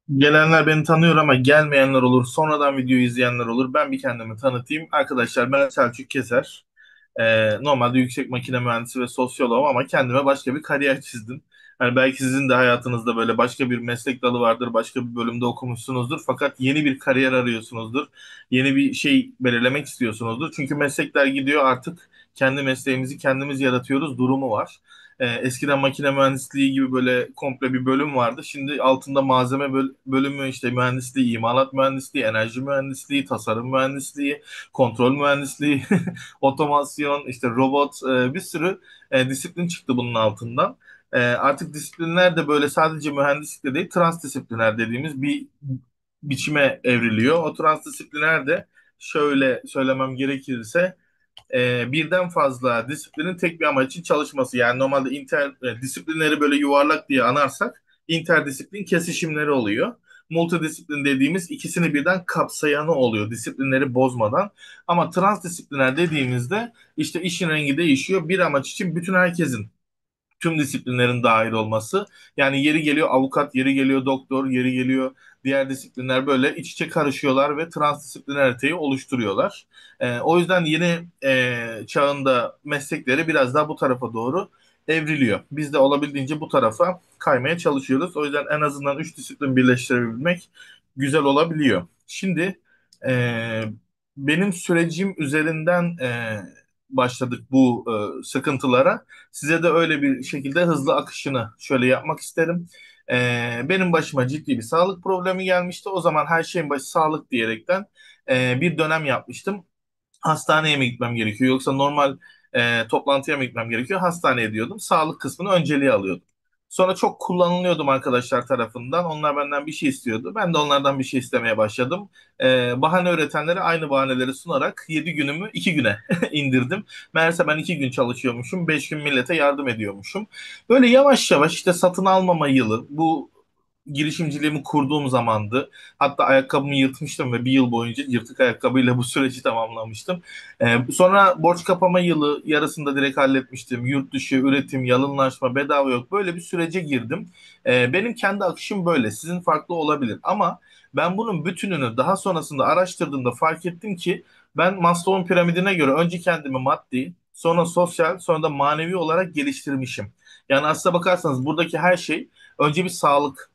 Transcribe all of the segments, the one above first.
Gelenler beni tanıyor ama gelmeyenler olur. Sonradan videoyu izleyenler olur. Ben bir kendimi tanıtayım. Arkadaşlar ben Selçuk Keser. Normalde yüksek makine mühendisi ve sosyoloğum ama kendime başka bir kariyer çizdim. Yani belki sizin de hayatınızda böyle başka bir meslek dalı vardır, başka bir bölümde okumuşsunuzdur. Fakat yeni bir kariyer arıyorsunuzdur. Yeni bir şey belirlemek istiyorsunuzdur. Çünkü meslekler gidiyor artık kendi mesleğimizi kendimiz yaratıyoruz durumu var. Eskiden makine mühendisliği gibi böyle komple bir bölüm vardı. Şimdi altında malzeme bölümü, işte mühendisliği, imalat mühendisliği, enerji mühendisliği, tasarım mühendisliği, kontrol mühendisliği, otomasyon, işte robot, bir sürü disiplin çıktı bunun altından. Artık disiplinler de böyle sadece mühendislikte değil, transdisipliner dediğimiz bir biçime evriliyor. O transdisipliner de şöyle söylemem gerekirse birden fazla disiplinin tek bir amaç için çalışması. Yani normalde disiplinleri böyle yuvarlak diye anarsak interdisiplin kesişimleri oluyor. Multidisiplin dediğimiz ikisini birden kapsayanı oluyor disiplinleri bozmadan. Ama transdisipliner dediğimizde işte işin rengi değişiyor. Bir amaç için bütün herkesin tüm disiplinlerin dahil olması. Yani yeri geliyor avukat, yeri geliyor doktor, yeri geliyor diğer disiplinler böyle iç içe karışıyorlar ve transdisiplineriteyi oluşturuyorlar. O yüzden yeni çağında meslekleri biraz daha bu tarafa doğru evriliyor. Biz de olabildiğince bu tarafa kaymaya çalışıyoruz. O yüzden en azından üç disiplin birleştirebilmek güzel olabiliyor. Şimdi e, benim sürecim üzerinden başladık bu sıkıntılara. Size de öyle bir şekilde hızlı akışını şöyle yapmak isterim. Benim başıma ciddi bir sağlık problemi gelmişti. O zaman her şeyin başı sağlık diyerekten bir dönem yapmıştım. Hastaneye mi gitmem gerekiyor yoksa normal toplantıya mı gitmem gerekiyor? Hastaneye diyordum. Sağlık kısmını önceliğe alıyordum. Sonra çok kullanılıyordum arkadaşlar tarafından. Onlar benden bir şey istiyordu. Ben de onlardan bir şey istemeye başladım. Bahane üretenlere aynı bahaneleri sunarak 7 günümü 2 güne indirdim. Meğerse ben 2 gün çalışıyormuşum, 5 gün millete yardım ediyormuşum. Böyle yavaş yavaş işte satın almama yılı, bu girişimciliğimi kurduğum zamandı. Hatta ayakkabımı yırtmıştım ve bir yıl boyunca yırtık ayakkabıyla bu süreci tamamlamıştım. Sonra borç kapama yılı yarısında direkt halletmiştim. Yurt dışı, üretim, yalınlaşma, bedava yok. Böyle bir sürece girdim. Benim kendi akışım böyle. Sizin farklı olabilir. Ama ben bunun bütününü daha sonrasında araştırdığımda fark ettim ki ben Maslow'un piramidine göre önce kendimi maddi, sonra sosyal, sonra da manevi olarak geliştirmişim. Yani aslına bakarsanız buradaki her şey önce bir sağlık,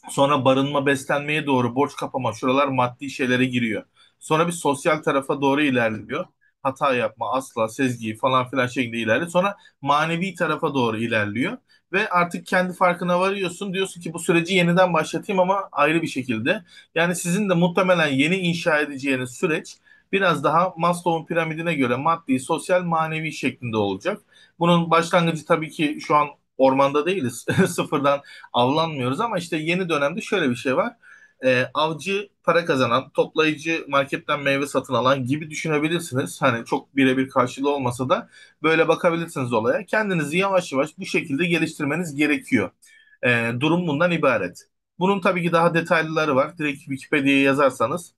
sonra barınma, beslenmeye doğru borç kapama, şuralar maddi şeylere giriyor. Sonra bir sosyal tarafa doğru ilerliyor. Hata yapma, asla, sezgi falan filan şeklinde ilerliyor. Sonra manevi tarafa doğru ilerliyor. Ve artık kendi farkına varıyorsun. Diyorsun ki bu süreci yeniden başlatayım ama ayrı bir şekilde. Yani sizin de muhtemelen yeni inşa edeceğiniz süreç biraz daha Maslow'un piramidine göre maddi, sosyal, manevi şeklinde olacak. Bunun başlangıcı tabii ki şu an ormanda değiliz. Sıfırdan avlanmıyoruz ama işte yeni dönemde şöyle bir şey var. Avcı para kazanan, toplayıcı marketten meyve satın alan gibi düşünebilirsiniz. Hani çok birebir karşılığı olmasa da böyle bakabilirsiniz olaya. Kendinizi yavaş yavaş bu şekilde geliştirmeniz gerekiyor. Durum bundan ibaret. Bunun tabii ki daha detaylıları var. Direkt Wikipedia'ya yazarsanız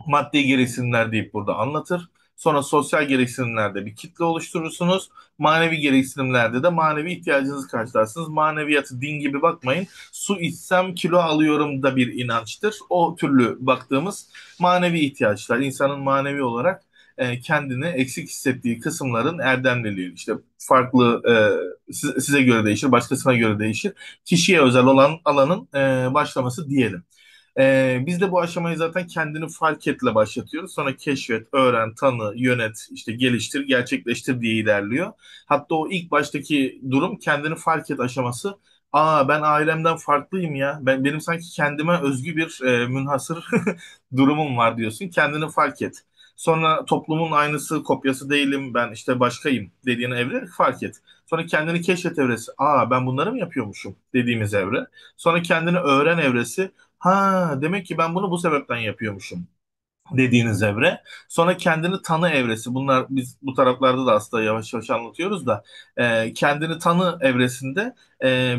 maddi gereksinimler deyip burada anlatır. Sonra sosyal gereksinimlerde bir kitle oluşturursunuz. Manevi gereksinimlerde de manevi ihtiyacınızı karşılarsınız. Maneviyatı din gibi bakmayın. Su içsem kilo alıyorum da bir inançtır. O türlü baktığımız manevi ihtiyaçlar. İnsanın manevi olarak kendini eksik hissettiği kısımların erdemliliği. İşte farklı size göre değişir, başkasına göre değişir. Kişiye özel olan alanın başlaması diyelim. Biz de bu aşamayı zaten kendini fark etle başlatıyoruz. Sonra keşfet, öğren, tanı, yönet, işte geliştir, gerçekleştir diye ilerliyor. Hatta o ilk baştaki durum kendini fark et aşaması. Aa, ben ailemden farklıyım ya. Benim sanki kendime özgü bir münhasır durumum var diyorsun. Kendini fark et. Sonra toplumun aynısı, kopyası değilim. Ben işte başkayım dediğin evre fark et. Sonra kendini keşfet evresi. Aa, ben bunları mı yapıyormuşum dediğimiz evre. Sonra kendini öğren evresi. Ha, demek ki ben bunu bu sebepten yapıyormuşum dediğiniz evre. Sonra kendini tanı evresi. Bunlar biz bu taraflarda da aslında yavaş yavaş anlatıyoruz da kendini tanı evresinde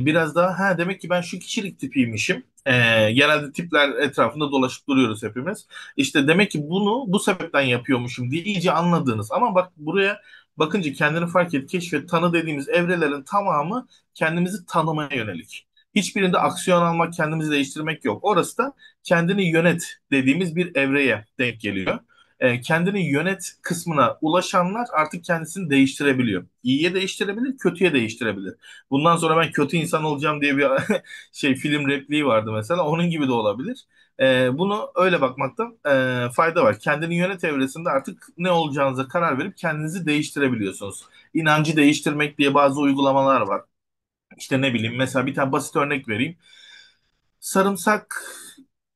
biraz daha ha demek ki ben şu kişilik tipiymişim. Genelde tipler etrafında dolaşıp duruyoruz hepimiz. İşte demek ki bunu bu sebepten yapıyormuşum diye iyice anladığınız. Ama bak buraya bakınca kendini fark et, keşfet, tanı dediğimiz evrelerin tamamı kendimizi tanımaya yönelik. Hiçbirinde aksiyon almak, kendimizi değiştirmek yok. Orası da kendini yönet dediğimiz bir evreye denk geliyor. Kendini yönet kısmına ulaşanlar artık kendisini değiştirebiliyor. İyiye değiştirebilir, kötüye değiştirebilir. Bundan sonra ben kötü insan olacağım diye bir film repliği vardı mesela. Onun gibi de olabilir. Bunu öyle bakmakta fayda var. Kendini yönet evresinde artık ne olacağınıza karar verip kendinizi değiştirebiliyorsunuz. İnancı değiştirmek diye bazı uygulamalar var. İşte ne bileyim, mesela bir tane basit örnek vereyim. Sarımsak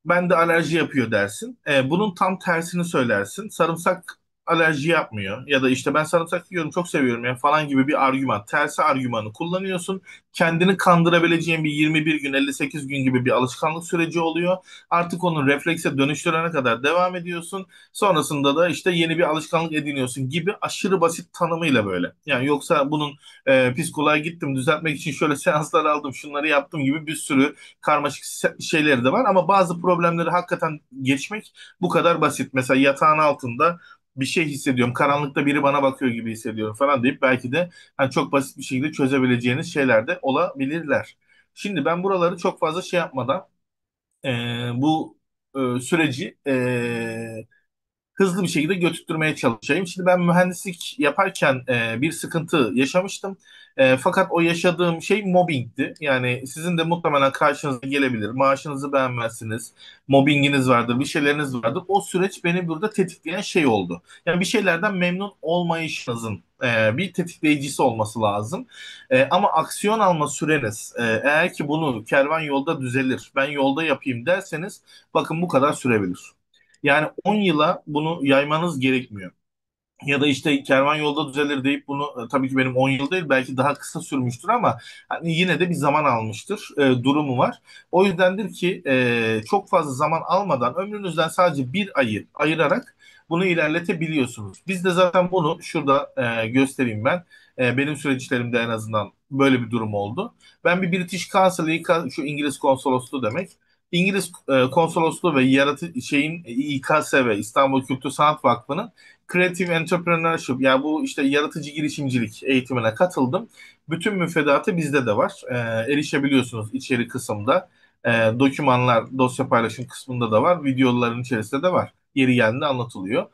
bende alerji yapıyor dersin. Bunun tam tersini söylersin. Sarımsak alerji yapmıyor. Ya da işte ben sarımsak yiyorum, çok seviyorum ya falan gibi bir argüman. Tersi argümanı kullanıyorsun. Kendini kandırabileceğin bir 21 gün, 58 gün gibi bir alışkanlık süreci oluyor. Artık onu reflekse dönüştürene kadar devam ediyorsun. Sonrasında da işte yeni bir alışkanlık ediniyorsun gibi, aşırı basit tanımıyla böyle. Yani yoksa bunun psikoloğa gittim düzeltmek için şöyle seanslar aldım, şunları yaptım gibi bir sürü karmaşık şeyleri de var, ama bazı problemleri hakikaten geçmek bu kadar basit. Mesela yatağın altında bir şey hissediyorum, karanlıkta biri bana bakıyor gibi hissediyorum falan deyip belki de hani çok basit bir şekilde çözebileceğiniz şeyler de olabilirler. Şimdi ben buraları çok fazla şey yapmadan bu süreci hızlı bir şekilde götürtmeye çalışayım. Şimdi ben mühendislik yaparken bir sıkıntı yaşamıştım. Fakat o yaşadığım şey mobbingti. Yani sizin de muhtemelen karşınıza gelebilir. Maaşınızı beğenmezsiniz, mobbinginiz vardır, bir şeyleriniz vardır. O süreç beni burada tetikleyen şey oldu. Yani bir şeylerden memnun olmayışınızın bir tetikleyicisi olması lazım. Ama aksiyon alma süreniz, eğer ki bunu kervan yolda düzelir, ben yolda yapayım derseniz, bakın bu kadar sürebilir. Yani 10 yıla bunu yaymanız gerekmiyor. Ya da işte kervan yolda düzelir deyip bunu, tabii ki benim 10 yıl değil, belki daha kısa sürmüştür ama hani yine de bir zaman almıştır durumu var. O yüzdendir ki çok fazla zaman almadan ömrünüzden sadece bir ayı ayırarak bunu ilerletebiliyorsunuz. Biz de zaten bunu şurada göstereyim ben. Benim süreçlerimde en azından böyle bir durum oldu. Ben bir British Council, şu İngiliz konsolosluğu demek. İngiliz konsolosluğu ve İKSV, İstanbul Kültür Sanat Vakfı'nın Creative Entrepreneurship, yani bu işte yaratıcı girişimcilik eğitimine katıldım. Bütün müfredatı bizde de var. Erişebiliyorsunuz içeri kısımda. Dokümanlar, dosya paylaşım kısmında da var. Videoların içerisinde de var. Yeri geldiğinde anlatılıyor.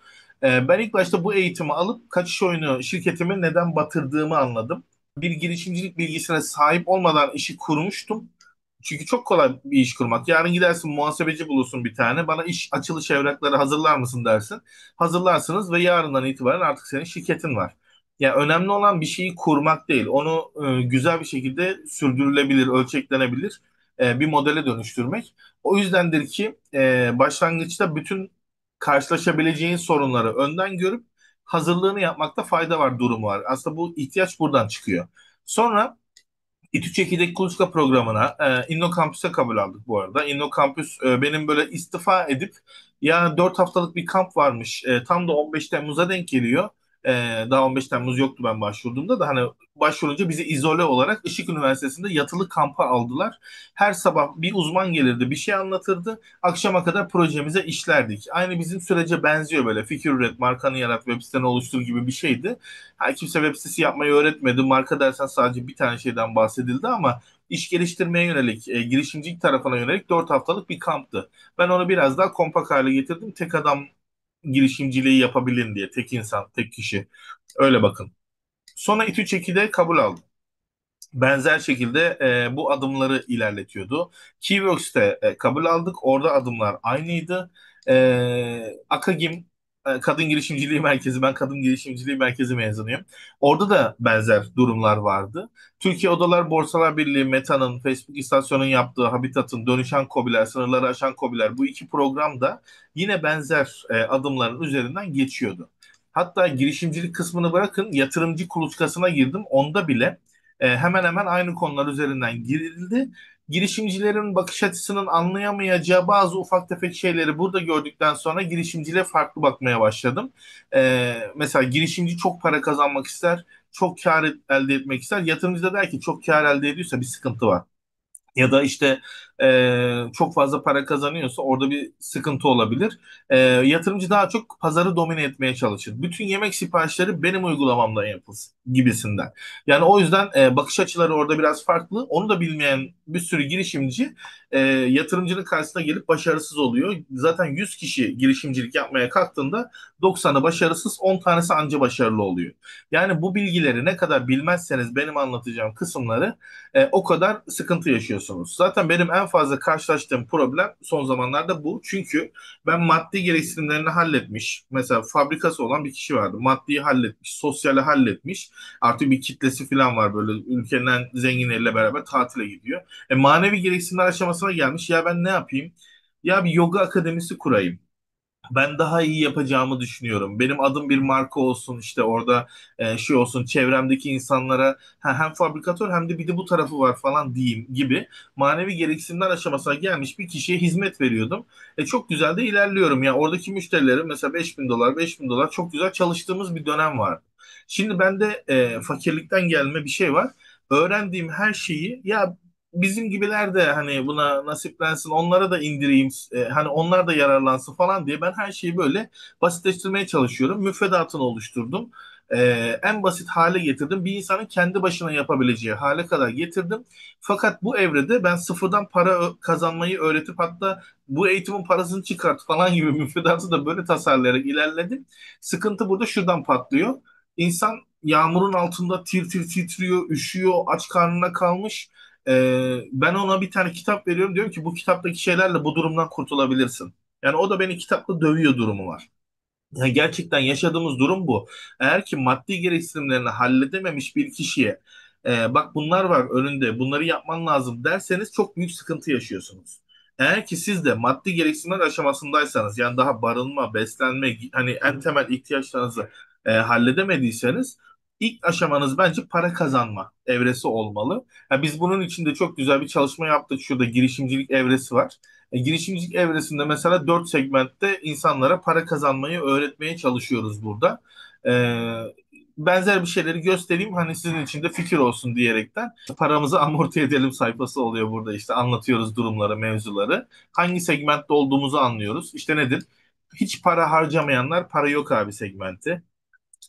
Ben ilk başta bu eğitimi alıp kaçış oyunu şirketimi neden batırdığımı anladım. Bir girişimcilik bilgisine sahip olmadan işi kurmuştum. Çünkü çok kolay bir iş kurmak. Yarın gidersin, muhasebeci bulursun bir tane. Bana iş açılış evrakları hazırlar mısın dersin. Hazırlarsınız ve yarından itibaren artık senin şirketin var. Yani önemli olan bir şeyi kurmak değil, onu güzel bir şekilde sürdürülebilir, ölçeklenebilir bir modele dönüştürmek. O yüzdendir ki başlangıçta bütün karşılaşabileceğin sorunları önden görüp hazırlığını yapmakta fayda var durumu var. Aslında bu ihtiyaç buradan çıkıyor. Sonra İTÜ Çekirdek Kuluçka programına İnnokampüs'e kabul aldık bu arada. İnnokampüs benim böyle istifa edip, ya 4 haftalık bir kamp varmış. Tam da 15 Temmuz'a denk geliyor. E, Daha 15 Temmuz yoktu ben başvurduğumda da, hani başvurunca bizi izole olarak Işık Üniversitesi'nde yatılı kampa aldılar. Her sabah bir uzman gelirdi, bir şey anlatırdı. Akşama kadar projemize işlerdik. Aynı bizim sürece benziyor böyle. Fikir üret, markanı yarat, web siteni oluştur gibi bir şeydi. Her kimse web sitesi yapmayı öğretmedi. Marka dersen sadece bir tane şeyden bahsedildi, ama iş geliştirmeye yönelik, girişimcilik tarafına yönelik 4 haftalık bir kamptı. Ben onu biraz daha kompak hale getirdim. Tek adam girişimciliği yapabilin diye. Tek insan, tek kişi. Öyle bakın. Sonra İTÜ Çeki'de kabul aldım. Benzer şekilde bu adımları ilerletiyordu. Keyworks'te kabul aldık. Orada adımlar aynıydı. Akagim, Kadın Girişimciliği Merkezi, ben Kadın Girişimciliği Merkezi mezunuyum. Orada da benzer durumlar vardı. Türkiye Odalar Borsalar Birliği, Meta'nın, Facebook İstasyon'un yaptığı Habitat'ın, Dönüşen KOBİ'ler, Sınırları Aşan KOBİ'ler, bu iki program da yine benzer adımların üzerinden geçiyordu. Hatta girişimcilik kısmını bırakın, yatırımcı kuluçkasına girdim. Onda bile hemen hemen aynı konular üzerinden girildi. Girişimcilerin bakış açısının anlayamayacağı bazı ufak tefek şeyleri burada gördükten sonra girişimciliğe farklı bakmaya başladım. Mesela girişimci çok para kazanmak ister, çok kar elde etmek ister. Yatırımcı da der ki çok kar elde ediyorsa bir sıkıntı var. Ya da işte çok fazla para kazanıyorsa orada bir sıkıntı olabilir. Yatırımcı daha çok pazarı domine etmeye çalışır. Bütün yemek siparişleri benim uygulamamdan yapılsın gibisinden. Yani o yüzden bakış açıları orada biraz farklı. Onu da bilmeyen bir sürü girişimci yatırımcının karşısına gelip başarısız oluyor. Zaten 100 kişi girişimcilik yapmaya kalktığında 90'ı başarısız, 10 tanesi anca başarılı oluyor. Yani bu bilgileri ne kadar bilmezseniz benim anlatacağım kısımları o kadar sıkıntı yaşıyorsunuz. Zaten benim en fazla karşılaştığım problem son zamanlarda bu. Çünkü ben maddi gereksinimlerini halletmiş. Mesela fabrikası olan bir kişi vardı. Maddiyi halletmiş, sosyali halletmiş. Artık bir kitlesi falan var, böyle ülkenin en zenginleriyle beraber tatile gidiyor. Manevi gereksinimler aşamasına gelmiş. Ya ben ne yapayım? Ya bir yoga akademisi kurayım. Ben daha iyi yapacağımı düşünüyorum. Benim adım bir marka olsun, işte orada şey olsun, çevremdeki insanlara "Ha, hem fabrikatör hem de bir de bu tarafı var" falan diyeyim gibi manevi gereksinimler aşamasına gelmiş bir kişiye hizmet veriyordum. Çok güzel de ilerliyorum. Ya oradaki müşterilerim mesela 5.000 dolar, 5.000 dolar, çok güzel çalıştığımız bir dönem var. Şimdi bende fakirlikten gelme bir şey var. Öğrendiğim her şeyi ya bizim gibiler de hani buna nasiplensin, onlara da indireyim, hani onlar da yararlansın falan diye ben her şeyi böyle basitleştirmeye çalışıyorum. Müfredatını oluşturdum. E, En basit hale getirdim. Bir insanın kendi başına yapabileceği hale kadar getirdim. Fakat bu evrede ben sıfırdan para kazanmayı öğretip hatta bu eğitimin parasını çıkart falan gibi müfredatı da böyle tasarlayarak ilerledim. Sıkıntı burada şuradan patlıyor. İnsan yağmurun altında tir tir titriyor, üşüyor, aç karnına kalmış. Ben ona bir tane kitap veriyorum. Diyorum ki bu kitaptaki şeylerle bu durumdan kurtulabilirsin. Yani o da beni kitapla dövüyor durumu var. Yani gerçekten yaşadığımız durum bu. Eğer ki maddi gereksinimlerini halledememiş bir kişiye bak bunlar var önünde, bunları yapman lazım derseniz çok büyük sıkıntı yaşıyorsunuz. Eğer ki siz de maddi gereksinimler aşamasındaysanız, yani daha barınma, beslenme, hani en temel ihtiyaçlarınızı halledemediyseniz, ilk aşamanız bence para kazanma evresi olmalı. Ha, biz bunun için de çok güzel bir çalışma yaptık. Şurada girişimcilik evresi var. Girişimcilik evresinde mesela 4 segmentte insanlara para kazanmayı öğretmeye çalışıyoruz burada. E, Benzer bir şeyleri göstereyim, hani sizin için de fikir olsun diyerekten. Paramızı amorti edelim sayfası oluyor burada, işte anlatıyoruz durumları, mevzuları. Hangi segmentte olduğumuzu anlıyoruz. İşte nedir? Hiç para harcamayanlar para yok abi segmenti.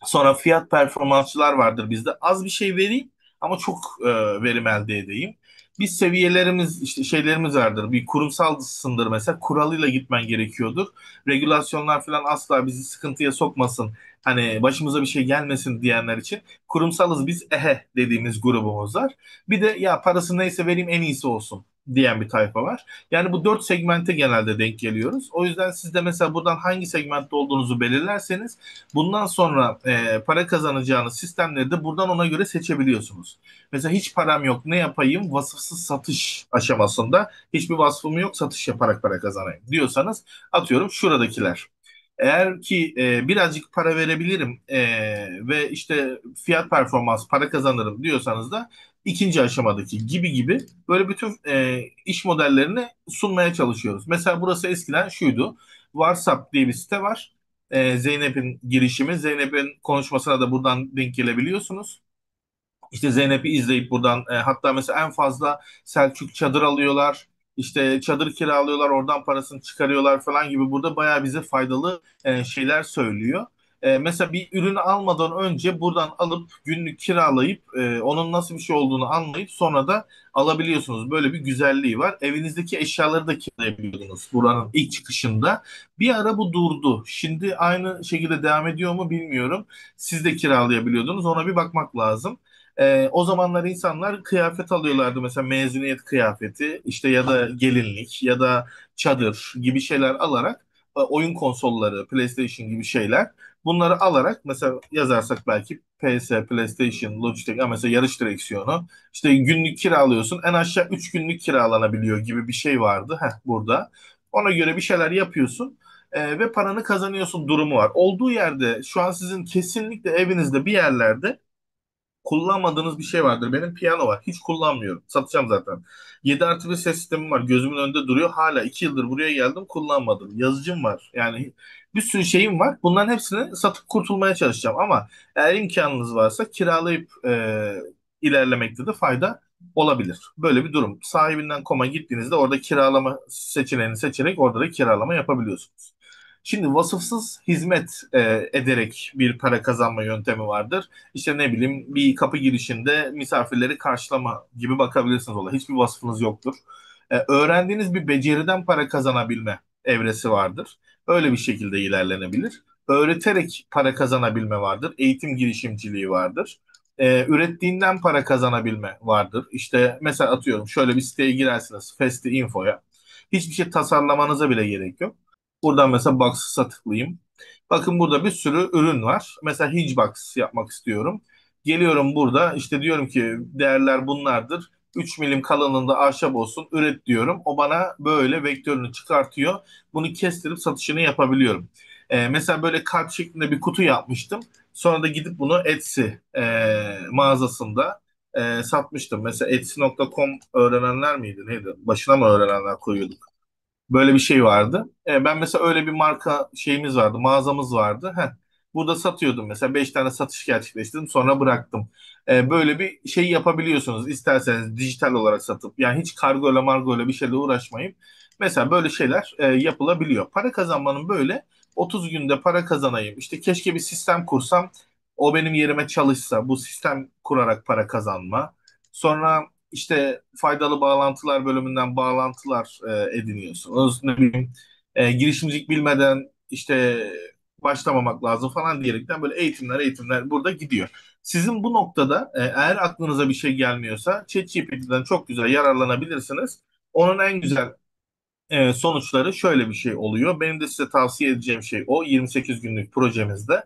Sonra fiyat performansçılar vardır bizde. Az bir şey vereyim ama çok verim elde edeyim. Biz seviyelerimiz, işte şeylerimiz vardır. Bir kurumsalsındır mesela, kuralıyla gitmen gerekiyordur. Regülasyonlar falan asla bizi sıkıntıya sokmasın, hani başımıza bir şey gelmesin diyenler için kurumsalız biz, ehe dediğimiz grubumuz var. Bir de ya parası neyse vereyim en iyisi olsun diyen bir tayfa var. Yani bu 4 segmente genelde denk geliyoruz. O yüzden siz de mesela buradan hangi segmentte olduğunuzu belirlerseniz bundan sonra para kazanacağınız sistemleri de buradan ona göre seçebiliyorsunuz. Mesela hiç param yok, ne yapayım? Vasıfsız satış aşamasında hiçbir vasfım yok, satış yaparak para kazanayım diyorsanız, atıyorum şuradakiler. Eğer ki birazcık para verebilirim ve işte fiyat performans para kazanırım diyorsanız da ikinci aşamadaki gibi gibi böyle bütün iş modellerini sunmaya çalışıyoruz. Mesela burası eskiden şuydu. WhatsApp diye bir site var. Zeynep'in girişimi. Zeynep'in konuşmasına da buradan denk gelebiliyorsunuz. İşte Zeynep'i izleyip buradan hatta mesela en fazla Selçuk çadır alıyorlar. İşte çadır kiralıyorlar, oradan parasını çıkarıyorlar falan gibi, burada bayağı bize faydalı şeyler söylüyor. Mesela bir ürünü almadan önce buradan alıp günlük kiralayıp onun nasıl bir şey olduğunu anlayıp sonra da alabiliyorsunuz. Böyle bir güzelliği var. Evinizdeki eşyaları da kiralayabiliyordunuz buranın ilk çıkışında. Bir ara bu durdu. Şimdi aynı şekilde devam ediyor mu bilmiyorum. Siz de kiralayabiliyordunuz. Ona bir bakmak lazım. O zamanlar insanlar kıyafet alıyorlardı, mesela mezuniyet kıyafeti işte, ya da gelinlik ya da çadır gibi şeyler alarak oyun konsolları, PlayStation gibi şeyler, bunları alarak mesela yazarsak belki PS, PlayStation, Logitech, ama mesela yarış direksiyonu, işte günlük kiralıyorsun, en aşağı 3 günlük kiralanabiliyor gibi bir şey vardı burada. Ona göre bir şeyler yapıyorsun ve paranı kazanıyorsun durumu var. Olduğu yerde şu an sizin kesinlikle evinizde bir yerlerde kullanmadığınız bir şey vardır. Benim piyano var. Hiç kullanmıyorum. Satacağım zaten. 7 artı bir ses sistemim var. Gözümün önünde duruyor. Hala 2 yıldır buraya geldim, kullanmadım. Yazıcım var. Yani bir sürü şeyim var. Bunların hepsini satıp kurtulmaya çalışacağım. Ama eğer imkanınız varsa kiralayıp ilerlemekte de fayda olabilir. Böyle bir durum. Sahibinden.com'a gittiğinizde orada kiralama seçeneğini seçerek orada da kiralama yapabiliyorsunuz. Şimdi vasıfsız hizmet ederek bir para kazanma yöntemi vardır. İşte ne bileyim bir kapı girişinde misafirleri karşılama gibi bakabilirsiniz olaya. Hiçbir vasfınız yoktur. Öğrendiğiniz bir beceriden para kazanabilme evresi vardır. Öyle bir şekilde ilerlenebilir. Öğreterek para kazanabilme vardır. Eğitim girişimciliği vardır. Ürettiğinden para kazanabilme vardır. İşte mesela atıyorum şöyle bir siteye girersiniz Festi Info'ya. Hiçbir şey tasarlamanıza bile gerek yok. Buradan mesela Box'a tıklayayım. Bakın burada bir sürü ürün var. Mesela Hitchbox yapmak istiyorum. Geliyorum burada işte diyorum ki değerler bunlardır. 3 milim kalınlığında ahşap olsun üret diyorum. O bana böyle vektörünü çıkartıyor. Bunu kestirip satışını yapabiliyorum. Mesela böyle kalp şeklinde bir kutu yapmıştım. Sonra da gidip bunu Etsy mağazasında satmıştım. Mesela Etsy.com öğrenenler miydi? Neydi? Başına mı öğrenenler koyuyorduk? Böyle bir şey vardı. Ben mesela öyle bir marka şeyimiz vardı, mağazamız vardı. Burada satıyordum mesela 5 tane satış gerçekleştirdim sonra bıraktım. Böyle bir şey yapabiliyorsunuz isterseniz dijital olarak satıp yani hiç kargoyla margoyla bir şeyle uğraşmayıp mesela böyle şeyler yapılabiliyor. Para kazanmanın böyle 30 günde para kazanayım. İşte keşke bir sistem kursam o benim yerime çalışsa bu sistem kurarak para kazanma. Sonra işte faydalı bağlantılar bölümünden bağlantılar ediniyorsunuz. Ne bileyim, girişimcilik bilmeden işte başlamamak lazım falan diyerekten böyle eğitimler burada gidiyor. Sizin bu noktada eğer aklınıza bir şey gelmiyorsa ChatGPT'den çok güzel yararlanabilirsiniz. Onun en güzel sonuçları şöyle bir şey oluyor. Benim de size tavsiye edeceğim şey o 28 günlük projemizde.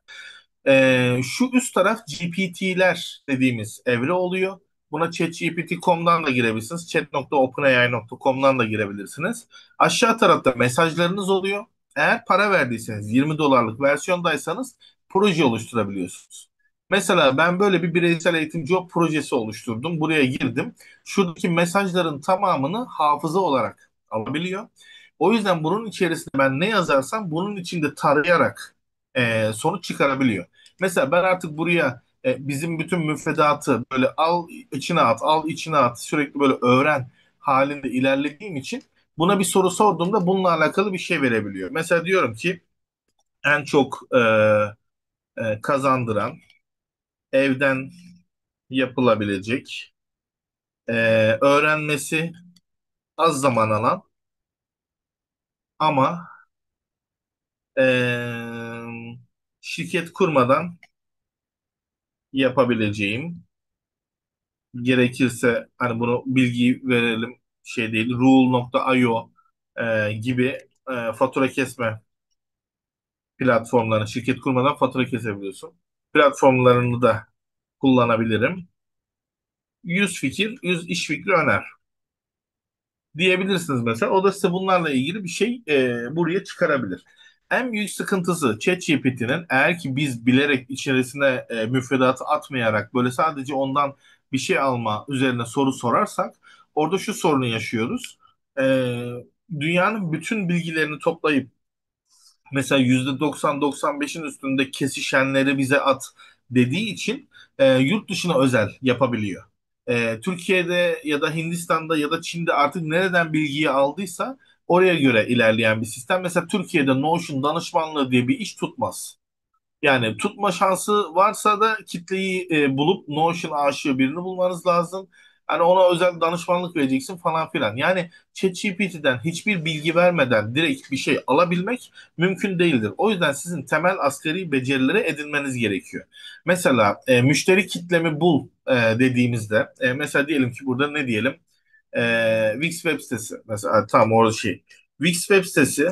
Şu üst taraf GPT'ler dediğimiz evre oluyor. Buna ChatGPT.com'dan da girebilirsiniz. Chat.openai.com'dan da girebilirsiniz. Aşağı tarafta mesajlarınız oluyor. Eğer para verdiyseniz 20 dolarlık versiyondaysanız proje oluşturabiliyorsunuz. Mesela ben böyle bir bireysel eğitim job projesi oluşturdum. Buraya girdim. Şuradaki mesajların tamamını hafıza olarak alabiliyor. O yüzden bunun içerisinde ben ne yazarsam bunun içinde tarayarak sonuç çıkarabiliyor. Mesela ben artık buraya bizim bütün müfredatı böyle al içine at, al içine at sürekli böyle öğren halinde ilerlediğim için buna bir soru sorduğumda bununla alakalı bir şey verebiliyor. Mesela diyorum ki en çok kazandıran evden yapılabilecek e, öğrenmesi az zaman alan ama e, şirket kurmadan yapabileceğim gerekirse hani bunu bilgi verelim şey değil rule.io gibi fatura kesme platformlarını şirket kurmadan fatura kesebiliyorsun. Platformlarını da kullanabilirim. 100 fikir, 100 iş fikri öner diyebilirsiniz mesela. O da size bunlarla ilgili bir şey buraya çıkarabilir. En büyük sıkıntısı ChatGPT'nin eğer ki biz bilerek içerisine müfredatı atmayarak böyle sadece ondan bir şey alma üzerine soru sorarsak orada şu sorunu yaşıyoruz. E, Dünyanın bütün bilgilerini toplayıp mesela %90-95'in üstünde kesişenleri bize at dediği için yurt dışına özel yapabiliyor. Türkiye'de ya da Hindistan'da ya da Çin'de artık nereden bilgiyi aldıysa oraya göre ilerleyen bir sistem. Mesela Türkiye'de Notion danışmanlığı diye bir iş tutmaz. Yani tutma şansı varsa da kitleyi bulup Notion aşığı birini bulmanız lazım. Hani ona özel danışmanlık vereceksin falan filan. Yani ChatGPT'den hiçbir bilgi vermeden direkt bir şey alabilmek mümkün değildir. O yüzden sizin temel asgari becerileri edinmeniz gerekiyor. Mesela müşteri kitlemi bul dediğimizde mesela diyelim ki burada ne diyelim? Wix web sitesi mesela tam orada şey. Wix web sitesi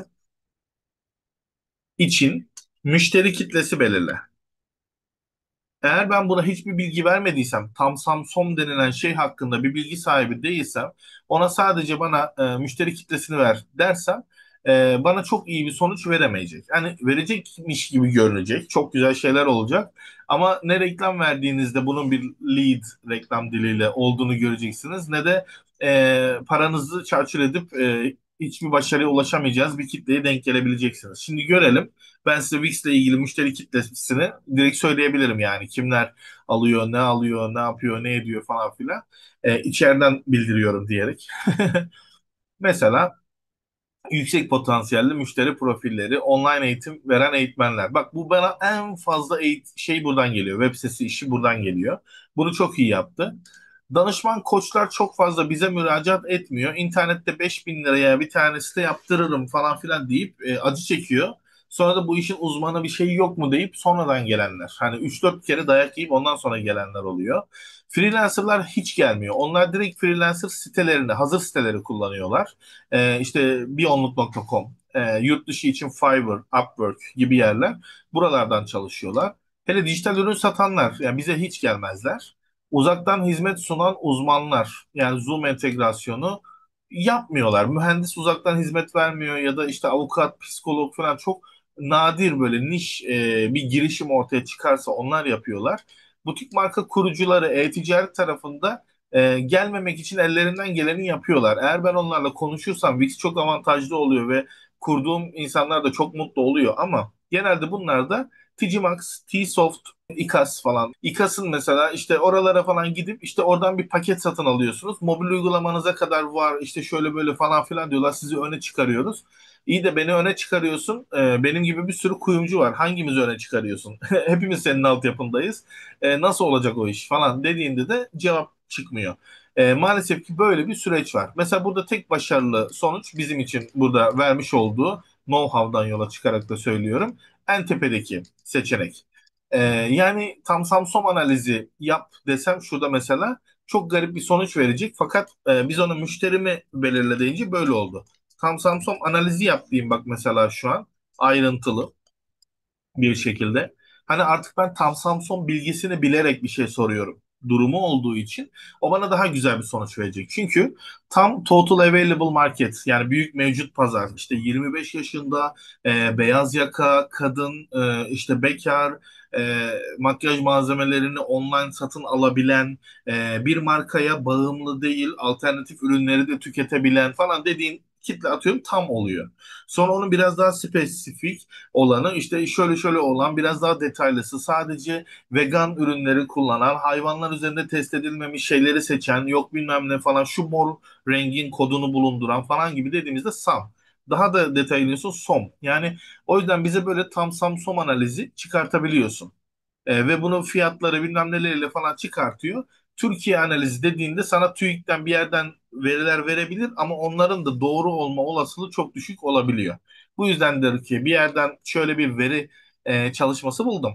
için müşteri kitlesi belirle. Eğer ben buna hiçbir bilgi vermediysem, tam Samsung denilen şey hakkında bir bilgi sahibi değilsem, ona sadece bana müşteri kitlesini ver dersem, bana çok iyi bir sonuç veremeyecek. Yani verecekmiş gibi görünecek, çok güzel şeyler olacak. Ama ne reklam verdiğinizde bunun bir lead reklam diliyle olduğunu göreceksiniz, ne de paranızı çarçur edip hiçbir başarıya ulaşamayacağınız bir kitleye denk gelebileceksiniz. Şimdi görelim. Ben size Wix ile ilgili müşteri kitlesini direkt söyleyebilirim yani. Kimler alıyor, ne alıyor, ne yapıyor, ne ediyor falan filan. İçeriden bildiriyorum diyerek. Mesela yüksek potansiyelli müşteri profilleri, online eğitim veren eğitmenler. Bak bu bana en fazla şey buradan geliyor. Web sitesi işi buradan geliyor. Bunu çok iyi yaptı. Danışman koçlar çok fazla bize müracaat etmiyor. İnternette 5.000 liraya bir tane site yaptırırım falan filan deyip acı çekiyor. Sonra da bu işin uzmanı bir şey yok mu deyip sonradan gelenler. Hani 3-4 kere dayak yiyip ondan sonra gelenler oluyor. Freelancerlar hiç gelmiyor. Onlar direkt freelancer sitelerini, hazır siteleri kullanıyorlar. İşte biyonluk.com, yurt dışı için Fiverr, Upwork gibi yerler. Buralardan çalışıyorlar. Hele dijital ürün satanlar, yani bize hiç gelmezler. Uzaktan hizmet sunan uzmanlar, yani Zoom entegrasyonu yapmıyorlar. Mühendis uzaktan hizmet vermiyor ya da işte avukat, psikolog falan çok nadir böyle niş bir girişim ortaya çıkarsa onlar yapıyorlar. Butik marka kurucuları e-ticaret tarafında gelmemek için ellerinden geleni yapıyorlar. Eğer ben onlarla konuşursam Wix çok avantajlı oluyor ve kurduğum insanlar da çok mutlu oluyor ama genelde bunlar da Tcimax, Tsoft, İKAS falan. İKAS'ın mesela işte oralara falan gidip işte oradan bir paket satın alıyorsunuz. Mobil uygulamanıza kadar var işte şöyle böyle falan filan diyorlar. Sizi öne çıkarıyoruz. İyi de beni öne çıkarıyorsun. Benim gibi bir sürü kuyumcu var. Hangimizi öne çıkarıyorsun? Hepimiz senin altyapındayız. Nasıl olacak o iş falan dediğinde de cevap çıkmıyor. Maalesef ki böyle bir süreç var. Mesela burada tek başarılı sonuç bizim için burada vermiş olduğu know-how'dan yola çıkarak da söylüyorum. En tepedeki seçenek. Yani tam Samsung analizi yap desem şurada mesela çok garip bir sonuç verecek. Fakat biz onu müşterimi belirle deyince böyle oldu. Tam Samsung analizi yap diyeyim bak mesela şu an ayrıntılı bir şekilde. Hani artık ben tam Samson bilgisini bilerek bir şey soruyorum. Durumu olduğu için o bana daha güzel bir sonuç verecek. Çünkü tam total available market yani büyük mevcut pazar işte 25 yaşında beyaz yaka kadın işte bekar makyaj malzemelerini online satın alabilen bir markaya bağımlı değil alternatif ürünleri de tüketebilen falan dediğin kitle atıyorum tam oluyor. Sonra onun biraz daha spesifik olanı işte şöyle şöyle olan biraz daha detaylısı sadece vegan ürünleri kullanan hayvanlar üzerinde test edilmemiş şeyleri seçen yok bilmem ne falan şu mor rengin kodunu bulunduran falan gibi dediğimizde SAM. Daha da detaylıyorsun SOM. Yani o yüzden bize böyle tam SAM-SOM analizi çıkartabiliyorsun. Ve bunun fiyatları bilmem neleriyle falan çıkartıyor. Türkiye analizi dediğinde sana TÜİK'ten bir yerden veriler verebilir ama onların da doğru olma olasılığı çok düşük olabiliyor. Bu yüzdendir ki bir yerden şöyle bir veri çalışması buldum.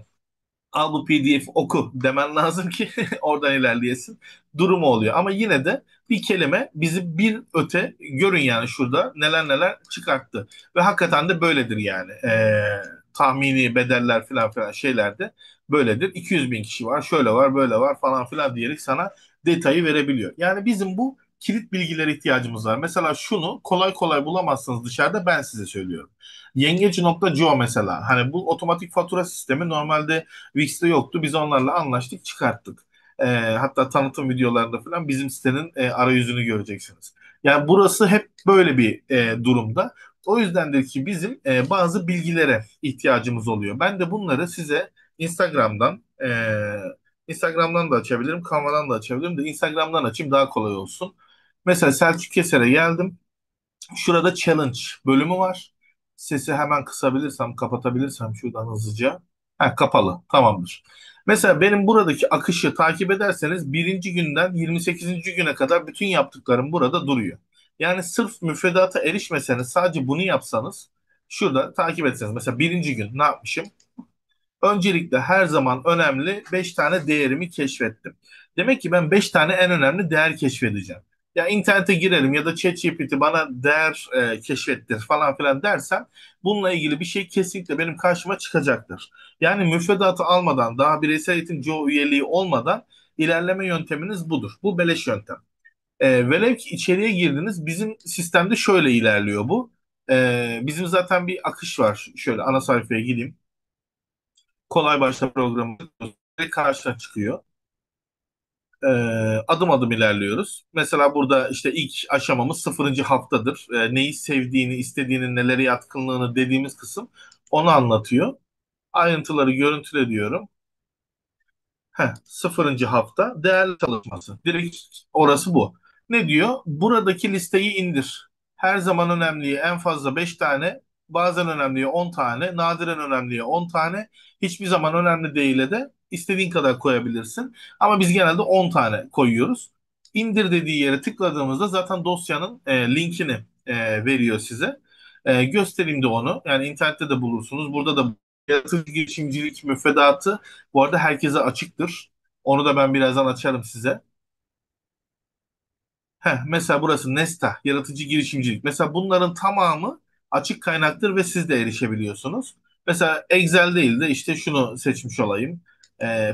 Al bu PDF oku demen lazım ki oradan ilerleyesin. Durumu oluyor. Ama yine de bir kelime bizi bir öte görün yani şurada neler neler çıkarttı. Ve hakikaten de böyledir yani. Tahmini bedeller falan filan şeyler de böyledir. 200 bin kişi var, şöyle var, böyle var falan filan diyerek sana detayı verebiliyor. Yani bizim bu kilit bilgilere ihtiyacımız var. Mesela şunu kolay kolay bulamazsınız dışarıda ben size söylüyorum. Yengeci.co mesela. Hani bu otomatik fatura sistemi normalde Wix'te yoktu. Biz onlarla anlaştık, çıkarttık. Hatta tanıtım videolarında falan bizim sitenin arayüzünü göreceksiniz. Yani burası hep böyle bir durumda. O yüzdendir ki bizim bazı bilgilere ihtiyacımız oluyor. Ben de bunları size Instagram'dan da açabilirim, Canva'dan da açabilirim de Instagram'dan açayım daha kolay olsun. Mesela Selçuk Keser'e geldim. Şurada challenge bölümü var. Sesi hemen kısabilirsem, kapatabilirsem şuradan hızlıca. Ha, kapalı. Tamamdır. Mesela benim buradaki akışı takip ederseniz birinci günden 28. güne kadar bütün yaptıklarım burada duruyor. Yani sırf müfredata erişmeseniz sadece bunu yapsanız şurada takip etseniz. Mesela birinci gün ne yapmışım? Öncelikle her zaman önemli 5 tane değerimi keşfettim. Demek ki ben 5 tane en önemli değer keşfedeceğim. Ya internete girelim ya da ChatGPT bana değer keşfettir falan filan dersen bununla ilgili bir şey kesinlikle benim karşıma çıkacaktır. Yani müfredatı almadan daha bireysel eğitim CO üyeliği olmadan ilerleme yönteminiz budur. Bu beleş yöntem. Velev ki içeriye girdiniz bizim sistemde şöyle ilerliyor bu. Bizim zaten bir akış var. Şöyle ana sayfaya gideyim. Kolay başla programı karşına çıkıyor. e, adım adım ilerliyoruz. Mesela burada işte ilk aşamamız sıfırıncı haftadır. Neyi sevdiğini, istediğini, neleri yatkınlığını dediğimiz kısım onu anlatıyor. Ayrıntıları görüntüle diyorum. Sıfırıncı hafta değerli çalışması. Direkt orası bu. Ne diyor? Buradaki listeyi indir. Her zaman önemliye en fazla 5 tane, bazen önemliye 10 tane, nadiren önemliye 10 tane, hiçbir zaman önemli değil'e de istediğin kadar koyabilirsin. Ama biz genelde 10 tane koyuyoruz. İndir dediği yere tıkladığımızda zaten dosyanın linkini veriyor size. Göstereyim de onu. Yani internette de bulursunuz. Burada da yaratıcı girişimcilik müfredatı bu arada herkese açıktır. Onu da ben birazdan açarım size. Mesela burası Nesta, yaratıcı girişimcilik. Mesela bunların tamamı açık kaynaktır ve siz de erişebiliyorsunuz. Mesela Excel değil de işte şunu seçmiş olayım.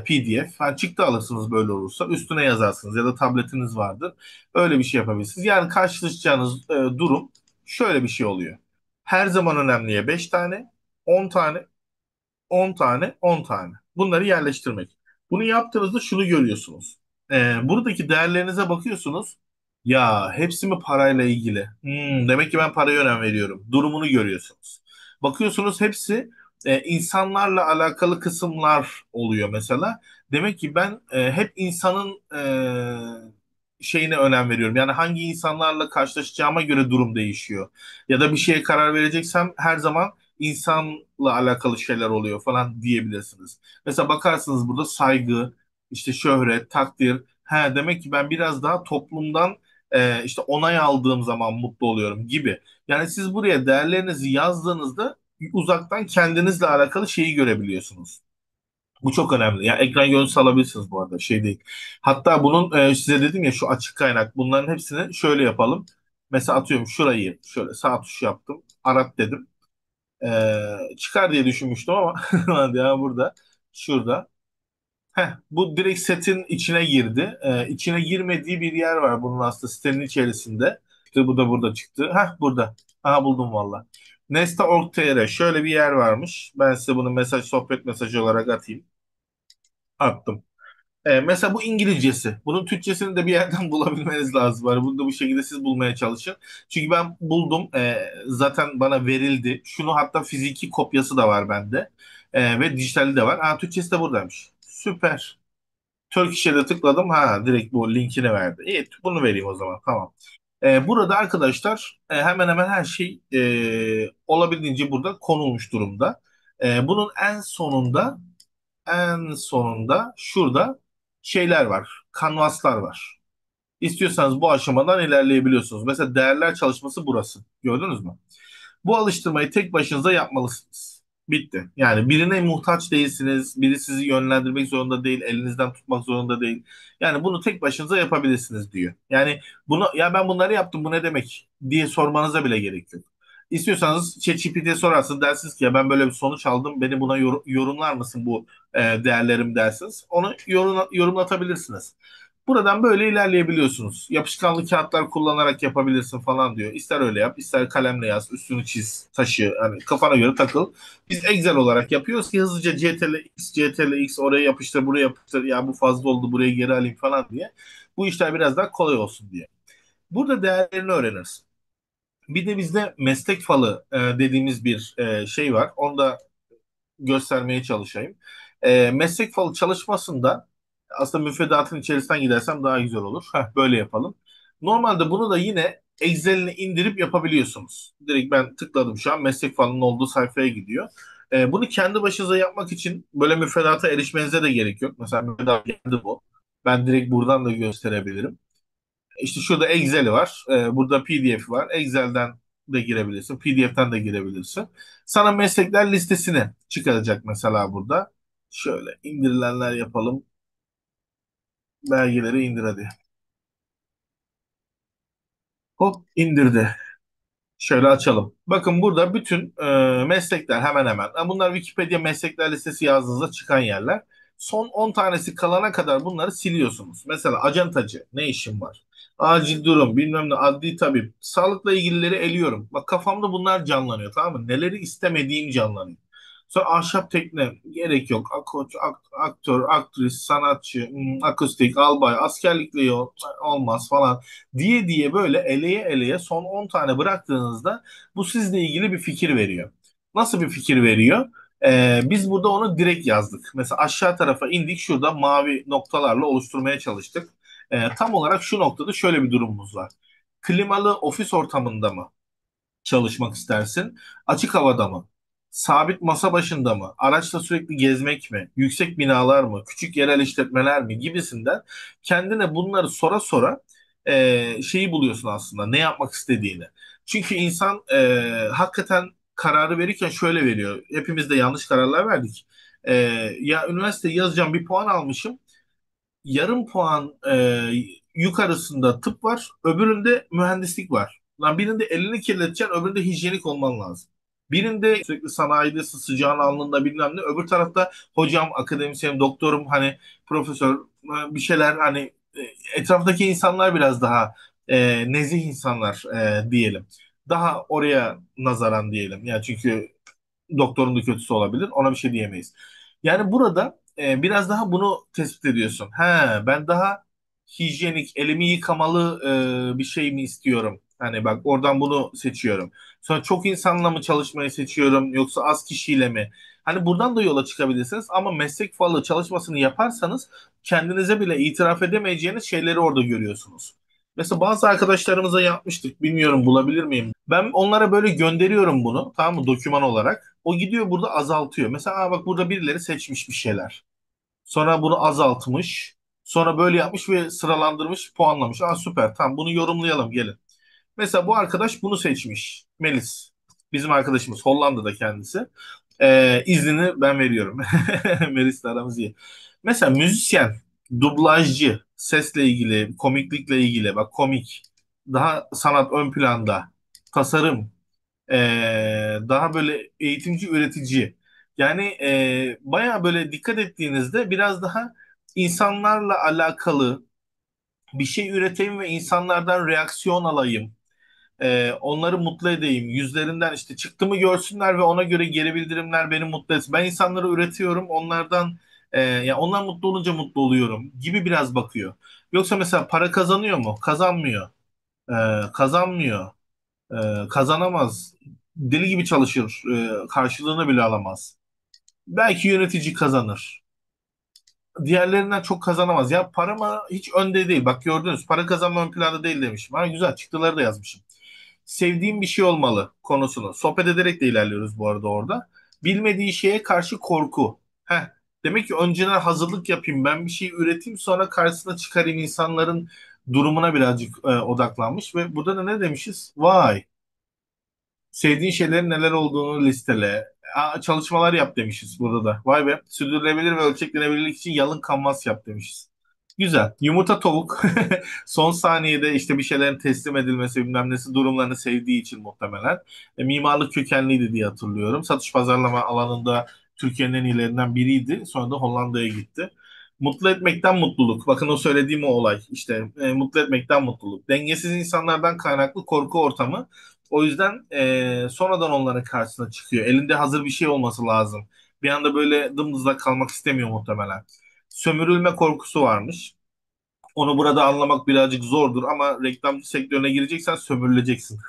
PDF. Çıktı alırsınız böyle olursa. Üstüne yazarsınız ya da tabletiniz vardır. Öyle bir şey yapabilirsiniz. Yani karşılaşacağınız durum şöyle bir şey oluyor. Her zaman önemliye 5 tane, 10 tane, 10 tane, 10 tane. Bunları yerleştirmek. Bunu yaptığınızda şunu görüyorsunuz. Buradaki değerlerinize bakıyorsunuz. Ya hepsi mi parayla ilgili? Demek ki ben paraya önem veriyorum. Durumunu görüyorsunuz. Bakıyorsunuz hepsi insanlarla alakalı kısımlar oluyor mesela. Demek ki ben hep insanın şeyine önem veriyorum. Yani hangi insanlarla karşılaşacağıma göre durum değişiyor. Ya da bir şeye karar vereceksem her zaman insanla alakalı şeyler oluyor falan diyebilirsiniz. Mesela bakarsınız burada saygı, işte şöhret, takdir. Demek ki ben biraz daha toplumdan işte onay aldığım zaman mutlu oluyorum gibi. Yani siz buraya değerlerinizi yazdığınızda uzaktan kendinizle alakalı şeyi görebiliyorsunuz. Bu çok önemli. Yani ekran görüntüsü alabilirsiniz bu arada. Şey değil. Hatta bunun size dedim ya şu açık kaynak. Bunların hepsini şöyle yapalım. Mesela atıyorum şurayı şöyle sağ tuş yaptım. Arat dedim. Çıkar diye düşünmüştüm ama ya burada şurada. Bu direkt setin içine girdi. İçine girmediği bir yer var bunun aslında sitenin içerisinde. İşte bu da burada çıktı. Burada. Aha buldum valla. Nesta.org.tr şöyle bir yer varmış. Ben size bunu sohbet mesajı olarak atayım. Attım. Mesela bu İngilizcesi. Bunun Türkçesini de bir yerden bulabilmeniz lazım. Yani bunu da bu şekilde siz bulmaya çalışın. Çünkü ben buldum. Zaten bana verildi. Şunu hatta fiziki kopyası da var bende. Ve dijitali de var. Türkçesi de buradaymış. Süper. Turkish'e de tıkladım. Direkt bu linkini verdi. İyi, bunu vereyim o zaman. Tamam. Burada arkadaşlar hemen hemen her şey olabildiğince burada konulmuş durumda. Bunun en sonunda şurada şeyler var. Kanvaslar var. İstiyorsanız bu aşamadan ilerleyebiliyorsunuz. Mesela değerler çalışması burası. Gördünüz mü? Bu alıştırmayı tek başınıza yapmalısınız. Bitti. Yani birine muhtaç değilsiniz. Biri sizi yönlendirmek zorunda değil. Elinizden tutmak zorunda değil. Yani bunu tek başınıza yapabilirsiniz diyor. Yani bunu ya ben bunları yaptım bu ne demek diye sormanıza bile gerek yok. İstiyorsanız ChatGPT'ye sorarsınız dersiniz ki ya ben böyle bir sonuç aldım beni buna yorumlar mısın bu değerlerim dersiniz. Onu yorumlatabilirsiniz. Buradan böyle ilerleyebiliyorsunuz. Yapışkanlı kağıtlar kullanarak yapabilirsin falan diyor. İster öyle yap, ister kalemle yaz, üstünü çiz, taşı, hani kafana göre takıl. Biz Excel olarak yapıyoruz ki hızlıca CTRL X oraya yapıştır, buraya yapıştır. Ya bu fazla oldu, buraya geri alayım falan diye. Bu işler biraz daha kolay olsun diye. Burada değerlerini öğrenirsin. Bir de bizde meslek falı dediğimiz bir şey var. Onu da göstermeye çalışayım. Meslek falı çalışmasında aslında müfredatın içerisinden gidersem daha güzel olur. Böyle yapalım. Normalde bunu da yine Excel'ini indirip yapabiliyorsunuz. Direkt ben tıkladım şu an meslek falının olduğu sayfaya gidiyor. Bunu kendi başınıza yapmak için böyle müfredata erişmenize de gerek yok. Mesela müfredat geldi bu. Ben direkt buradan da gösterebilirim. İşte şurada Excel'i var. Burada PDF var. Excel'den de girebilirsin. PDF'ten de girebilirsin. Sana meslekler listesini çıkaracak mesela burada. Şöyle indirilenler yapalım. Belgeleri indir hadi. Hop indirdi. Şöyle açalım. Bakın burada bütün meslekler hemen hemen. Bunlar Wikipedia meslekler listesi yazdığınızda çıkan yerler. Son 10 tanesi kalana kadar bunları siliyorsunuz. Mesela acentacı ne işim var? Acil durum bilmem ne adli tabip. Sağlıkla ilgilileri eliyorum. Bak kafamda bunlar canlanıyor tamam mı? Neleri istemediğim canlanıyor. Sonra ahşap tekne gerek yok. Aktör, aktris, sanatçı, akustik, albay, askerlikle olmaz falan diye diye böyle eleye eleye son 10 tane bıraktığınızda bu sizle ilgili bir fikir veriyor. Nasıl bir fikir veriyor? Biz burada onu direkt yazdık. Mesela aşağı tarafa indik, şurada mavi noktalarla oluşturmaya çalıştık. Tam olarak şu noktada şöyle bir durumumuz var. Klimalı ofis ortamında mı çalışmak istersin? Açık havada mı? Sabit masa başında mı? Araçla sürekli gezmek mi? Yüksek binalar mı? Küçük yerel işletmeler mi? Gibisinden kendine bunları sora sora şeyi buluyorsun aslında. Ne yapmak istediğini. Çünkü insan hakikaten kararı verirken şöyle veriyor. Hepimiz de yanlış kararlar verdik. E, Ya üniversite yazacağım, bir puan almışım, yarım puan yukarısında tıp var, öbüründe mühendislik var. Lan birinde elini kirleteceksin, öbüründe hijyenik olman lazım. Birinde sürekli sanayide sıcağın alnında bilmem ne, öbür tarafta hocam, akademisyenim, doktorum, hani profesör, bir şeyler, hani etraftaki insanlar biraz daha nezih insanlar diyelim. Daha oraya nazaran diyelim. Yani çünkü doktorun da kötüsü olabilir. Ona bir şey diyemeyiz. Yani burada biraz daha bunu tespit ediyorsun. He, ben daha hijyenik, elimi yıkamalı bir şey mi istiyorum? Hani bak, oradan bunu seçiyorum. Sonra çok insanla mı çalışmayı seçiyorum, yoksa az kişiyle mi? Hani buradan da yola çıkabilirsiniz, ama meslek falı çalışmasını yaparsanız kendinize bile itiraf edemeyeceğiniz şeyleri orada görüyorsunuz. Mesela bazı arkadaşlarımıza yapmıştık. Bilmiyorum, bulabilir miyim? Ben onlara böyle gönderiyorum bunu, tamam mı, doküman olarak. O gidiyor burada azaltıyor. Mesela bak, burada birileri seçmiş bir şeyler. Sonra bunu azaltmış. Sonra böyle yapmış ve sıralandırmış, puanlamış. Süper, tamam, bunu yorumlayalım, gelin. Mesela bu arkadaş bunu seçmiş. Melis. Bizim arkadaşımız. Hollanda'da kendisi. İznini ben veriyorum. Melis'le aramız iyi. Mesela müzisyen, dublajcı, sesle ilgili, komiklikle ilgili. Bak, komik. Daha sanat ön planda. Tasarım. Daha böyle eğitimci, üretici. Yani baya böyle dikkat ettiğinizde biraz daha insanlarla alakalı bir şey üreteyim ve insanlardan reaksiyon alayım. Onları mutlu edeyim. Yüzlerinden işte çıktığımı görsünler ve ona göre geri bildirimler beni mutlu etsin. Ben insanları üretiyorum, onlardan ya onlar mutlu olunca mutlu oluyorum gibi biraz bakıyor. Yoksa mesela para kazanıyor mu? Kazanmıyor. Kazanmıyor. Kazanamaz. Deli gibi çalışır. Karşılığını bile alamaz. Belki yönetici kazanır. Diğerlerinden çok kazanamaz. Ya para mı hiç önde değil. Bak, gördünüz, para kazanma ön planda değil demişim. Ha, güzel, çıktıları da yazmışım. Sevdiğim bir şey olmalı konusunu. Sohbet ederek de ilerliyoruz bu arada orada. Bilmediği şeye karşı korku. Heh. Demek ki önceden hazırlık yapayım, ben bir şey üreteyim, sonra karşısına çıkarayım insanların durumuna birazcık odaklanmış. Ve burada da ne demişiz? Vay, sevdiğin şeylerin neler olduğunu listele. Çalışmalar yap demişiz burada da. Vay be. Sürdürülebilir ve ölçeklenebilirlik için yalın kanvas yap demişiz. Güzel. Yumurta tavuk. Son saniyede işte bir şeylerin teslim edilmesi bilmem nesi durumlarını sevdiği için muhtemelen. Mimarlık kökenliydi diye hatırlıyorum. Satış pazarlama alanında Türkiye'nin en iyilerinden biriydi. Sonra da Hollanda'ya gitti. Mutlu etmekten mutluluk. Bakın, o söylediğim o olay. İşte mutlu etmekten mutluluk. Dengesiz insanlardan kaynaklı korku ortamı. O yüzden sonradan onların karşısına çıkıyor. Elinde hazır bir şey olması lazım. Bir anda böyle dımdızlak kalmak istemiyor muhtemelen. Sömürülme korkusu varmış. Onu burada anlamak birazcık zordur, ama reklam sektörüne gireceksen sömürüleceksin.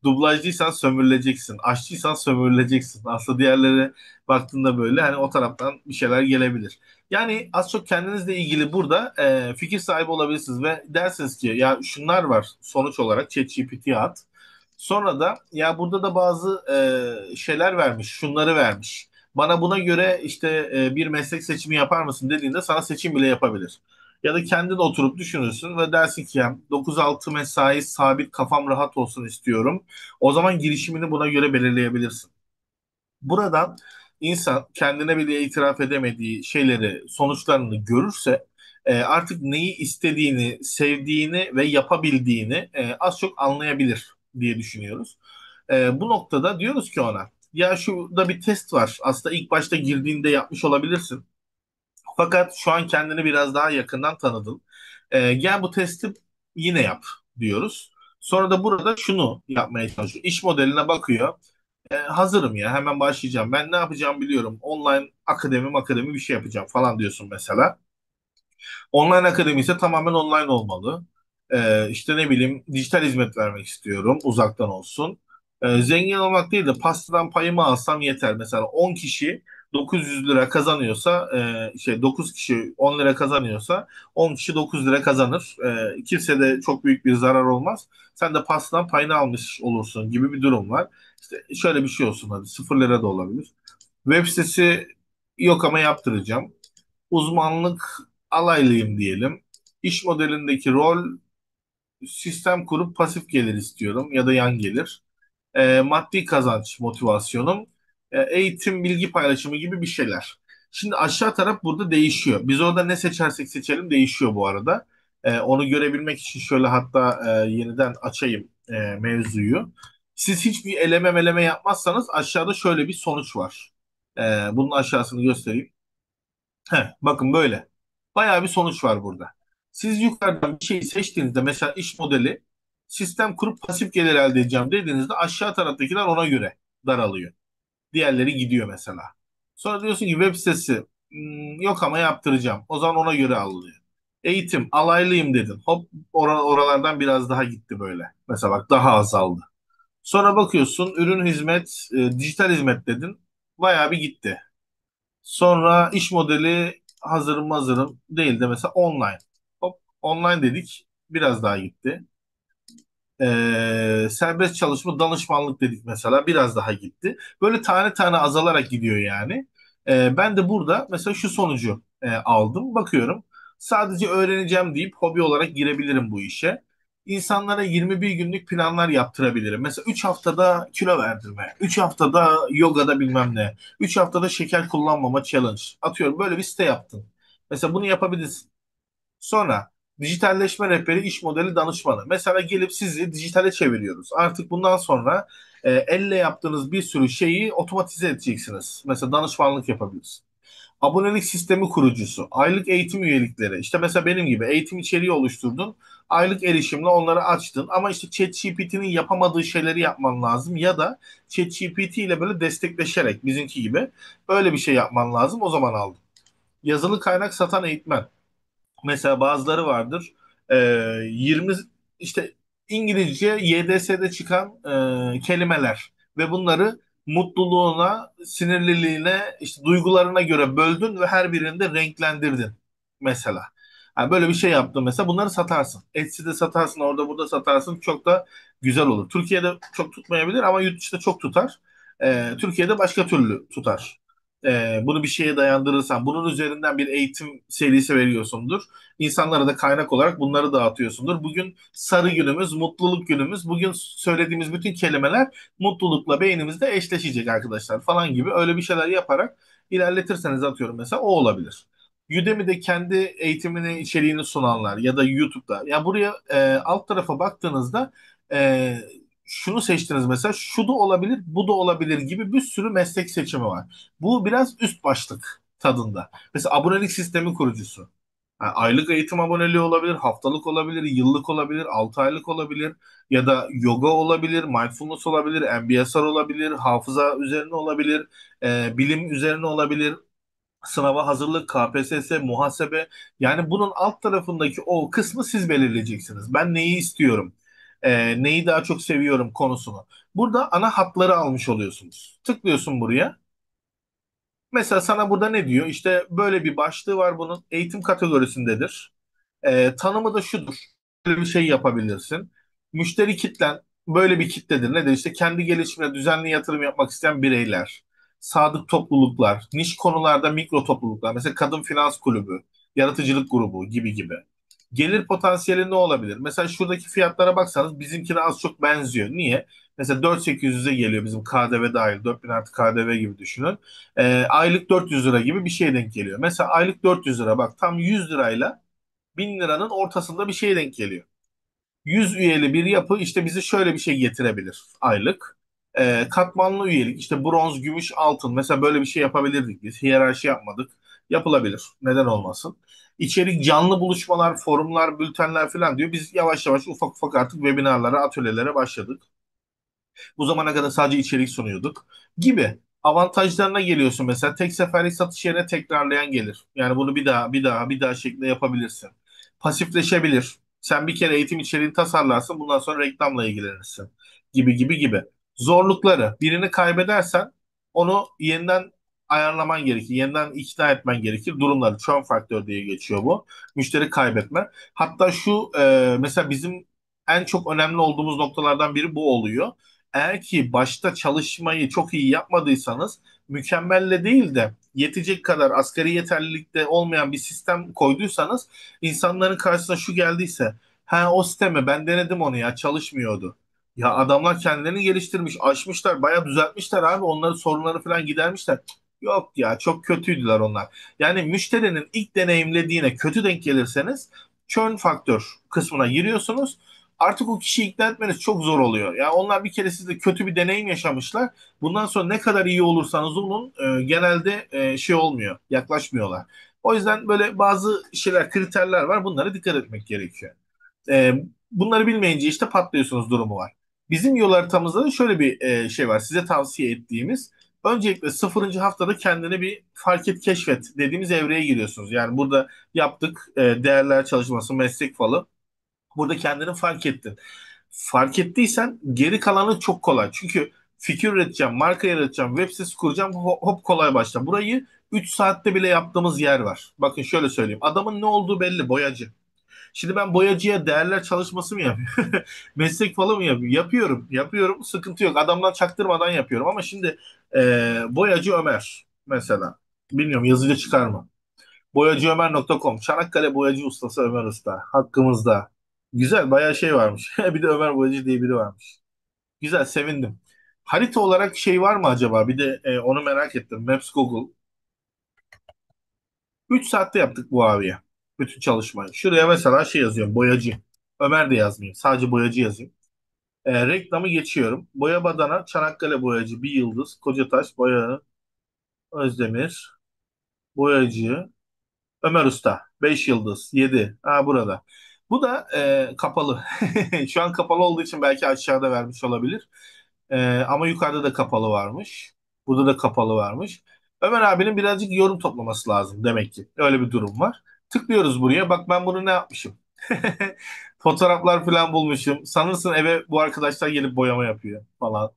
Dublajcıysan sömürüleceksin. Aşçıysan sömürüleceksin. Aslında diğerlere baktığında böyle hani o taraftan bir şeyler gelebilir. Yani az çok kendinizle ilgili burada fikir sahibi olabilirsiniz ve dersiniz ki ya şunlar var, sonuç olarak ChatGPT'ye at. Sonra da ya burada da bazı şeyler vermiş, şunları vermiş. Bana buna göre işte bir meslek seçimi yapar mısın dediğinde sana seçim bile yapabilir. Ya da kendin oturup düşünürsün ve dersin ki ya 9-6 mesai sabit, kafam rahat olsun istiyorum. O zaman girişimini buna göre belirleyebilirsin. Buradan insan kendine bile itiraf edemediği şeyleri, sonuçlarını görürse artık neyi istediğini, sevdiğini ve yapabildiğini az çok anlayabilir diye düşünüyoruz. Bu noktada diyoruz ki ona, ya şurada bir test var. Aslında ilk başta girdiğinde yapmış olabilirsin. Fakat şu an kendini biraz daha yakından tanıdın. Gel bu testi yine yap diyoruz. Sonra da burada şunu yapmaya çalışıyor. İş modeline bakıyor. Hazırım ya, hemen başlayacağım. Ben ne yapacağımı biliyorum. Online akademi bir şey yapacağım falan diyorsun mesela. Online akademi ise tamamen online olmalı. İşte ne bileyim, dijital hizmet vermek istiyorum. Uzaktan olsun. Zengin olmak değil de pastadan payımı alsam yeter. Mesela 10 kişi 900 lira kazanıyorsa, 9 kişi 10 lira kazanıyorsa 10 kişi 9 lira kazanır. Kimse de çok büyük bir zarar olmaz. Sen de pastadan payını almış olursun gibi bir durum var. İşte şöyle bir şey olsun, hadi 0 lira da olabilir. Web sitesi yok ama yaptıracağım. Uzmanlık alaylıyım diyelim. İş modelindeki rol, sistem kurup pasif gelir istiyorum ya da yan gelir. Maddi kazanç motivasyonum, eğitim, bilgi paylaşımı gibi bir şeyler. Şimdi aşağı taraf burada değişiyor. Biz orada ne seçersek seçelim değişiyor bu arada. Onu görebilmek için şöyle, hatta yeniden açayım mevzuyu. Siz hiçbir eleme meleme yapmazsanız aşağıda şöyle bir sonuç var. Bunun aşağısını göstereyim. Bakın böyle. Bayağı bir sonuç var burada. Siz yukarıdan bir şeyi seçtiğinizde, mesela iş modeli, sistem kurup pasif gelir elde edeceğim dediğinizde aşağı taraftakiler ona göre daralıyor. Diğerleri gidiyor mesela. Sonra diyorsun ki web sitesi, yok ama yaptıracağım. O zaman ona göre alınıyor. Eğitim alaylıyım dedin. Hop, oralardan biraz daha gitti böyle. Mesela bak, daha azaldı. Sonra bakıyorsun ürün hizmet, dijital hizmet dedin. Bayağı bir gitti. Sonra iş modeli hazırım değil de mesela online. Hop, online dedik, biraz daha gitti. Serbest çalışma danışmanlık dedik mesela, biraz daha gitti. Böyle tane tane azalarak gidiyor yani. Ben de burada mesela şu sonucu aldım. Bakıyorum, sadece öğreneceğim deyip hobi olarak girebilirim bu işe. İnsanlara 21 günlük planlar yaptırabilirim. Mesela 3 haftada kilo verdirme, 3 haftada yogada bilmem ne, 3 haftada şeker kullanmama challenge. Atıyorum, böyle bir site yaptın. Mesela bunu yapabilirsin. Sonra dijitalleşme rehberi, iş modeli danışmanı. Mesela gelip sizi dijitale çeviriyoruz. Artık bundan sonra elle yaptığınız bir sürü şeyi otomatize edeceksiniz. Mesela danışmanlık yapabiliriz. Abonelik sistemi kurucusu, aylık eğitim üyelikleri. İşte mesela benim gibi eğitim içeriği oluşturdun. Aylık erişimle onları açtın. Ama işte ChatGPT'nin yapamadığı şeyleri yapman lazım. Ya da ChatGPT ile böyle destekleşerek, bizimki gibi öyle bir şey yapman lazım. O zaman aldım. Yazılı kaynak satan eğitmen. Mesela bazıları vardır. 20 işte İngilizce YDS'de çıkan kelimeler ve bunları mutluluğuna, sinirliliğine, işte duygularına göre böldün ve her birini de renklendirdin mesela. Yani böyle bir şey yaptın mesela, bunları satarsın. Etsy'de satarsın, orada burada satarsın. Çok da güzel olur. Türkiye'de çok tutmayabilir ama yurt dışında çok tutar. Türkiye'de başka türlü tutar. Bunu bir şeye dayandırırsan, bunun üzerinden bir eğitim serisi veriyorsundur. İnsanlara da kaynak olarak bunları dağıtıyorsundur. Bugün sarı günümüz, mutluluk günümüz. Bugün söylediğimiz bütün kelimeler mutlulukla beynimizde eşleşecek arkadaşlar falan gibi, öyle bir şeyler yaparak ilerletirseniz, atıyorum mesela, o olabilir. Udemy'de kendi eğitimini, içeriğini sunanlar ya da YouTube'da. Ya buraya alt tarafa baktığınızda e, şunu seçtiniz mesela, şu da olabilir, bu da olabilir gibi bir sürü meslek seçimi var. Bu biraz üst başlık tadında. Mesela abonelik sistemi kurucusu. Ha, aylık eğitim aboneliği olabilir, haftalık olabilir, yıllık olabilir, 6 aylık olabilir ya da yoga olabilir, mindfulness olabilir, MBSR olabilir, hafıza üzerine olabilir, bilim üzerine olabilir, sınava hazırlık, KPSS, muhasebe. Yani bunun alt tarafındaki o kısmı siz belirleyeceksiniz. Ben neyi istiyorum, neyi daha çok seviyorum konusunu. Burada ana hatları almış oluyorsunuz. Tıklıyorsun buraya. Mesela sana burada ne diyor? İşte böyle bir başlığı var bunun. Eğitim kategorisindedir. Tanımı da şudur. Böyle bir şey yapabilirsin. Müşteri kitlen böyle bir kitledir. Nedir? İşte kendi gelişimine düzenli yatırım yapmak isteyen bireyler, sadık topluluklar, niş konularda mikro topluluklar, mesela kadın finans kulübü, yaratıcılık grubu gibi gibi. Gelir potansiyeli ne olabilir? Mesela şuradaki fiyatlara baksanız bizimkine az çok benziyor. Niye? Mesela 4.800'e geliyor bizim KDV dahil. 4.000 artı KDV gibi düşünün. Aylık 400 lira gibi bir şeye denk geliyor. Mesela aylık 400 lira, bak tam 100 lirayla 1000 liranın ortasında bir şeye denk geliyor. 100 üyeli bir yapı işte bize şöyle bir şey getirebilir aylık. Katmanlı üyelik, işte bronz, gümüş, altın. Mesela böyle bir şey yapabilirdik biz. Hiyerarşi yapmadık. Yapılabilir. Neden olmasın? İçerik, canlı buluşmalar, forumlar, bültenler falan diyor. Biz yavaş yavaş ufak ufak artık webinarlara, atölyelere başladık. Bu zamana kadar sadece içerik sunuyorduk gibi. Avantajlarına geliyorsun mesela, tek seferlik satış yerine tekrarlayan gelir. Yani bunu bir daha şeklinde yapabilirsin. Pasifleşebilir. Sen bir kere eğitim içeriğini tasarlarsın, bundan sonra reklamla ilgilenirsin. Gibi gibi gibi. Zorlukları, birini kaybedersen onu yeniden ayarlaman gerekir. Yeniden ikna etmen gerekir. Durumları, churn faktör diye geçiyor bu. Müşteri kaybetme. Hatta şu mesela bizim en çok önemli olduğumuz noktalardan biri bu oluyor. Eğer ki başta çalışmayı çok iyi yapmadıysanız, mükemmelle değil de yetecek kadar asgari yeterlilikte olmayan bir sistem koyduysanız, insanların karşısına şu geldiyse, ha o sistemi ben denedim, onu ya çalışmıyordu. Ya adamlar kendilerini geliştirmiş, aşmışlar, bayağı düzeltmişler abi, onların sorunları falan gidermişler. Cık, yok ya, çok kötüydüler onlar. Yani müşterinin ilk deneyimlediğine kötü denk gelirseniz, churn faktör kısmına giriyorsunuz. Artık o kişiyi ikna etmeniz çok zor oluyor. Yani onlar bir kere sizde kötü bir deneyim yaşamışlar. Bundan sonra ne kadar iyi olursanız olun genelde şey olmuyor, yaklaşmıyorlar. O yüzden böyle bazı şeyler, kriterler var. Bunlara dikkat etmek gerekiyor. E, Bunları bilmeyince işte patlıyorsunuz durumu var. Bizim yol haritamızda da şöyle bir şey var. Size tavsiye ettiğimiz. Öncelikle sıfırıncı haftada kendini bir fark et, keşfet dediğimiz evreye giriyorsunuz. Yani burada yaptık değerler çalışması, meslek falı. Burada kendini fark ettin. Fark ettiysen geri kalanı çok kolay. Çünkü fikir üreteceğim, marka yaratacağım, web sitesi kuracağım, hop kolay başla. Burayı 3 saatte bile yaptığımız yer var. Bakın şöyle söyleyeyim. Adamın ne olduğu belli, boyacı. Şimdi ben boyacıya değerler çalışması mı yapıyorum? Meslek falan mı yapıyorum? Yapıyorum. Yapıyorum. Sıkıntı yok. Adamdan çaktırmadan yapıyorum. Ama şimdi boyacı Ömer mesela. Bilmiyorum, yazıcı çıkar mı? Boyacıömer.com. Çanakkale boyacı ustası Ömer Usta. Hakkımızda. Güzel, bayağı şey varmış. Bir de Ömer Boyacı diye biri varmış. Güzel, sevindim. Harita olarak şey var mı acaba? Bir de onu merak ettim. Maps Google. 3 saatte yaptık bu abiye. Bütün çalışmayı. Şuraya mesela şey yazıyorum. Boyacı. Ömer de yazmayayım. Sadece boyacı yazayım. Reklamı geçiyorum. Boya badana, Çanakkale boyacı, bir yıldız, Kocataş, Boya, Özdemir, boyacı, Ömer Usta. 5 yıldız. 7. Ha, burada. Bu da kapalı. Şu an kapalı olduğu için belki aşağıda vermiş olabilir. Ama yukarıda da kapalı varmış. Burada da kapalı varmış. Ömer abinin birazcık yorum toplaması lazım demek ki. Öyle bir durum var. Tıklıyoruz buraya. Bak ben bunu ne yapmışım. Fotoğraflar falan bulmuşum. Sanırsın eve bu arkadaşlar gelip boyama yapıyor falan.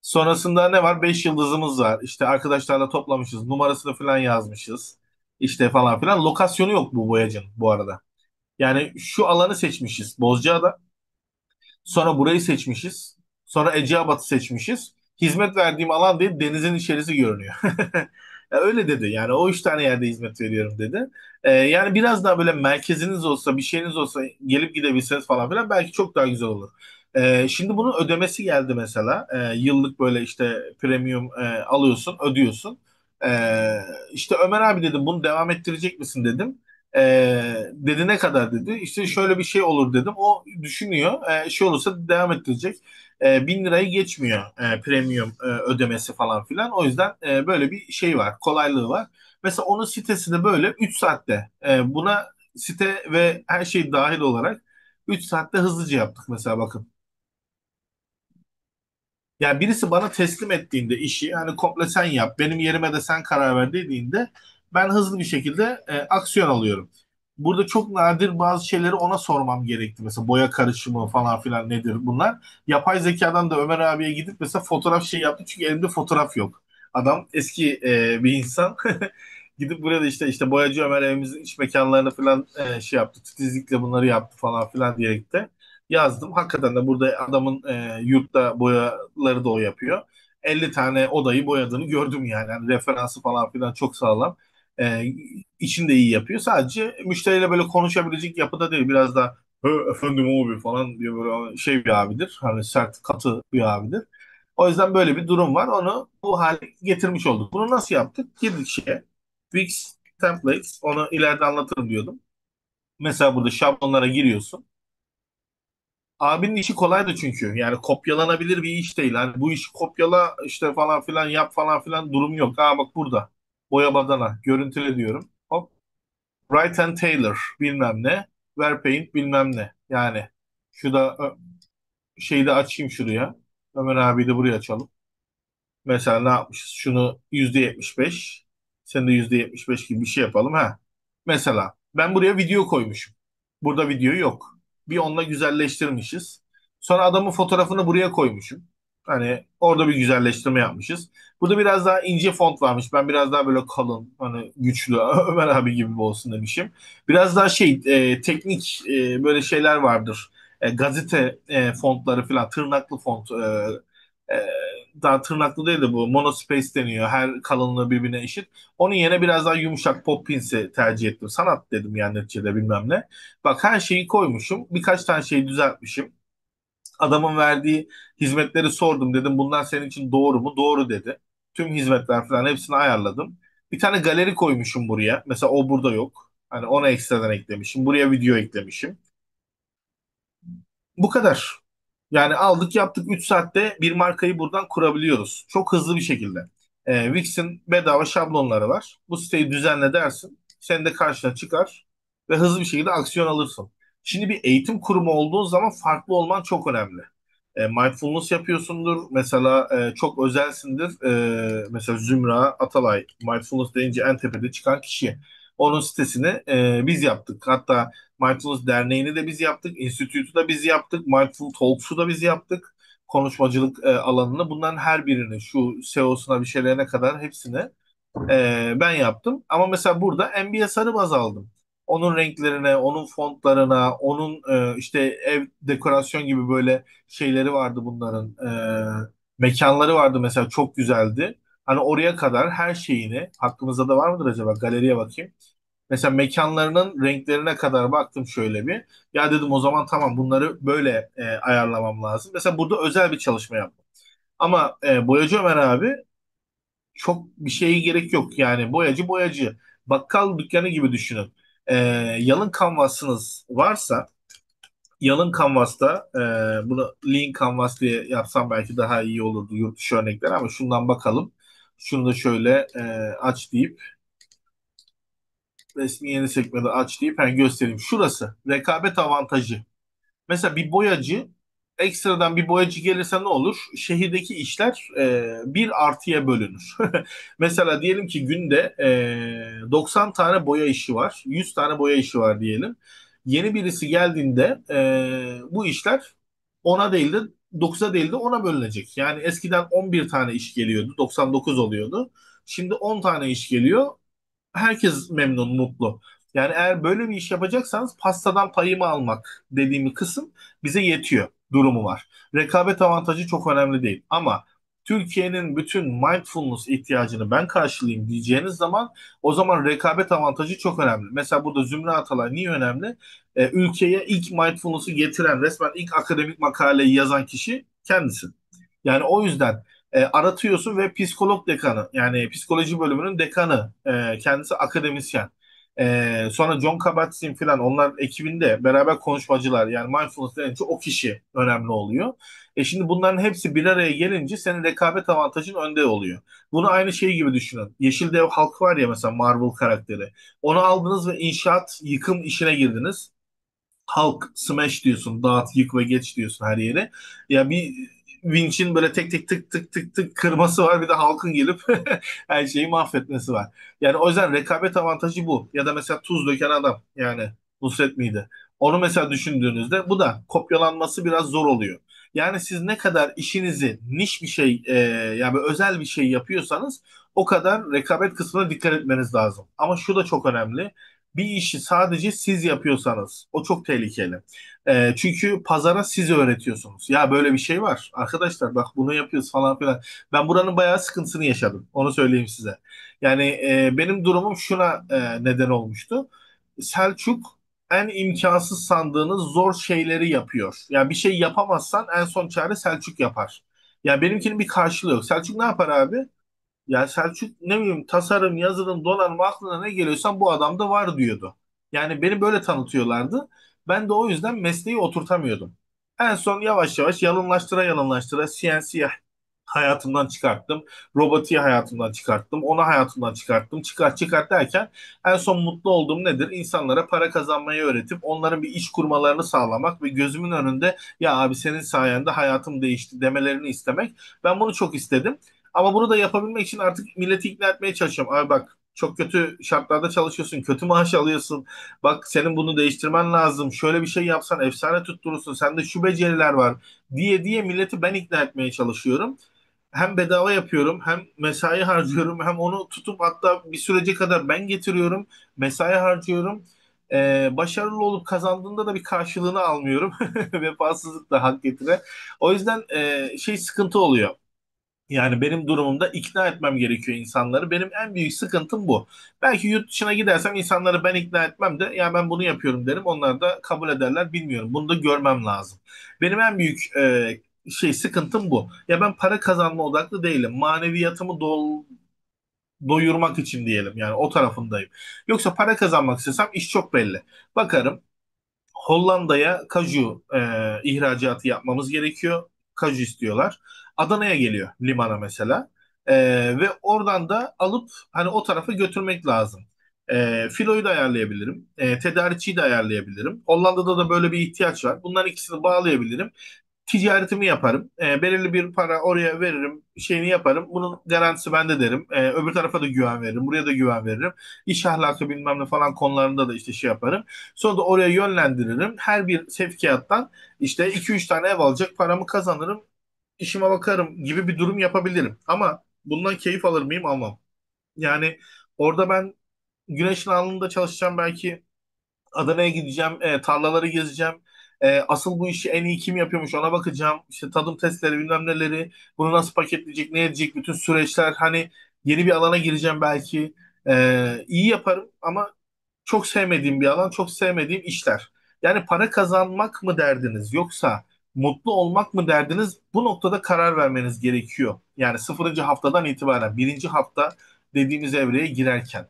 Sonrasında ne var? 5 yıldızımız var. İşte arkadaşlarla toplamışız. Numarasını falan yazmışız. İşte falan filan. Lokasyonu yok bu boyacının bu arada. Yani şu alanı seçmişiz, Bozcaada. Sonra burayı seçmişiz. Sonra Eceabat'ı seçmişiz. Hizmet verdiğim alan değil, denizin içerisi görünüyor. Ya öyle dedi. Yani o 3 tane yerde hizmet veriyorum dedi. Yani biraz daha böyle merkeziniz olsa, bir şeyiniz olsa, gelip gidebilseniz falan filan, belki çok daha güzel olur. Şimdi bunun ödemesi geldi mesela. Yıllık böyle işte premium alıyorsun, ödüyorsun. İşte Ömer abi dedim, bunu devam ettirecek misin dedim. Dedi ne kadar dedi. İşte şöyle bir şey olur dedim. O düşünüyor. Şey olursa devam ettirecek. 1.000 lirayı geçmiyor premium ödemesi falan filan. O yüzden böyle bir şey var. Kolaylığı var. Mesela onun sitesini böyle 3 saatte buna site ve her şey dahil olarak 3 saatte hızlıca yaptık mesela, bakın. Yani birisi bana teslim ettiğinde işi, hani komple sen yap, benim yerime de sen karar ver dediğinde, ben hızlı bir şekilde aksiyon alıyorum. Burada çok nadir bazı şeyleri ona sormam gerekti. Mesela boya karışımı falan filan nedir bunlar. Yapay zekadan da Ömer abiye gidip mesela fotoğraf şey yaptı, çünkü elimde fotoğraf yok. Adam eski bir insan. Gidip burada işte boyacı Ömer evimizin iç mekanlarını falan şey yaptı. Titizlikle bunları yaptı falan filan diyerek de yazdım. Hakikaten de burada adamın yurtta boyaları da o yapıyor. 50 tane odayı boyadığını gördüm yani. Yani referansı falan filan çok sağlam. E, işini de iyi yapıyor. Sadece müşteriyle böyle konuşabilecek yapıda değil. Biraz da efendim abi falan diye böyle şey bir abidir. Hani sert, katı bir abidir. O yüzden böyle bir durum var. Onu bu hale getirmiş olduk. Bunu nasıl yaptık? Girdik şeye. Wix Templates. Onu ileride anlatırım diyordum. Mesela burada şablonlara giriyorsun. Abinin işi kolaydı çünkü. Yani kopyalanabilir bir iş değil. Hani bu işi kopyala işte falan filan yap falan filan durum yok. Aa bak burada. Boya badana. Görüntüle diyorum. Hop. Write and Tailor bilmem ne. Wear Paint bilmem ne. Yani şu da şeyi de açayım şuraya. Ömer abi de buraya açalım. Mesela ne yapmışız? Şunu %75, sen de %75 gibi bir şey yapalım ha. Mesela ben buraya video koymuşum. Burada video yok. Bir onunla güzelleştirmişiz. Sonra adamın fotoğrafını buraya koymuşum. Hani orada bir güzelleştirme yapmışız. Burada biraz daha ince font varmış. Ben biraz daha böyle kalın, hani güçlü Ömer abi gibi olsun demişim. Biraz daha teknik böyle şeyler vardır. Gazete fontları falan, tırnaklı font. E, Daha tırnaklı değil de bu monospace deniyor. Her kalınlığı birbirine eşit. Onun yerine biraz daha yumuşak Poppin's'i tercih ettim. Sanat dedim yani neticede bilmem ne. Bak her şeyi koymuşum. Birkaç tane şeyi düzeltmişim. Adamın verdiği hizmetleri sordum. Dedim bunlar senin için doğru mu? Doğru dedi. Tüm hizmetler falan hepsini ayarladım. Bir tane galeri koymuşum buraya. Mesela o burada yok. Hani ona ekstradan eklemişim. Buraya video eklemişim. Bu kadar. Yani aldık yaptık 3 saatte bir markayı buradan kurabiliyoruz. Çok hızlı bir şekilde. Wix'in bedava şablonları var. Bu siteyi düzenle dersin. Sen de karşına çıkar ve hızlı bir şekilde aksiyon alırsın. Şimdi bir eğitim kurumu olduğun zaman farklı olman çok önemli. Mindfulness yapıyorsundur. Mesela çok özelsindir. Mesela Zümra Atalay Mindfulness deyince en tepede çıkan kişi. Onun sitesini biz yaptık. Hatta Mindfulness Derneği'ni de biz yaptık. Enstitüsü de biz yaptık. Mindful Talks'u da biz yaptık. Konuşmacılık alanını. Bunların her birini şu SEO'suna bir şeylerine kadar hepsini ben yaptım. Ama mesela burada MBSR'ı baz aldım. Onun renklerine, onun fontlarına, onun işte ev dekorasyon gibi böyle şeyleri vardı bunların. Mekanları vardı mesela çok güzeldi. Hani oraya kadar her şeyini, hakkımızda da var mıdır acaba? Galeriye bakayım. Mesela mekanlarının renklerine kadar baktım şöyle bir. Ya dedim o zaman tamam bunları böyle ayarlamam lazım. Mesela burada özel bir çalışma yaptım. Ama boyacı Ömer abi çok bir şeye gerek yok. Yani boyacı boyacı. Bakkal dükkanı gibi düşünün. E, Yalın kanvasınız varsa yalın kanvasta bunu lean kanvas diye yapsam belki daha iyi olurdu yurt dışı örnekler ama şundan bakalım. Şunu da şöyle aç deyip resmi yeni sekmede aç deyip ben göstereyim. Şurası rekabet avantajı. Mesela bir boyacı ekstradan bir boyacı gelirse ne olur? Şehirdeki işler bir artıya bölünür. Mesela diyelim ki günde 90 tane boya işi var. 100 tane boya işi var diyelim. Yeni birisi geldiğinde bu işler 10'a değil de 9'a değil de 10'a bölünecek. Yani eskiden 11 tane iş geliyordu. 99 oluyordu. Şimdi 10 tane iş geliyor, herkes memnun, mutlu. Yani eğer böyle bir iş yapacaksanız pastadan payımı almak dediğim kısım bize yetiyor durumu var. Rekabet avantajı çok önemli değil. Ama Türkiye'nin bütün mindfulness ihtiyacını ben karşılayayım diyeceğiniz zaman o zaman rekabet avantajı çok önemli. Mesela burada Zümre Atalay niye önemli? Ülkeye ilk mindfulness'ı getiren, resmen ilk akademik makaleyi yazan kişi kendisi. Yani o yüzden aratıyorsun ve psikolog dekanı yani psikoloji bölümünün dekanı kendisi akademisyen. Sonra John Kabat-Zinn falan onlar ekibinde beraber konuşmacılar yani mindfulness denince o kişi önemli oluyor. Şimdi bunların hepsi bir araya gelince senin rekabet avantajın önde oluyor. Bunu aynı şey gibi düşünün. Yeşil Dev Hulk var ya mesela Marvel karakteri. Onu aldınız ve inşaat yıkım işine girdiniz. Halk smash diyorsun, dağıt, yık ve geç diyorsun her yere. Ya bir vinçin böyle tek tek tık tık tık tık kırması var bir de halkın gelip her şeyi mahvetmesi var. Yani o yüzden rekabet avantajı bu. Ya da mesela tuz döken adam yani Nusret miydi? Onu mesela düşündüğünüzde bu da kopyalanması biraz zor oluyor. Yani siz ne kadar işinizi niş bir şey yani böyle özel bir şey yapıyorsanız o kadar rekabet kısmına dikkat etmeniz lazım. Ama şu da çok önemli, bir işi sadece siz yapıyorsanız o çok tehlikeli. Çünkü pazara siz öğretiyorsunuz. Ya böyle bir şey var. Arkadaşlar bak bunu yapıyoruz falan filan. Ben buranın bayağı sıkıntısını yaşadım. Onu söyleyeyim size. Yani benim durumum şuna neden olmuştu. Selçuk en imkansız sandığınız zor şeyleri yapıyor. Yani bir şey yapamazsan en son çare Selçuk yapar. Yani benimkinin bir karşılığı yok. Selçuk ne yapar abi? Ya Selçuk ne bileyim tasarım, yazılım, donanım aklına ne geliyorsan bu adamda var diyordu. Yani beni böyle tanıtıyorlardı. Ben de o yüzden mesleği oturtamıyordum. En son yavaş yavaş yalınlaştıra yalınlaştıra CNC hayatımdan çıkarttım. Robotiği hayatımdan çıkarttım. Onu hayatımdan çıkarttım. Çıkart derken en son mutlu olduğum nedir? İnsanlara para kazanmayı öğretip onların bir iş kurmalarını sağlamak ve gözümün önünde ya abi senin sayende hayatım değişti demelerini istemek. Ben bunu çok istedim. Ama bunu da yapabilmek için artık milleti ikna etmeye çalışıyorum. Abi bak çok kötü şartlarda çalışıyorsun, kötü maaş alıyorsun. Bak senin bunu değiştirmen lazım. Şöyle bir şey yapsan efsane tutturursun. Sende şu beceriler var diye milleti ben ikna etmeye çalışıyorum. Hem bedava yapıyorum, hem mesai harcıyorum, hem onu tutup hatta bir sürece kadar ben getiriyorum, mesai harcıyorum. Başarılı olup kazandığında da bir karşılığını almıyorum. Vefasızlık da hak getire. O yüzden şey sıkıntı oluyor. Yani benim durumumda ikna etmem gerekiyor insanları. Benim en büyük sıkıntım bu. Belki yurt dışına gidersem insanları ben ikna etmem de ya ben bunu yapıyorum derim. Onlar da kabul ederler bilmiyorum. Bunu da görmem lazım. Benim en büyük sıkıntım bu. Ya ben para kazanma odaklı değilim. Maneviyatımı doyurmak için diyelim. Yani o tarafındayım. Yoksa para kazanmak istesem iş çok belli. Bakarım Hollanda'ya kaju ihracatı yapmamız gerekiyor. Kaju istiyorlar. Adana'ya geliyor limana mesela. E, Ve oradan da alıp hani o tarafa götürmek lazım. Filoyu da ayarlayabilirim. Tedarikçiyi de ayarlayabilirim. Hollanda'da da böyle bir ihtiyaç var. Bunların ikisini bağlayabilirim, ticaretimi yaparım. Belirli bir para oraya veririm. Şeyini yaparım. Bunun garantisi bende derim. Öbür tarafa da güven veririm. Buraya da güven veririm. İş ahlakı bilmem ne falan konularında da işte şey yaparım. Sonra da oraya yönlendiririm. Her bir sevkiyattan işte iki üç tane ev alacak paramı kazanırım. İşime bakarım gibi bir durum yapabilirim. Ama bundan keyif alır mıyım? Almam. Yani orada ben güneşin alnında çalışacağım belki. Adana'ya gideceğim, tarlaları gezeceğim. Asıl bu işi en iyi kim yapıyormuş ona bakacağım. İşte tadım testleri bilmem neleri, bunu nasıl paketleyecek, ne edecek, bütün süreçler. Hani yeni bir alana gireceğim belki. İyi yaparım ama çok sevmediğim bir alan, çok sevmediğim işler. Yani para kazanmak mı derdiniz yoksa mutlu olmak mı derdiniz? Bu noktada karar vermeniz gerekiyor. Yani sıfırıncı haftadan itibaren birinci hafta dediğimiz evreye girerken.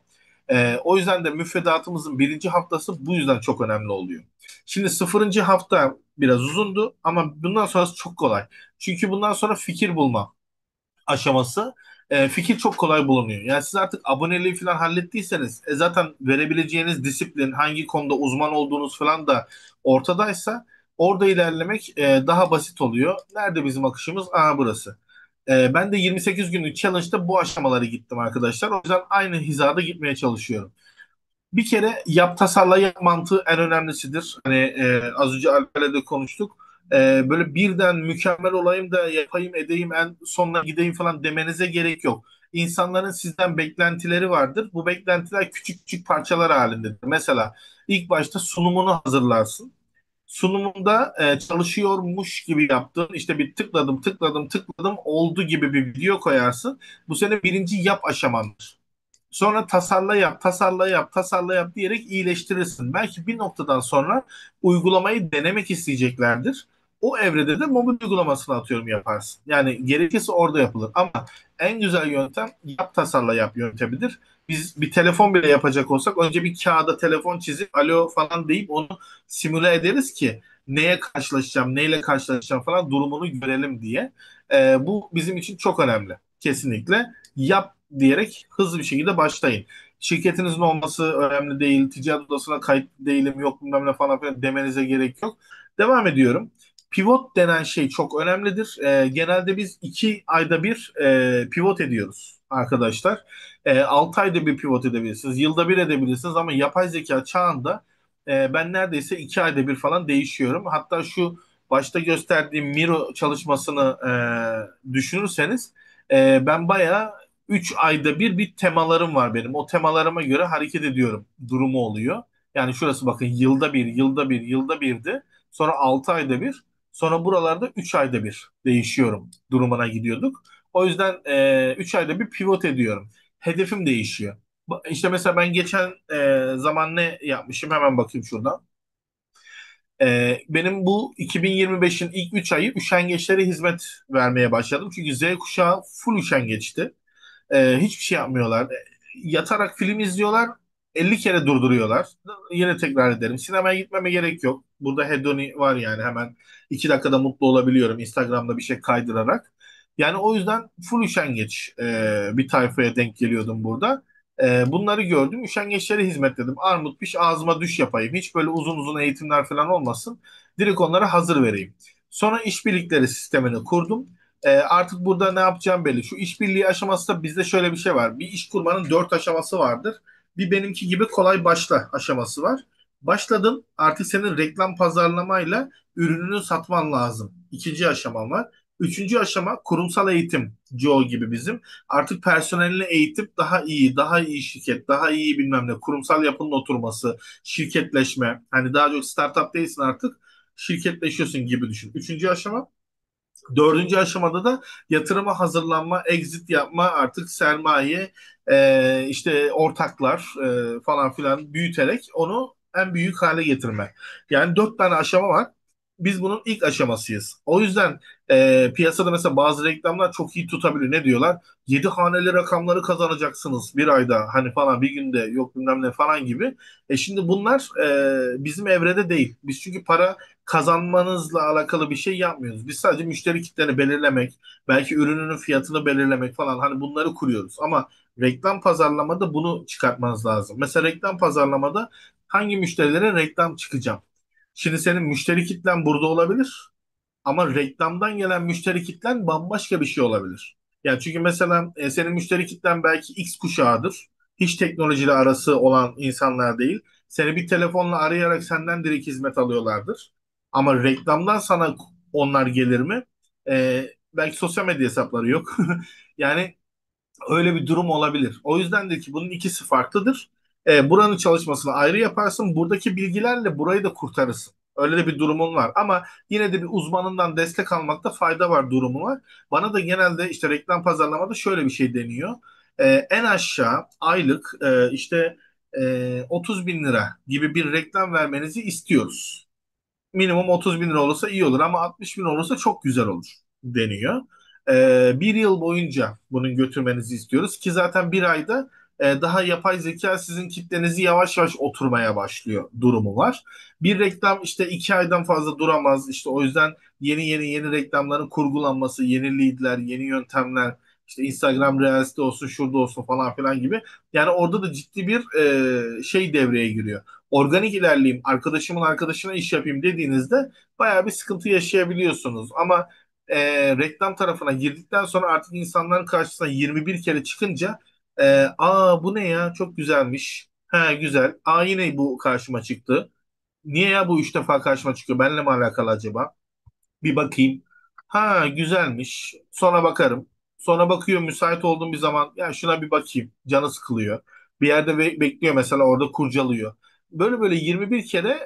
O yüzden de müfredatımızın birinci haftası bu yüzden çok önemli oluyor. Şimdi sıfırıncı hafta biraz uzundu ama bundan sonrası çok kolay. Çünkü bundan sonra fikir bulma aşaması, fikir çok kolay bulunuyor. Yani siz artık aboneliği falan hallettiyseniz zaten verebileceğiniz disiplin, hangi konuda uzman olduğunuz falan da ortadaysa orada ilerlemek daha basit oluyor. Nerede bizim akışımız? Aa, burası. Ben de 28 günlük challenge'da bu aşamaları gittim arkadaşlar. O yüzden aynı hizada gitmeye çalışıyorum. Bir kere yap tasarla yap mantığı en önemlisidir. Hani az önce Alper'le de konuştuk. Böyle birden mükemmel olayım da yapayım edeyim en sonuna gideyim falan demenize gerek yok. İnsanların sizden beklentileri vardır. Bu beklentiler küçük küçük parçalar halindedir. Mesela ilk başta sunumunu hazırlarsın. Sunumunda çalışıyormuş gibi yaptığın işte bir tıkladım oldu gibi bir video koyarsın. Bu senin birinci yap aşamandır. Sonra tasarla yap diyerek iyileştirirsin. Belki bir noktadan sonra uygulamayı denemek isteyeceklerdir. O evrede de mobil uygulamasını atıyorum yaparsın. Yani gerekirse orada yapılır. Ama en güzel yöntem yap tasarla yap yöntemidir. Biz bir telefon bile yapacak olsak önce bir kağıda telefon çizip alo falan deyip onu simüle ederiz ki neye karşılaşacağım, neyle karşılaşacağım falan durumunu görelim diye. Bu bizim için çok önemli. Kesinlikle yap diyerek hızlı bir şekilde başlayın. Şirketinizin olması önemli değil. Ticaret odasına kayıt değilim yok bilmem ne falan filan demenize gerek yok. Devam ediyorum. Pivot denen şey çok önemlidir. Genelde biz 2 ayda bir pivot ediyoruz arkadaşlar. 6 ayda bir pivot edebilirsiniz. Yılda bir edebilirsiniz ama yapay zeka çağında ben neredeyse 2 ayda bir falan değişiyorum. Hatta şu başta gösterdiğim Miro çalışmasını düşünürseniz ben bayağı 3 ayda bir temalarım var benim. O temalarıma göre hareket ediyorum durumu oluyor. Yani şurası bakın yılda birdi. Sonra 6 ayda bir. Sonra buralarda 3 ayda bir değişiyorum durumuna gidiyorduk. O yüzden 3 ayda bir pivot ediyorum. Hedefim değişiyor. İşte mesela ben geçen zaman ne yapmışım hemen bakayım şuradan. Benim bu 2025'in ilk 3 ayı üşengeçlere hizmet vermeye başladım. Çünkü Z kuşağı full üşengeçti. Hiçbir şey yapmıyorlar. Yatarak film izliyorlar. 50 kere durduruyorlar. Yine tekrar ederim. Sinemaya gitmeme gerek yok. Burada hedoni var yani hemen 2 dakikada mutlu olabiliyorum Instagram'da bir şey kaydırarak. Yani o yüzden full üşengeç bir tayfaya denk geliyordum burada. Bunları gördüm. Üşengeçlere hizmetledim. Armut piş ağzıma düş yapayım. Hiç böyle uzun uzun eğitimler falan olmasın. Direkt onlara hazır vereyim. Sonra işbirlikleri sistemini kurdum. Artık burada ne yapacağım belli. Şu işbirliği aşaması da bizde şöyle bir şey var. Bir iş kurmanın dört aşaması vardır. Bir benimki gibi kolay başla aşaması var. Başladın, artık senin reklam pazarlamayla ürününü satman lazım. İkinci aşaman var. Üçüncü aşama kurumsal eğitim. CEO gibi bizim. Artık personelini eğitip daha iyi şirket, daha iyi bilmem ne, kurumsal yapının oturması, şirketleşme. Hani daha çok startup değilsin artık, şirketleşiyorsun gibi düşün. Üçüncü aşama. Dördüncü aşamada da yatırıma hazırlanma, exit yapma, artık sermaye, işte ortaklar falan filan büyüterek onu en büyük hale getirme. Yani dört tane aşama var. Biz bunun ilk aşamasıyız. O yüzden piyasada mesela bazı reklamlar çok iyi tutabilir. Ne diyorlar? 7 haneli rakamları kazanacaksınız bir ayda, hani falan, bir günde yok bilmem ne falan gibi. Şimdi bunlar bizim evrede değil. Biz çünkü para kazanmanızla alakalı bir şey yapmıyoruz. Biz sadece müşteri kitleni belirlemek, belki ürününün fiyatını belirlemek falan, hani bunları kuruyoruz. Ama reklam pazarlamada bunu çıkartmanız lazım. Mesela reklam pazarlamada hangi müşterilere reklam çıkacağım? Şimdi senin müşteri kitlen burada olabilir. Ama reklamdan gelen müşteri kitlen bambaşka bir şey olabilir. Yani çünkü mesela senin müşteri kitlen belki X kuşağıdır. Hiç teknolojiyle arası olan insanlar değil. Seni bir telefonla arayarak senden direkt hizmet alıyorlardır. Ama reklamdan sana onlar gelir mi? Belki sosyal medya hesapları yok. Yani öyle bir durum olabilir. O yüzdendir ki bunun ikisi farklıdır. Buranın çalışmasını ayrı yaparsın. Buradaki bilgilerle burayı da kurtarırsın. Öyle de bir durumun var. Ama yine de bir uzmanından destek almakta fayda var durumu var. Bana da genelde işte reklam pazarlamada şöyle bir şey deniyor. En aşağı aylık işte 30 bin lira gibi bir reklam vermenizi istiyoruz. Minimum 30 bin lira olursa iyi olur ama 60 bin olursa çok güzel olur deniyor. Bir yıl boyunca bunun götürmenizi istiyoruz ki zaten bir ayda daha yapay zeka sizin kitlenizi yavaş yavaş oturmaya başlıyor durumu var. Bir reklam işte 2 aydan fazla duramaz. İşte o yüzden yeni reklamların kurgulanması, yeni leadler, yeni yöntemler, işte Instagram Reels'te olsun, şurada olsun falan filan gibi. Yani orada da ciddi bir şey devreye giriyor. Organik ilerleyeyim, arkadaşımın arkadaşına iş yapayım dediğinizde bayağı bir sıkıntı yaşayabiliyorsunuz. Ama reklam tarafına girdikten sonra artık insanların karşısına 21 kere çıkınca aa bu ne ya, çok güzelmiş. Ha güzel. Aa yine bu karşıma çıktı. Niye ya bu üç defa karşıma çıkıyor? Benimle mi alakalı acaba? Bir bakayım. Ha güzelmiş. Sonra bakarım. Sonra bakıyor müsait olduğum bir zaman, ya şuna bir bakayım. Canı sıkılıyor. Bir yerde bekliyor mesela, orada kurcalıyor. Böyle böyle 21 kere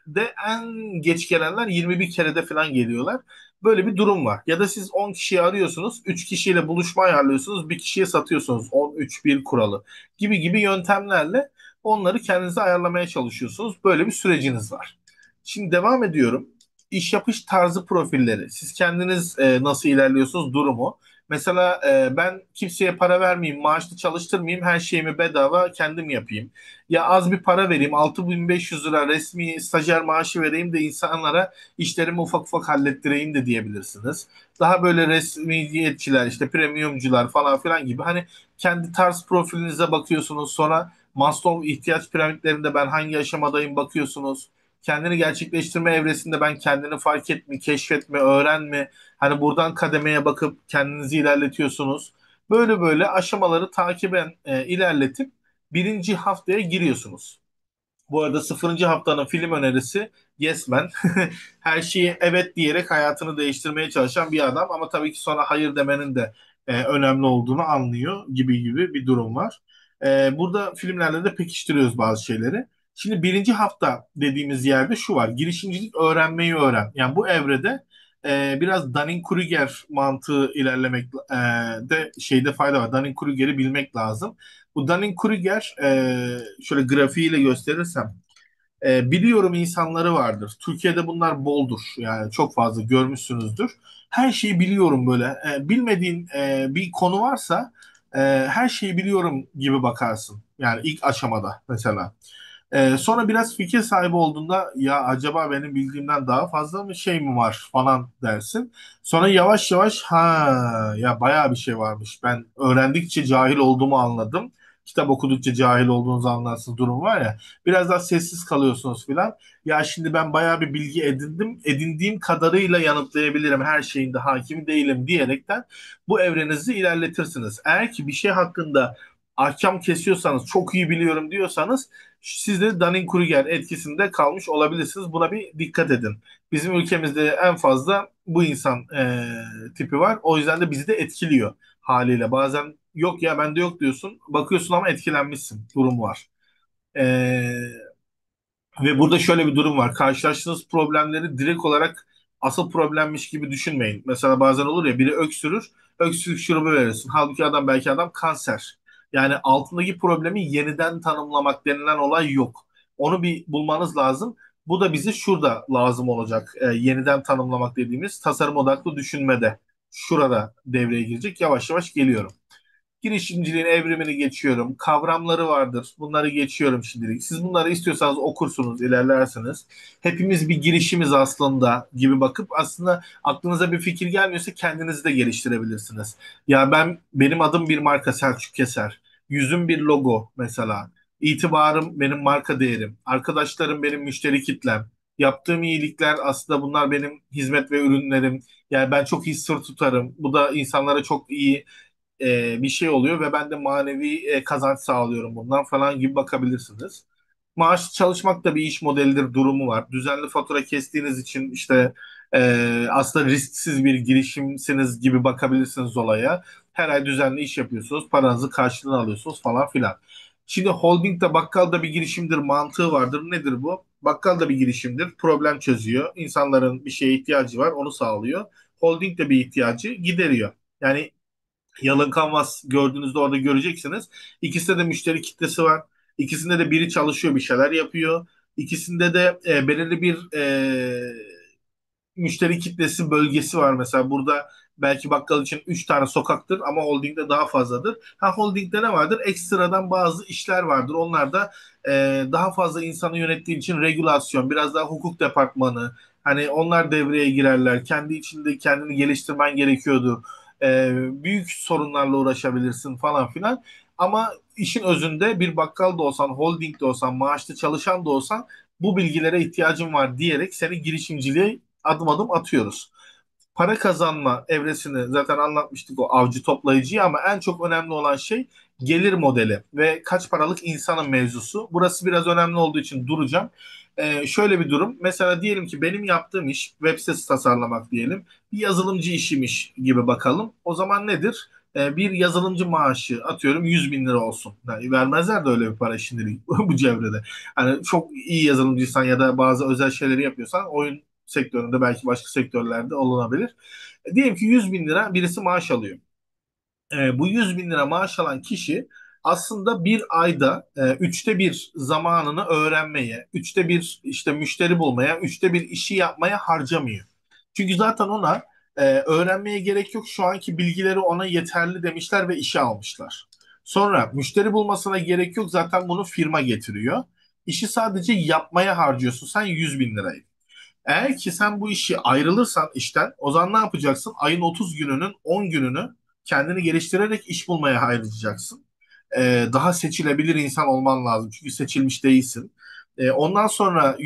de en geç gelenler 21 kerede falan geliyorlar. Böyle bir durum var. Ya da siz 10 kişiyi arıyorsunuz, 3 kişiyle buluşma ayarlıyorsunuz, bir kişiye satıyorsunuz. 10-3-1 kuralı gibi gibi yöntemlerle onları kendinize ayarlamaya çalışıyorsunuz. Böyle bir süreciniz var. Şimdi devam ediyorum. İş yapış tarzı profilleri. Siz kendiniz nasıl ilerliyorsunuz durumu. Mesela ben kimseye para vermeyeyim, maaşlı çalıştırmayayım, her şeyimi bedava kendim yapayım. Ya az bir para vereyim, 6.500 lira resmi stajyer maaşı vereyim de insanlara işlerimi ufak ufak hallettireyim de diyebilirsiniz. Daha böyle resmiyetçiler, işte premiumcular falan filan gibi, hani kendi tarz profilinize bakıyorsunuz. Sonra Maslow ihtiyaç piramitlerinde ben hangi aşamadayım bakıyorsunuz. Kendini gerçekleştirme evresinde ben kendini fark etme, keşfetme, öğrenme. Hani buradan kademeye bakıp kendinizi ilerletiyorsunuz. Böyle böyle aşamaları takiben ilerletip birinci haftaya giriyorsunuz. Bu arada sıfırıncı haftanın film önerisi Yes Man. Her şeyi evet diyerek hayatını değiştirmeye çalışan bir adam ama tabii ki sonra hayır demenin de önemli olduğunu anlıyor gibi gibi bir durum var. Burada filmlerle de pekiştiriyoruz bazı şeyleri. Şimdi birinci hafta dediğimiz yerde şu var. Girişimcilik öğrenmeyi öğren. Yani bu evrede biraz Dunning-Kruger mantığı ilerlemek de şeyde fayda var. Dunning-Kruger'i bilmek lazım. Bu Dunning-Kruger şöyle grafiğiyle gösterirsem biliyorum insanları vardır. Türkiye'de bunlar boldur. Yani çok fazla görmüşsünüzdür. Her şeyi biliyorum böyle. Bilmediğin bir konu varsa her şeyi biliyorum gibi bakarsın. Yani ilk aşamada mesela. Sonra biraz fikir sahibi olduğunda ya acaba benim bildiğimden daha fazla mı şey mi var falan dersin. Sonra yavaş yavaş ha ya bayağı bir şey varmış. Ben öğrendikçe cahil olduğumu anladım. Kitap okudukça cahil olduğunuzu anlarsınız durum var ya. Biraz daha sessiz kalıyorsunuz filan. Ya şimdi ben bayağı bir bilgi edindim. Edindiğim kadarıyla yanıtlayabilirim. Her şeyin de hakimi değilim diyerekten bu evrenizi ilerletirsiniz. Eğer ki bir şey hakkında ahkam kesiyorsanız, çok iyi biliyorum diyorsanız siz de Dunning-Kruger etkisinde kalmış olabilirsiniz. Buna bir dikkat edin. Bizim ülkemizde en fazla bu insan tipi var. O yüzden de bizi de etkiliyor haliyle. Bazen yok ya bende yok diyorsun. Bakıyorsun ama etkilenmişsin. Durum var. E, Ve burada şöyle bir durum var. Karşılaştığınız problemleri direkt olarak asıl problemmiş gibi düşünmeyin. Mesela bazen olur ya biri öksürür, öksürük şurubu verirsin. Halbuki belki adam kanser. Yani altındaki problemi yeniden tanımlamak denilen olay yok. Onu bir bulmanız lazım. Bu da bize şurada lazım olacak. Yeniden tanımlamak dediğimiz tasarım odaklı düşünmede. Şurada devreye girecek. Yavaş yavaş geliyorum. Girişimciliğin evrimini geçiyorum. Kavramları vardır. Bunları geçiyorum şimdilik. Siz bunları istiyorsanız okursunuz, ilerlersiniz. Hepimiz bir girişimiz aslında gibi bakıp aslında aklınıza bir fikir gelmiyorsa kendinizi de geliştirebilirsiniz. Ya benim adım bir marka Selçuk Keser. Yüzüm bir logo mesela. İtibarım benim marka değerim. Arkadaşlarım benim müşteri kitlem. Yaptığım iyilikler aslında bunlar benim hizmet ve ürünlerim. Yani ben çok iyi sır tutarım. Bu da insanlara çok iyi bir şey oluyor ve ben de manevi kazanç sağlıyorum bundan falan gibi bakabilirsiniz. Maaşlı çalışmak da bir iş modelidir durumu var. Düzenli fatura kestiğiniz için işte aslında risksiz bir girişimsiniz gibi bakabilirsiniz olaya. Her ay düzenli iş yapıyorsunuz, paranızı karşılığını alıyorsunuz falan filan. Şimdi holding de bakkal da bir girişimdir mantığı vardır. Nedir bu? Bakkal da bir girişimdir. Problem çözüyor. İnsanların bir şeye ihtiyacı var, onu sağlıyor. Holding de bir ihtiyacı gideriyor. Yani Yalın Canvas gördüğünüzde orada göreceksiniz. İkisinde de müşteri kitlesi var. İkisinde de biri çalışıyor, bir şeyler yapıyor. İkisinde de belirli bir müşteri kitlesi bölgesi var. Mesela burada belki bakkal için 3 tane sokaktır ama holdingde daha fazladır. Ha holdingde ne vardır? Ekstradan bazı işler vardır. Onlar da daha fazla insanı yönettiği için regülasyon, biraz daha hukuk departmanı. Hani onlar devreye girerler. Kendi içinde kendini geliştirmen gerekiyordur. Büyük sorunlarla uğraşabilirsin falan filan. Ama işin özünde bir bakkal da olsan, holding de olsan, maaşlı çalışan da olsan bu bilgilere ihtiyacım var diyerek seni girişimciliğe adım adım atıyoruz. Para kazanma evresini zaten anlatmıştık o avcı toplayıcıyı ama en çok önemli olan şey gelir modeli ve kaç paralık insanın mevzusu. Burası biraz önemli olduğu için duracağım. Şöyle bir durum. Mesela diyelim ki benim yaptığım iş web sitesi tasarlamak diyelim. Bir yazılımcı işiymiş gibi bakalım. O zaman nedir? Bir yazılımcı maaşı atıyorum 100 bin lira olsun. Yani vermezler de öyle bir para şimdilik bu çevrede. Hani çok iyi yazılımcıysan ya da bazı özel şeyleri yapıyorsan oyun sektöründe belki başka sektörlerde olunabilir. Diyelim ki 100 bin lira birisi maaş alıyor. Bu 100 bin lira maaş alan kişi aslında bir ayda üçte bir zamanını öğrenmeye, üçte bir işte müşteri bulmaya, üçte bir işi yapmaya harcamıyor. Çünkü zaten ona öğrenmeye gerek yok. Şu anki bilgileri ona yeterli demişler ve işe almışlar. Sonra müşteri bulmasına gerek yok. Zaten bunu firma getiriyor. İşi sadece yapmaya harcıyorsun. Sen 100 bin lirayı. Eğer ki sen bu işi ayrılırsan işten o zaman ne yapacaksın? Ayın 30 gününün 10 gününü kendini geliştirerek iş bulmaya harcayacaksın. Daha seçilebilir insan olman lazım. Çünkü seçilmiş değilsin. Ondan sonra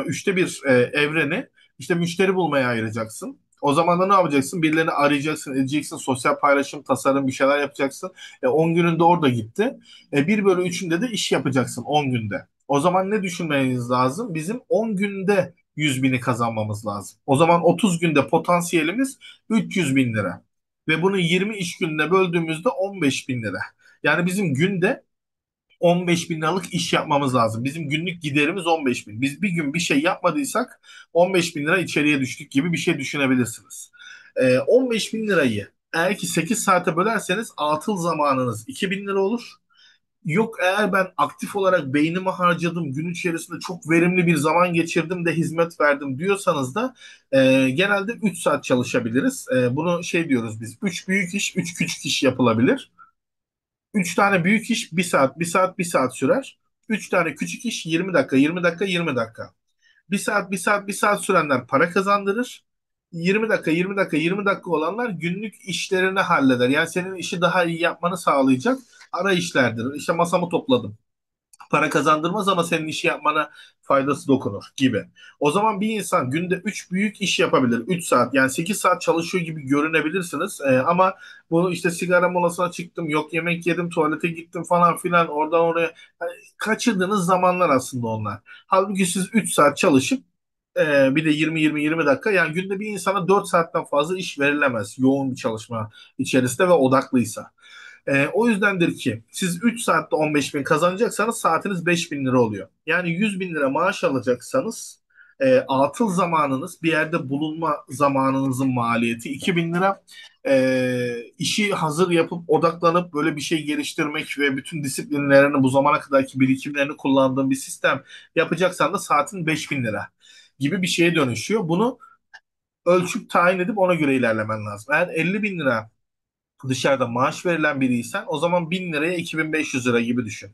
üçte bir evreni işte müşteri bulmaya ayıracaksın. O zaman da ne yapacaksın? Birilerini arayacaksın, edeceksin, sosyal paylaşım, tasarım bir şeyler yapacaksın. 10 gününde orada gitti. 1 bölü üçünde de iş yapacaksın 10 günde. O zaman ne düşünmeniz lazım? Bizim 10 günde 100 bini kazanmamız lazım. O zaman 30 günde potansiyelimiz 300 bin lira. Ve bunu 20 iş gününe böldüğümüzde 15 bin lira. Yani bizim günde 15 bin liralık iş yapmamız lazım. Bizim günlük giderimiz 15 bin. Biz bir gün bir şey yapmadıysak 15 bin lira içeriye düştük gibi bir şey düşünebilirsiniz. 15 bin lirayı eğer ki 8 saate bölerseniz atıl zamanınız 2 bin lira olur. Yok eğer ben aktif olarak beynimi harcadım, gün içerisinde çok verimli bir zaman geçirdim de hizmet verdim diyorsanız da genelde 3 saat çalışabiliriz. Bunu şey diyoruz biz, 3 büyük iş, 3 küçük iş yapılabilir. 3 tane büyük iş bir saat, bir saat, bir saat sürer. 3 tane küçük iş 20 dakika, 20 dakika, 20 dakika. Bir saat, bir saat, bir saat sürenler para kazandırır. 20 dakika, 20 dakika, 20 dakika olanlar günlük işlerini halleder. Yani senin işi daha iyi yapmanı sağlayacak ara işlerdir. İşte masamı topladım, para kazandırmaz ama senin işi yapmana faydası dokunur gibi. O zaman bir insan günde 3 büyük iş yapabilir. 3 saat yani 8 saat çalışıyor gibi görünebilirsiniz. Ama bunu işte sigara molasına çıktım, yok yemek yedim, tuvalete gittim falan filan oradan oraya hani kaçırdığınız zamanlar aslında onlar. Halbuki siz 3 saat çalışıp bir de 20-20-20 dakika yani günde bir insana 4 saatten fazla iş verilemez yoğun bir çalışma içerisinde ve odaklıysa. O yüzdendir ki siz 3 saatte 15 bin kazanacaksanız saatiniz 5 bin lira oluyor. Yani 100 bin lira maaş alacaksanız atıl zamanınız bir yerde bulunma zamanınızın maliyeti 2 bin lira. İşi hazır yapıp odaklanıp böyle bir şey geliştirmek ve bütün disiplinlerini bu zamana kadarki birikimlerini kullandığın bir sistem yapacaksan da saatin 5 bin lira gibi bir şeye dönüşüyor. Bunu ölçüp tayin edip ona göre ilerlemen lazım. Eğer 50 bin lira dışarıda maaş verilen biriysen o zaman 1000 liraya 2500 lira gibi düşün.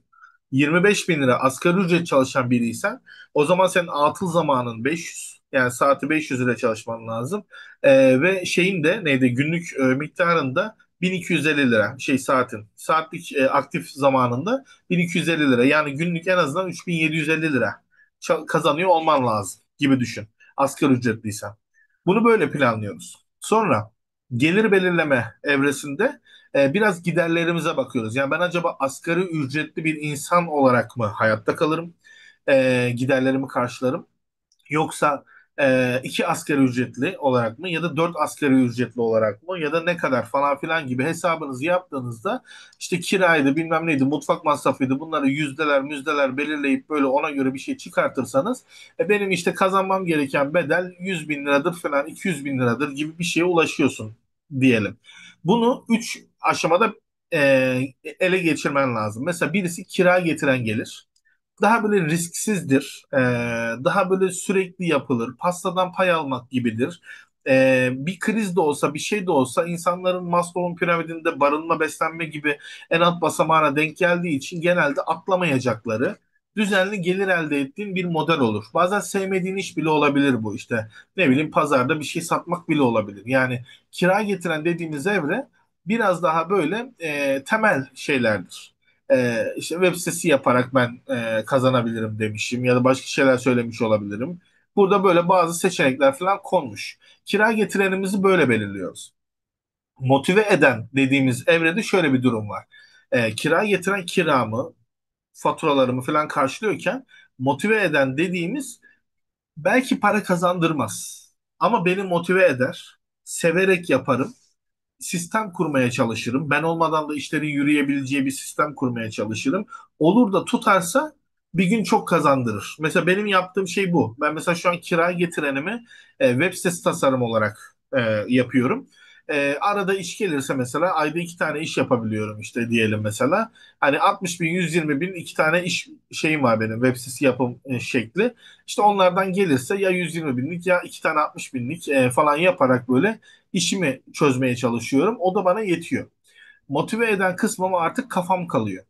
25 bin lira asgari ücret çalışan biriysen o zaman senin atıl zamanın 500 yani saati 500 lira çalışman lazım. Ve şeyin de neydi günlük miktarında 1250 lira şey saatin saatlik aktif zamanında 1250 lira yani günlük en azından 3750 lira kazanıyor olman lazım gibi düşün asgari ücretliysen. Bunu böyle planlıyoruz. Sonra gelir belirleme evresinde biraz giderlerimize bakıyoruz. Yani ben acaba asgari ücretli bir insan olarak mı hayatta kalırım? Giderlerimi karşılarım. Yoksa iki asgari ücretli olarak mı ya da dört asgari ücretli olarak mı ya da ne kadar falan filan gibi hesabınızı yaptığınızda işte kiraydı bilmem neydi mutfak masrafıydı bunları yüzdeler müzdeler belirleyip böyle ona göre bir şey çıkartırsanız benim işte kazanmam gereken bedel 100 bin liradır falan 200 bin liradır gibi bir şeye ulaşıyorsun diyelim. Bunu üç aşamada e, ele geçirmen lazım. Mesela birisi kira getiren gelir daha böyle risksizdir. Daha böyle sürekli yapılır. Pastadan pay almak gibidir. Bir kriz de olsa, bir şey de olsa insanların Maslow'un piramidinde barınma, beslenme gibi en alt basamağına denk geldiği için genelde atlamayacakları düzenli gelir elde ettiğin bir model olur. Bazen sevmediğin iş bile olabilir bu işte. Ne bileyim pazarda bir şey satmak bile olabilir. Yani kira getiren dediğimiz evre biraz daha böyle temel şeylerdir işte web sitesi yaparak ben kazanabilirim demişim ya da başka şeyler söylemiş olabilirim. Burada böyle bazı seçenekler falan konmuş. Kira getirenimizi böyle belirliyoruz. Motive eden dediğimiz evrede şöyle bir durum var. Kira getiren kiramı, faturalarımı falan karşılıyorken motive eden dediğimiz belki para kazandırmaz. Ama beni motive eder. Severek yaparım sistem kurmaya çalışırım. Ben olmadan da işlerin yürüyebileceği bir sistem kurmaya çalışırım. Olur da tutarsa bir gün çok kazandırır. Mesela benim yaptığım şey bu. Ben mesela şu an kira getirenimi web sitesi tasarım olarak yapıyorum. Arada iş gelirse mesela ayda iki tane iş yapabiliyorum işte diyelim mesela. Hani 60 bin, 120 bin iki tane iş şeyim var benim web sitesi yapım şekli. İşte onlardan gelirse ya 120 binlik ya iki tane 60 binlik falan yaparak böyle işimi çözmeye çalışıyorum. O da bana yetiyor. Motive eden kısmıma artık kafam kalıyor.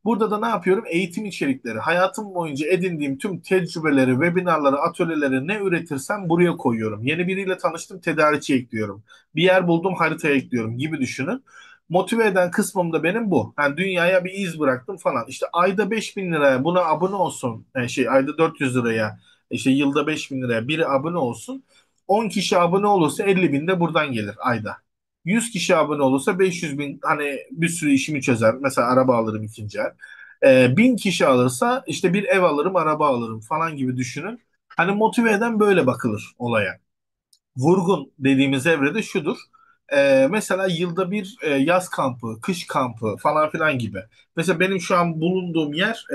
Burada da ne yapıyorum? Eğitim içerikleri. Hayatım boyunca edindiğim tüm tecrübeleri, webinarları, atölyeleri ne üretirsem buraya koyuyorum. Yeni biriyle tanıştım, tedarikçi ekliyorum. Bir yer buldum, haritaya ekliyorum gibi düşünün. Motive eden kısmım da benim bu. Yani dünyaya bir iz bıraktım falan. İşte ayda 5 bin liraya buna abone olsun. Ayda 400 liraya, işte yılda 5 bin liraya biri abone olsun. 10 kişi abone olursa 50 bin de buradan gelir ayda. 100 kişi abone olursa 500 bin hani bir sürü işimi çözer. Mesela araba alırım ikinci el. 1000 kişi alırsa işte bir ev alırım, araba alırım falan gibi düşünün. Hani motive eden böyle bakılır olaya. Vurgun dediğimiz evrede şudur. Mesela yılda bir yaz kampı, kış kampı falan filan gibi. Mesela benim şu an bulunduğum yer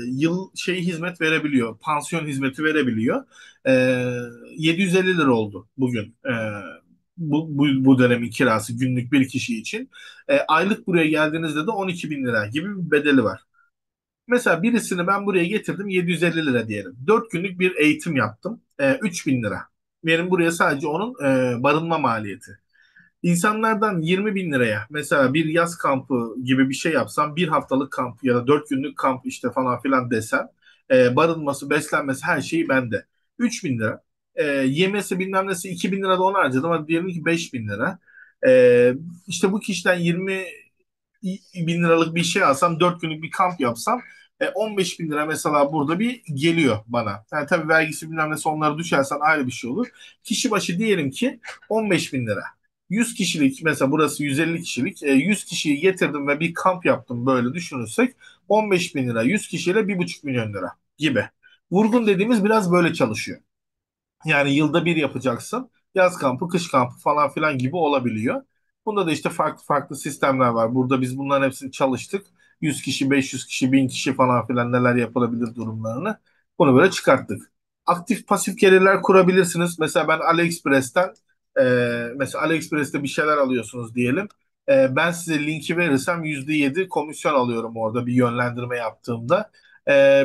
yıl şey hizmet verebiliyor. Pansiyon hizmeti verebiliyor. E, 750 lira oldu bugün. Bu dönemin kirası günlük bir kişi için. Aylık buraya geldiğinizde de 12 bin lira gibi bir bedeli var. Mesela birisini ben buraya getirdim 750 lira diyelim. 4 günlük bir eğitim yaptım. 3 bin lira. Benim buraya sadece onun barınma maliyeti. İnsanlardan 20 bin liraya mesela bir yaz kampı gibi bir şey yapsam, bir haftalık kamp ya da 4 günlük kamp işte falan filan desem, barınması, beslenmesi her şeyi bende. 3 bin lira. Yemesi bilmem nesi 2 bin lira da ona harcadım. Hadi diyelim ki 5 bin lira. E, işte bu kişiden 20 bin liralık bir şey alsam, 4 günlük bir kamp yapsam 15 bin lira mesela burada bir geliyor bana. Yani tabii vergisi bilmem nesi onları düşersen ayrı bir şey olur. Kişi başı diyelim ki 15 bin lira. 100 kişilik mesela, burası 150 kişilik. 100 kişiyi getirdim ve bir kamp yaptım, böyle düşünürsek 15 bin lira 100 kişiyle 1,5 milyon lira gibi. Vurgun dediğimiz biraz böyle çalışıyor. Yani yılda bir yapacaksın. Yaz kampı, kış kampı falan filan gibi olabiliyor. Bunda da işte farklı farklı sistemler var. Burada biz bunların hepsini çalıştık. 100 kişi, 500 kişi, 1000 kişi falan filan neler yapılabilir durumlarını. Bunu böyle çıkarttık. Aktif pasif gelirler kurabilirsiniz. Mesela ben AliExpress'ten mesela AliExpress'te bir şeyler alıyorsunuz diyelim. Ben size linki verirsem %7 komisyon alıyorum orada bir yönlendirme yaptığımda.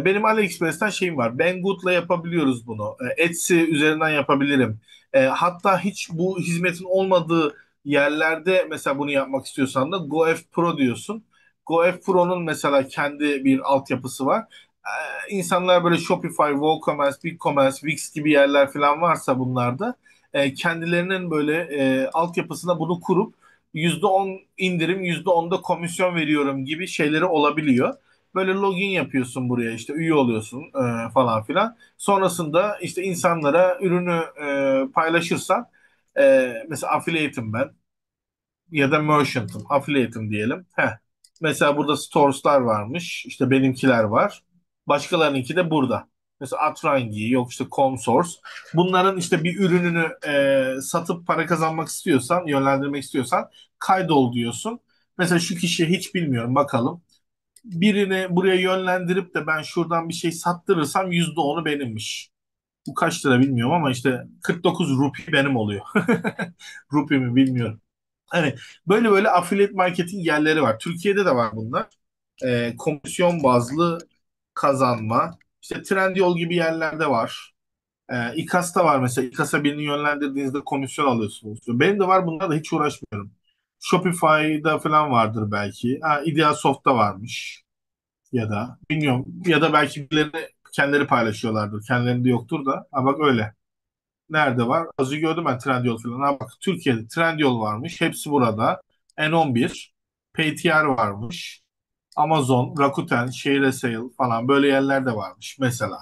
Benim AliExpress'ten şeyim var. Banggood'la yapabiliyoruz bunu. Etsy üzerinden yapabilirim. Hatta hiç bu hizmetin olmadığı yerlerde mesela bunu yapmak istiyorsan da GoF Pro diyorsun. GoF Pro'nun mesela kendi bir altyapısı var. İnsanlar böyle Shopify, WooCommerce, BigCommerce, Wix gibi yerler falan varsa bunlarda kendilerinin böyle altyapısına bunu kurup %10 indirim, %10 da komisyon veriyorum gibi şeyleri olabiliyor. Böyle login yapıyorsun buraya, işte üye oluyorsun falan filan. Sonrasında işte insanlara ürünü paylaşırsan, mesela affiliate'im ben ya da merchant'ım, affiliate'im diyelim. Heh. Mesela burada stores'lar varmış. İşte benimkiler var. Başkalarınınki de burada. Mesela Atrangi, yok işte ComSource. Bunların işte bir ürününü satıp para kazanmak istiyorsan, yönlendirmek istiyorsan kaydol diyorsun. Mesela şu kişiyi hiç bilmiyorum, bakalım, birini buraya yönlendirip de ben şuradan bir şey sattırırsam %10'u benimmiş. Bu kaç lira bilmiyorum ama işte 49 rupi benim oluyor. Rupi mi bilmiyorum. Hani böyle böyle affiliate marketing yerleri var. Türkiye'de de var bunlar. Komisyon bazlı kazanma. İşte Trendyol gibi yerlerde var. İKAS'ta var mesela. İKAS'a birini yönlendirdiğinizde komisyon alıyorsunuz. Benim de var, bunlar da hiç uğraşmıyorum. Shopify'da falan vardır belki. Ideasoft'ta varmış. Ya da bilmiyorum, ya da belki birileri kendileri paylaşıyorlardır. Kendilerinde yoktur da. Ha bak öyle. Nerede var? Az önce gördüm ben Trendyol falan. Ha bak, Türkiye'de Trendyol varmış. Hepsi burada. N11, PayTR varmış. Amazon, Rakuten, ShareASale falan böyle yerler de varmış mesela.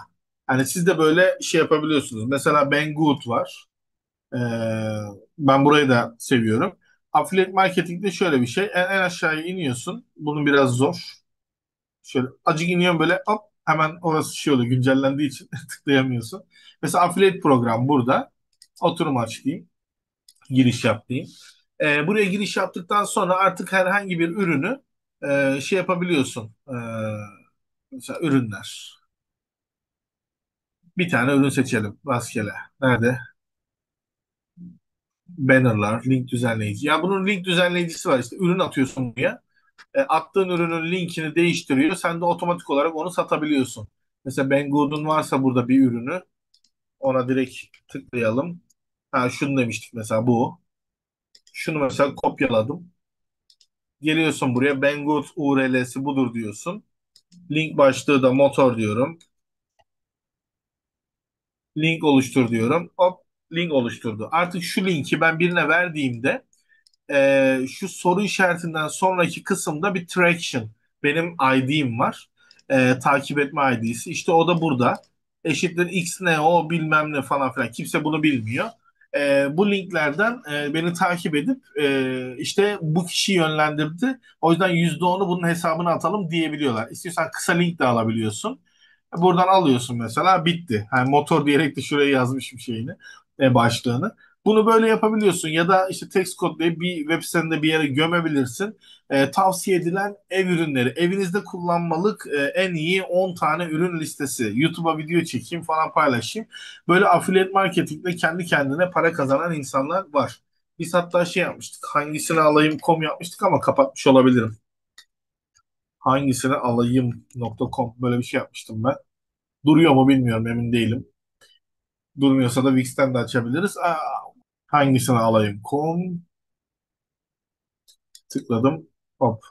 Hani siz de böyle şey yapabiliyorsunuz. Mesela Banggood var. Ee, Ben burayı da seviyorum. Affiliate marketingde şöyle bir şey. En aşağıya iniyorsun. Bunun biraz zor. Şöyle acık iniyorum, böyle hop hemen orası şey oluyor, güncellendiği için tıklayamıyorsun. Mesela affiliate program burada. Oturum aç diyeyim. Giriş yap diyeyim. Buraya giriş yaptıktan sonra artık herhangi bir ürünü şey yapabiliyorsun. Mesela ürünler. Bir tane ürün seçelim rastgele. Nerede? Bannerlar, link düzenleyici. Ya bunun link düzenleyicisi var işte. Ürün atıyorsun buraya. Attığın ürünün linkini değiştiriyor. Sen de otomatik olarak onu satabiliyorsun. Mesela Banggood'un varsa burada bir ürünü, ona direkt tıklayalım. Ha, şunu demiştik mesela, bu. Şunu mesela kopyaladım. Geliyorsun buraya, Banggood URL'si budur diyorsun. Link başlığı da motor diyorum. Link oluştur diyorum. Hop, link oluşturdu. Artık şu linki ben birine verdiğimde şu soru işaretinden sonraki kısımda bir traction. Benim ID'm var. Takip etme ID'si. İşte o da burada. Eşittir X ne o bilmem ne falan filan. Kimse bunu bilmiyor. Bu linklerden beni takip edip işte bu kişi yönlendirdi. O yüzden %10'u bunun hesabına atalım diyebiliyorlar. İstiyorsan kısa link de alabiliyorsun. Buradan alıyorsun mesela, bitti. Yani motor diyerek de şuraya yazmışım şeyini, başlığını. Bunu böyle yapabiliyorsun ya da işte text kodlayıp bir web sitesinde bir yere gömebilirsin. Tavsiye edilen ev ürünleri, evinizde kullanmalık en iyi 10 tane ürün listesi. YouTube'a video çekeyim falan, paylaşayım. Böyle affiliate marketingle kendi kendine para kazanan insanlar var. Biz hatta şey yapmıştık. Hangisini alayım.com yapmıştık ama kapatmış olabilirim. Hangisini alayım.com, böyle bir şey yapmıştım ben. Duruyor mu bilmiyorum, emin değilim. Durmuyorsa da Wix'ten de açabiliriz. Hangisini alayım.com. Tıkladım. Hop.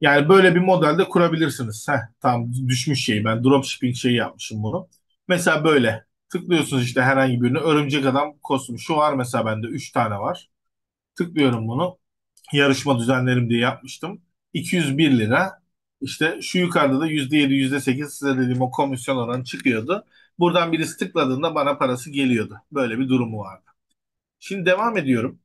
Yani böyle bir modelde kurabilirsiniz. Tamam, düşmüş şey. Ben dropshipping şeyi yapmışım bunu. Mesela böyle. Tıklıyorsunuz işte herhangi birini. Örümcek adam kostümü. Şu var mesela, bende 3 tane var. Tıklıyorum bunu. Yarışma düzenlerim diye yapmıştım. 201 lira. İşte şu yukarıda da %7, %8 size dediğim o komisyon oranı çıkıyordu. Buradan birisi tıkladığında bana parası geliyordu. Böyle bir durumu vardı. Şimdi devam ediyorum.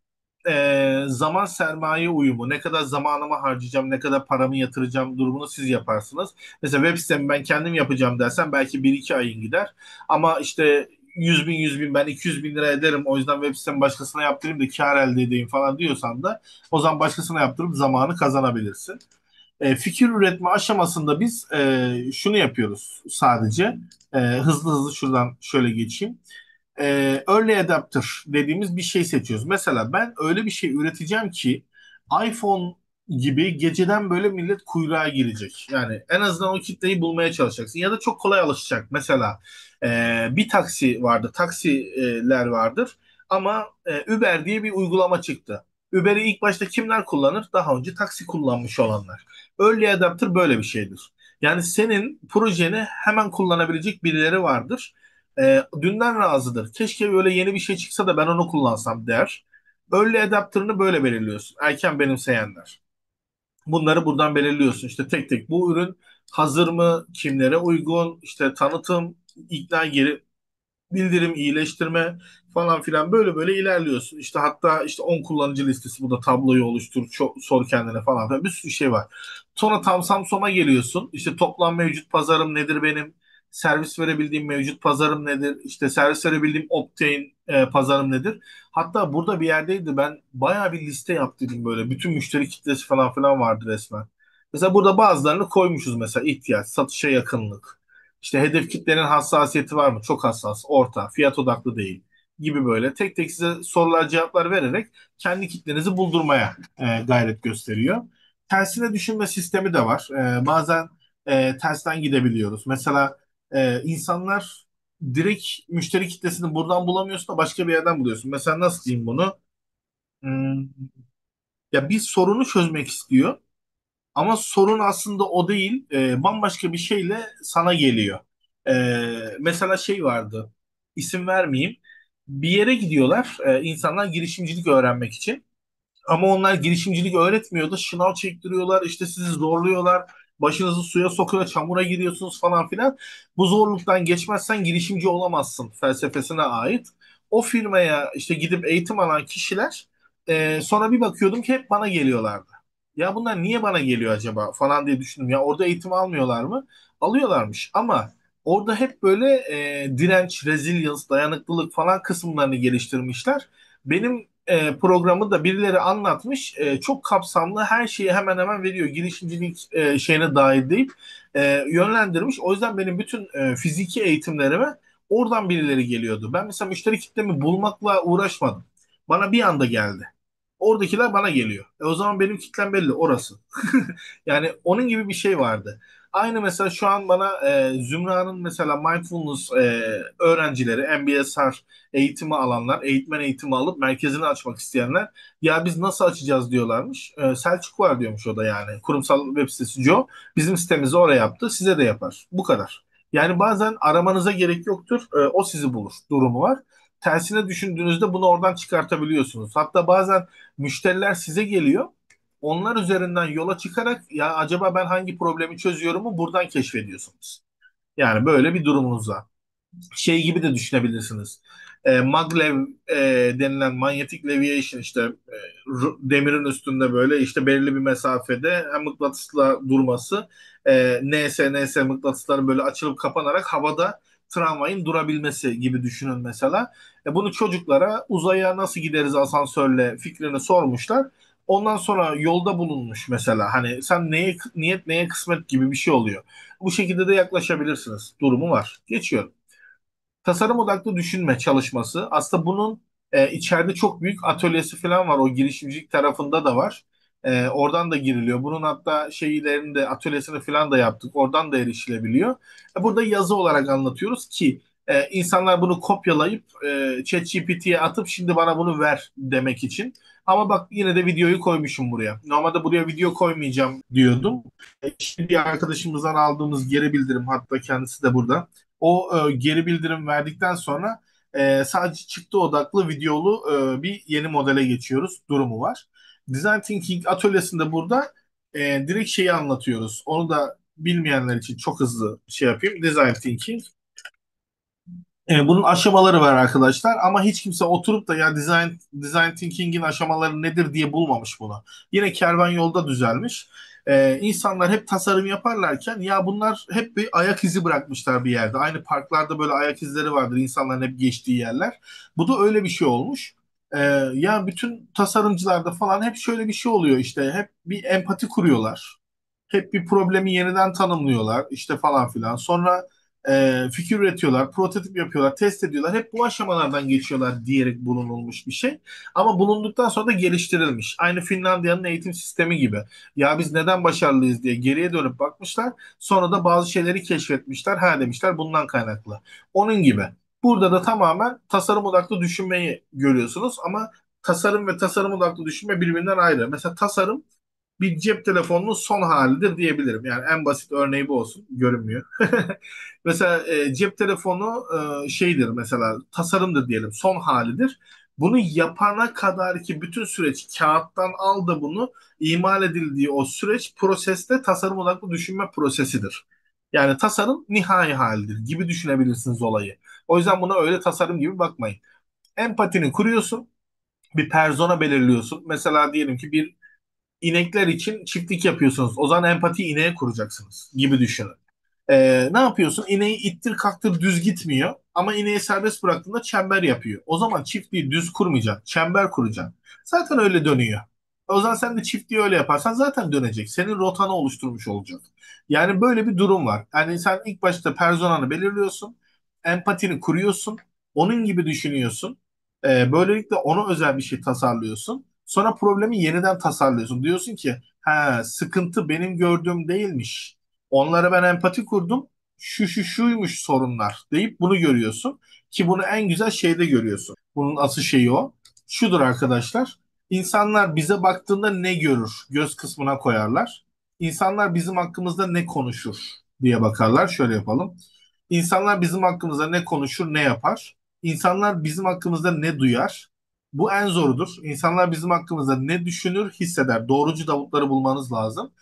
Zaman sermaye uyumu. Ne kadar zamanımı harcayacağım, ne kadar paramı yatıracağım durumunu siz yaparsınız. Mesela web sitemi ben kendim yapacağım dersen belki bir iki ayın gider. Ama işte 100 bin 100 bin, ben 200 bin lira ederim. O yüzden web sitemi başkasına yaptırayım da kar elde edeyim falan diyorsan da o zaman başkasına yaptırıp zamanı kazanabilirsin. Fikir üretme aşamasında biz şunu yapıyoruz sadece. Hızlı hızlı şuradan şöyle geçeyim. Early adapter dediğimiz bir şey seçiyoruz. Mesela ben öyle bir şey üreteceğim ki iPhone gibi geceden böyle millet kuyruğa girecek. Yani en azından o kitleyi bulmaya çalışacaksın. Ya da çok kolay alışacak. Mesela bir taksi vardır, taksiler vardır. Ama Uber diye bir uygulama çıktı. Uber'i ilk başta kimler kullanır? Daha önce taksi kullanmış olanlar. Early adapter böyle bir şeydir. Yani senin projeni hemen kullanabilecek birileri vardır. Dünden razıdır. Keşke böyle yeni bir şey çıksa da ben onu kullansam der. Early adapter'ını böyle belirliyorsun. Erken benimseyenler. Bunları buradan belirliyorsun. İşte tek tek bu ürün hazır mı? Kimlere uygun? İşte tanıtım, ikna geri bildirim, iyileştirme falan filan, böyle böyle ilerliyorsun. İşte hatta işte 10 kullanıcı listesi, bu da tabloyu oluştur, sor kendine falan filan, bir sürü şey var. Sonra tam Samsung'a geliyorsun. İşte toplam mevcut pazarım nedir benim? Servis verebildiğim mevcut pazarım nedir? İşte servis verebildiğim Optane pazarım nedir? Hatta burada bir yerdeydi, ben bayağı bir liste yaptım böyle. Bütün müşteri kitlesi falan filan vardı resmen. Mesela burada bazılarını koymuşuz, mesela ihtiyaç, satışa yakınlık. İşte hedef kitlenin hassasiyeti var mı? Çok hassas, orta, fiyat odaklı değil gibi, böyle tek tek size sorular cevaplar vererek kendi kitlenizi buldurmaya gayret gösteriyor. Tersine düşünme sistemi de var. Bazen tersten gidebiliyoruz. Mesela insanlar direkt müşteri kitlesini buradan bulamıyorsun da başka bir yerden buluyorsun. Mesela nasıl diyeyim bunu? Hmm, ya bir sorunu çözmek istiyor. Ama sorun aslında o değil, bambaşka bir şeyle sana geliyor. Mesela şey vardı, isim vermeyeyim. Bir yere gidiyorlar, insanlar girişimcilik öğrenmek için. Ama onlar girişimcilik öğretmiyor da şınav çektiriyorlar, işte sizi zorluyorlar, başınızı suya sokuyor, çamura giriyorsunuz falan filan. Bu zorluktan geçmezsen girişimci olamazsın felsefesine ait. O firmaya işte gidip eğitim alan kişiler sonra bir bakıyordum ki hep bana geliyorlardı. Ya bunlar niye bana geliyor acaba falan diye düşündüm. Ya orada eğitim almıyorlar mı? Alıyorlarmış ama orada hep böyle direnç, resilience, dayanıklılık falan kısımlarını geliştirmişler. Benim programı da birileri anlatmış. Çok kapsamlı, her şeyi hemen hemen veriyor. Girişimcilik şeyine dair deyip yönlendirmiş. O yüzden benim bütün fiziki eğitimlerime oradan birileri geliyordu. Ben mesela müşteri kitlemi bulmakla uğraşmadım. Bana bir anda geldi. Oradakiler bana geliyor. O zaman benim kitlem belli, orası. Yani onun gibi bir şey vardı. Aynı mesela şu an bana Zümra'nın mesela mindfulness öğrencileri, MBSR eğitimi alanlar, eğitmen eğitimi alıp merkezini açmak isteyenler, ya biz nasıl açacağız diyorlarmış. Selçuk var diyormuş o da yani. Kurumsal web sitesi Joe. Bizim sitemizi oraya yaptı. Size de yapar. Bu kadar. Yani bazen aramanıza gerek yoktur. O sizi bulur durumu var. Tersine düşündüğünüzde bunu oradan çıkartabiliyorsunuz. Hatta bazen müşteriler size geliyor. Onlar üzerinden yola çıkarak ya acaba ben hangi problemi çözüyorumu buradan keşfediyorsunuz. Yani böyle bir durumunuz var. Şey gibi de düşünebilirsiniz. Maglev denilen manyetik leviation, işte demirin üstünde böyle işte belirli bir mesafede hem mıknatısla durması, NS mıknatısların böyle açılıp kapanarak havada tramvayın durabilmesi gibi düşünün mesela. Bunu çocuklara uzaya nasıl gideriz asansörle fikrini sormuşlar. Ondan sonra yolda bulunmuş mesela. Hani sen neye niyet neye kısmet gibi bir şey oluyor. Bu şekilde de yaklaşabilirsiniz. Durumu var. Geçiyorum. Tasarım odaklı düşünme çalışması. Aslında bunun içeride çok büyük atölyesi falan var. O girişimcilik tarafında da var. Oradan da giriliyor. Bunun hatta şeylerini de, atölyesini falan da yaptık. Oradan da erişilebiliyor. Burada yazı olarak anlatıyoruz ki insanlar bunu kopyalayıp ChatGPT'ye atıp şimdi bana bunu ver demek için. Ama bak yine de videoyu koymuşum buraya. Normalde buraya video koymayacağım diyordum. Şimdi bir arkadaşımızdan aldığımız geri bildirim, hatta kendisi de burada. O geri bildirim verdikten sonra sadece çıktı odaklı videolu bir yeni modele geçiyoruz durumu var. Design Thinking atölyesinde burada direkt şeyi anlatıyoruz. Onu da bilmeyenler için çok hızlı şey yapayım. Design Thinking. Bunun aşamaları var arkadaşlar ama hiç kimse oturup da ya design thinking'in aşamaları nedir diye bulmamış bunu. Yine kervan yolda düzelmiş. İnsanlar hep tasarım yaparlarken ya bunlar hep bir ayak izi bırakmışlar bir yerde. Aynı parklarda böyle ayak izleri vardır insanların hep geçtiği yerler. Bu da öyle bir şey olmuş. Ee, Ya bütün tasarımcılarda falan hep şöyle bir şey oluyor işte hep bir empati kuruyorlar. Hep bir problemi yeniden tanımlıyorlar işte falan filan. Sonra fikir üretiyorlar, prototip yapıyorlar, test ediyorlar. Hep bu aşamalardan geçiyorlar diyerek bulunulmuş bir şey. Ama bulunduktan sonra da geliştirilmiş. Aynı Finlandiya'nın eğitim sistemi gibi. Ya biz neden başarılıyız diye geriye dönüp bakmışlar. Sonra da bazı şeyleri keşfetmişler. Ha demişler bundan kaynaklı. Onun gibi. Burada da tamamen tasarım odaklı düşünmeyi görüyorsunuz ama tasarım ve tasarım odaklı düşünme birbirinden ayrı. Mesela tasarım bir cep telefonunun son halidir diyebilirim. Yani en basit örneği bu olsun. Görünmüyor. Mesela cep telefonu şeydir mesela tasarımdır diyelim son halidir. Bunu yapana kadar ki bütün süreç kağıttan al da bunu imal edildiği o süreç proseste tasarım odaklı düşünme prosesidir. Yani tasarım nihai halidir gibi düşünebilirsiniz olayı. O yüzden buna öyle tasarım gibi bakmayın. Empatini kuruyorsun, bir persona belirliyorsun. Mesela diyelim ki bir inekler için çiftlik yapıyorsunuz. O zaman empati ineğe kuracaksınız gibi düşünün. Ne yapıyorsun? İneği ittir kaktır düz gitmiyor. Ama ineği serbest bıraktığında çember yapıyor. O zaman çiftliği düz kurmayacaksın. Çember kuracaksın. Zaten öyle dönüyor. O zaman sen de çiftliği öyle yaparsan zaten dönecek. Senin rotanı oluşturmuş olacak. Yani böyle bir durum var. Yani sen ilk başta personanı belirliyorsun. Empatini kuruyorsun. Onun gibi düşünüyorsun. Böylelikle ona özel bir şey tasarlıyorsun. Sonra problemi yeniden tasarlıyorsun. Diyorsun ki ha, sıkıntı benim gördüğüm değilmiş. Onlara ben empati kurdum. Şu şuymuş sorunlar deyip bunu görüyorsun. Ki bunu en güzel şeyde görüyorsun. Bunun asıl şeyi o. Şudur arkadaşlar. İnsanlar bize baktığında ne görür? Göz kısmına koyarlar. İnsanlar bizim hakkımızda ne konuşur diye bakarlar. Şöyle yapalım. İnsanlar bizim hakkımızda ne konuşur, ne yapar? İnsanlar bizim hakkımızda ne duyar? Bu en zorudur. İnsanlar bizim hakkımızda ne düşünür, hisseder. Doğrucu davutları bulmanız lazım.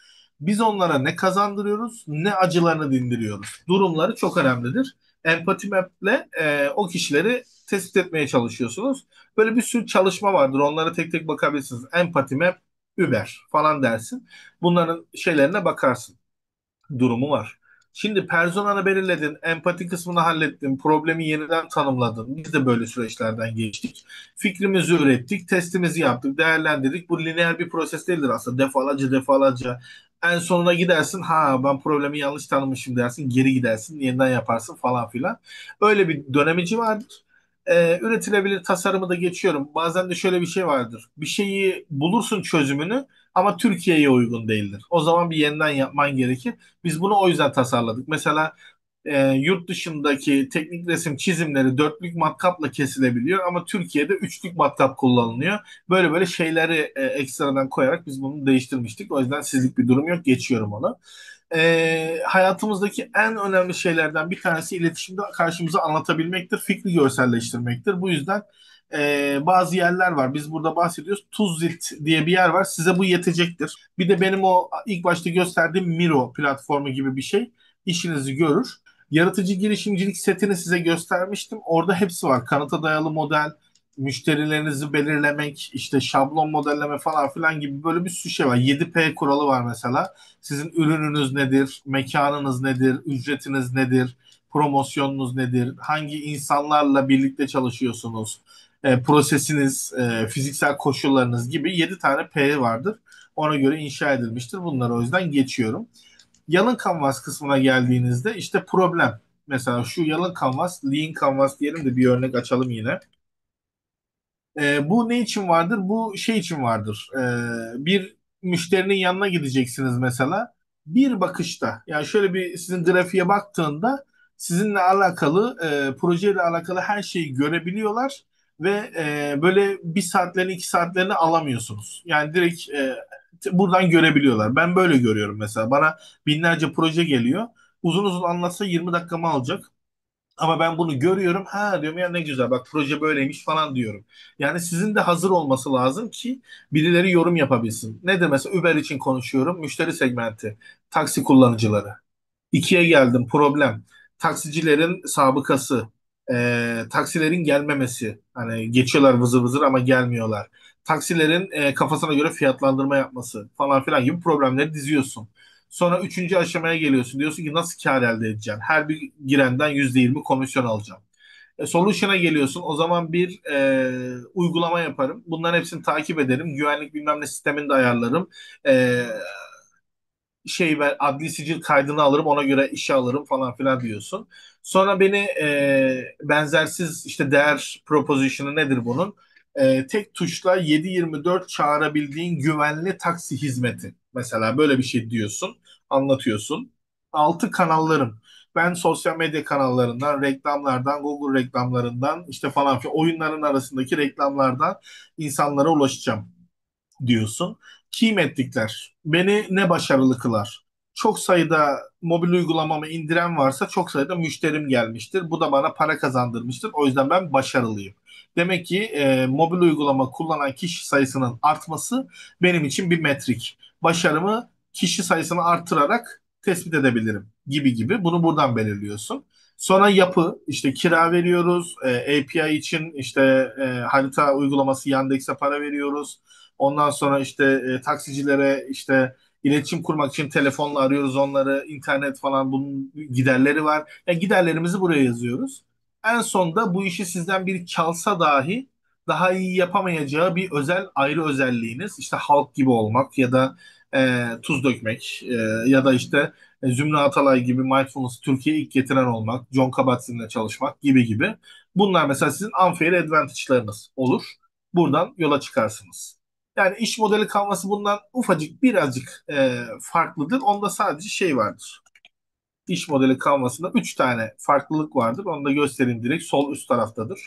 Biz onlara ne kazandırıyoruz, ne acılarını dindiriyoruz. Durumları çok önemlidir. Empati map'le o kişileri tespit etmeye çalışıyorsunuz. Böyle bir sürü çalışma vardır. Onlara tek tek bakabilirsiniz. Empati map, Uber falan dersin. Bunların şeylerine bakarsın durumu var. Şimdi personanı belirledin, empati kısmını hallettin, problemi yeniden tanımladın. Biz de böyle süreçlerden geçtik. Fikrimizi ürettik, testimizi yaptık, değerlendirdik. Bu lineer bir proses değildir aslında. Defalarca. En sonuna gidersin, ha ben problemi yanlış tanımışım dersin, geri gidersin, yeniden yaparsın falan filan. Öyle bir dönemici vardır. Üretilebilir tasarımı da geçiyorum. Bazen de şöyle bir şey vardır. Bir şeyi bulursun çözümünü ama Türkiye'ye uygun değildir. O zaman bir yeniden yapman gerekir. Biz bunu o yüzden tasarladık. Mesela yurt dışındaki teknik resim çizimleri dörtlük matkapla kesilebiliyor ama Türkiye'de üçlük matkap kullanılıyor. Böyle şeyleri ekstradan koyarak biz bunu değiştirmiştik. O yüzden sizlik bir durum yok. Geçiyorum onu. Hayatımızdaki en önemli şeylerden bir tanesi iletişimde karşımıza anlatabilmektir, fikri görselleştirmektir. Bu yüzden bazı yerler var. Biz burada bahsediyoruz. Tuzlit diye bir yer var. Size bu yetecektir. Bir de benim o ilk başta gösterdiğim Miro platformu gibi bir şey işinizi görür. Yaratıcı girişimcilik setini size göstermiştim. Orada hepsi var. Kanıta dayalı model, müşterilerinizi belirlemek, işte şablon modelleme falan filan gibi böyle bir sürü şey var. 7P kuralı var mesela. Sizin ürününüz nedir? Mekanınız nedir? Ücretiniz nedir? Promosyonunuz nedir? Hangi insanlarla birlikte çalışıyorsunuz? Prosesiniz, fiziksel koşullarınız gibi 7 tane P vardır. Ona göre inşa edilmiştir. Bunları o yüzden geçiyorum. Yalın kanvas kısmına geldiğinizde işte problem. Mesela şu yalın kanvas, lean kanvas diyelim de bir örnek açalım yine. Bu ne için vardır? Bu şey için vardır. Bir müşterinin yanına gideceksiniz mesela. Bir bakışta, yani şöyle bir sizin grafiğe baktığında sizinle alakalı, projeyle alakalı her şeyi görebiliyorlar ve böyle bir saatlerini 2 saatlerini alamıyorsunuz. Yani direkt buradan görebiliyorlar. Ben böyle görüyorum mesela. Bana binlerce proje geliyor. Uzun uzun anlatsa 20 dakikamı alacak. Ama ben bunu görüyorum. Ha diyorum ya ne güzel bak proje böyleymiş falan diyorum. Yani sizin de hazır olması lazım ki birileri yorum yapabilsin. Ne de mesela Uber için konuşuyorum. Müşteri segmenti, taksi kullanıcıları. İkiye geldim problem. Taksicilerin sabıkası, taksilerin gelmemesi. Hani geçiyorlar vızır vızır ama gelmiyorlar. Taksilerin kafasına göre fiyatlandırma yapması falan filan gibi problemleri diziyorsun. Sonra üçüncü aşamaya geliyorsun. Diyorsun ki nasıl kar elde edeceksin? Her bir girenden %20 komisyon alacağım. Solution'a geliyorsun. O zaman bir uygulama yaparım. Bunların hepsini takip ederim. Güvenlik bilmem ne sistemini de ayarlarım. E, ver adli sicil kaydını alırım ona göre işe alırım falan filan diyorsun. Sonra beni benzersiz işte değer proposition'ı nedir bunun? Tek tuşla 7/24 çağırabildiğin güvenli taksi hizmeti. Mesela böyle bir şey diyorsun, anlatıyorsun. Altı kanallarım. Ben sosyal medya kanallarından, reklamlardan, Google reklamlarından işte falan filan oyunların arasındaki reklamlardan insanlara ulaşacağım diyorsun. Key metrikler beni ne başarılı kılar? Çok sayıda mobil uygulamamı indiren varsa çok sayıda müşterim gelmiştir. Bu da bana para kazandırmıştır. O yüzden ben başarılıyım. Demek ki mobil uygulama kullanan kişi sayısının artması benim için bir metrik. Başarımı kişi sayısını artırarak tespit edebilirim gibi gibi. Bunu buradan belirliyorsun. Sonra yapı, işte kira veriyoruz, API için işte harita uygulaması Yandex'e para veriyoruz. Ondan sonra işte taksicilere işte iletişim kurmak için telefonla arıyoruz onları. İnternet falan bunun giderleri var. Yani giderlerimizi buraya yazıyoruz. En sonda bu işi sizden biri çalsa dahi daha iyi yapamayacağı bir ayrı özelliğiniz. İşte halk gibi olmak ya da tuz dökmek ya da işte Zümrüt Atalay gibi Mindfulness Türkiye'ye ilk getiren olmak, John Kabat-Zinn'le çalışmak gibi gibi. Bunlar mesela sizin unfair advantage'larınız olur. Buradan yola çıkarsınız. Yani iş modeli kanvası bundan ufacık birazcık farklıdır. Onda sadece şey vardır. İş modeli kanvasında 3 tane farklılık vardır. Onu da göstereyim direkt. Sol üst taraftadır.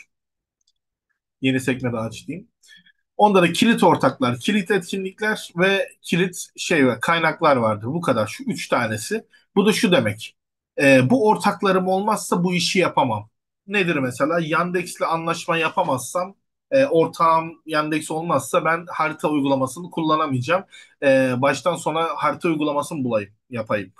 Yeni sekmede açayım. Onda da kilit ortaklar, kilit etkinlikler ve kilit şey ve kaynaklar vardır. Bu kadar. Şu üç tanesi. Bu da şu demek. Bu ortaklarım olmazsa bu işi yapamam. Nedir mesela? Yandex'le anlaşma yapamazsam, ortağım Yandex olmazsa ben harita uygulamasını kullanamayacağım. Baştan sona harita uygulamasını bulayım, yapayım.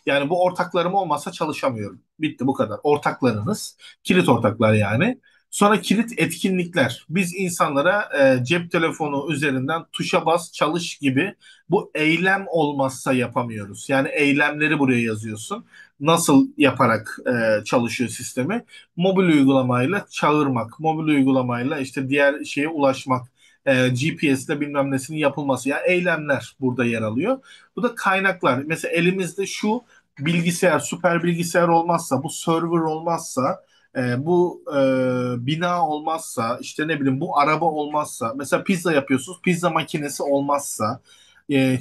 Yani bu ortaklarım olmazsa çalışamıyorum. Bitti bu kadar. Ortaklarınız, kilit ortaklar yani. Sonra kilit etkinlikler. Biz insanlara cep telefonu üzerinden tuşa bas, çalış gibi bu eylem olmazsa yapamıyoruz. Yani eylemleri buraya yazıyorsun. Nasıl yaparak çalışıyor sistemi? Mobil uygulamayla çağırmak, mobil uygulamayla işte diğer şeye ulaşmak, GPS ile bilmem nesinin yapılması. Yani eylemler burada yer alıyor. Bu da kaynaklar. Mesela elimizde şu bilgisayar, süper bilgisayar olmazsa, bu server olmazsa bu bina olmazsa işte ne bileyim bu araba olmazsa mesela pizza yapıyorsunuz pizza makinesi olmazsa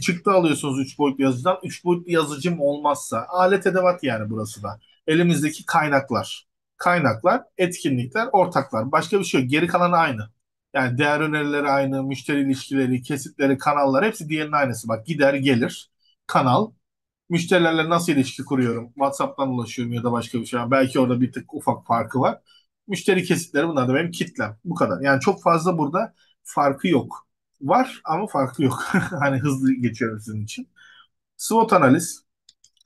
çıktı alıyorsunuz 3 boyutlu yazıcıdan 3 boyutlu yazıcım olmazsa alet edevat yani burası da elimizdeki kaynaklar etkinlikler ortaklar başka bir şey yok geri kalan aynı yani değer önerileri aynı müşteri ilişkileri kesitleri kanallar hepsi diğerinin aynısı bak gider gelir kanal müşterilerle nasıl ilişki kuruyorum? WhatsApp'tan ulaşıyorum ya da başka bir şey. Yani belki orada bir tık ufak farkı var. Müşteri kesitleri bunlar da benim kitlem. Bu kadar. Yani çok fazla burada farkı yok. Var ama farkı yok. Hani hızlı geçiyorum sizin için. SWOT analiz,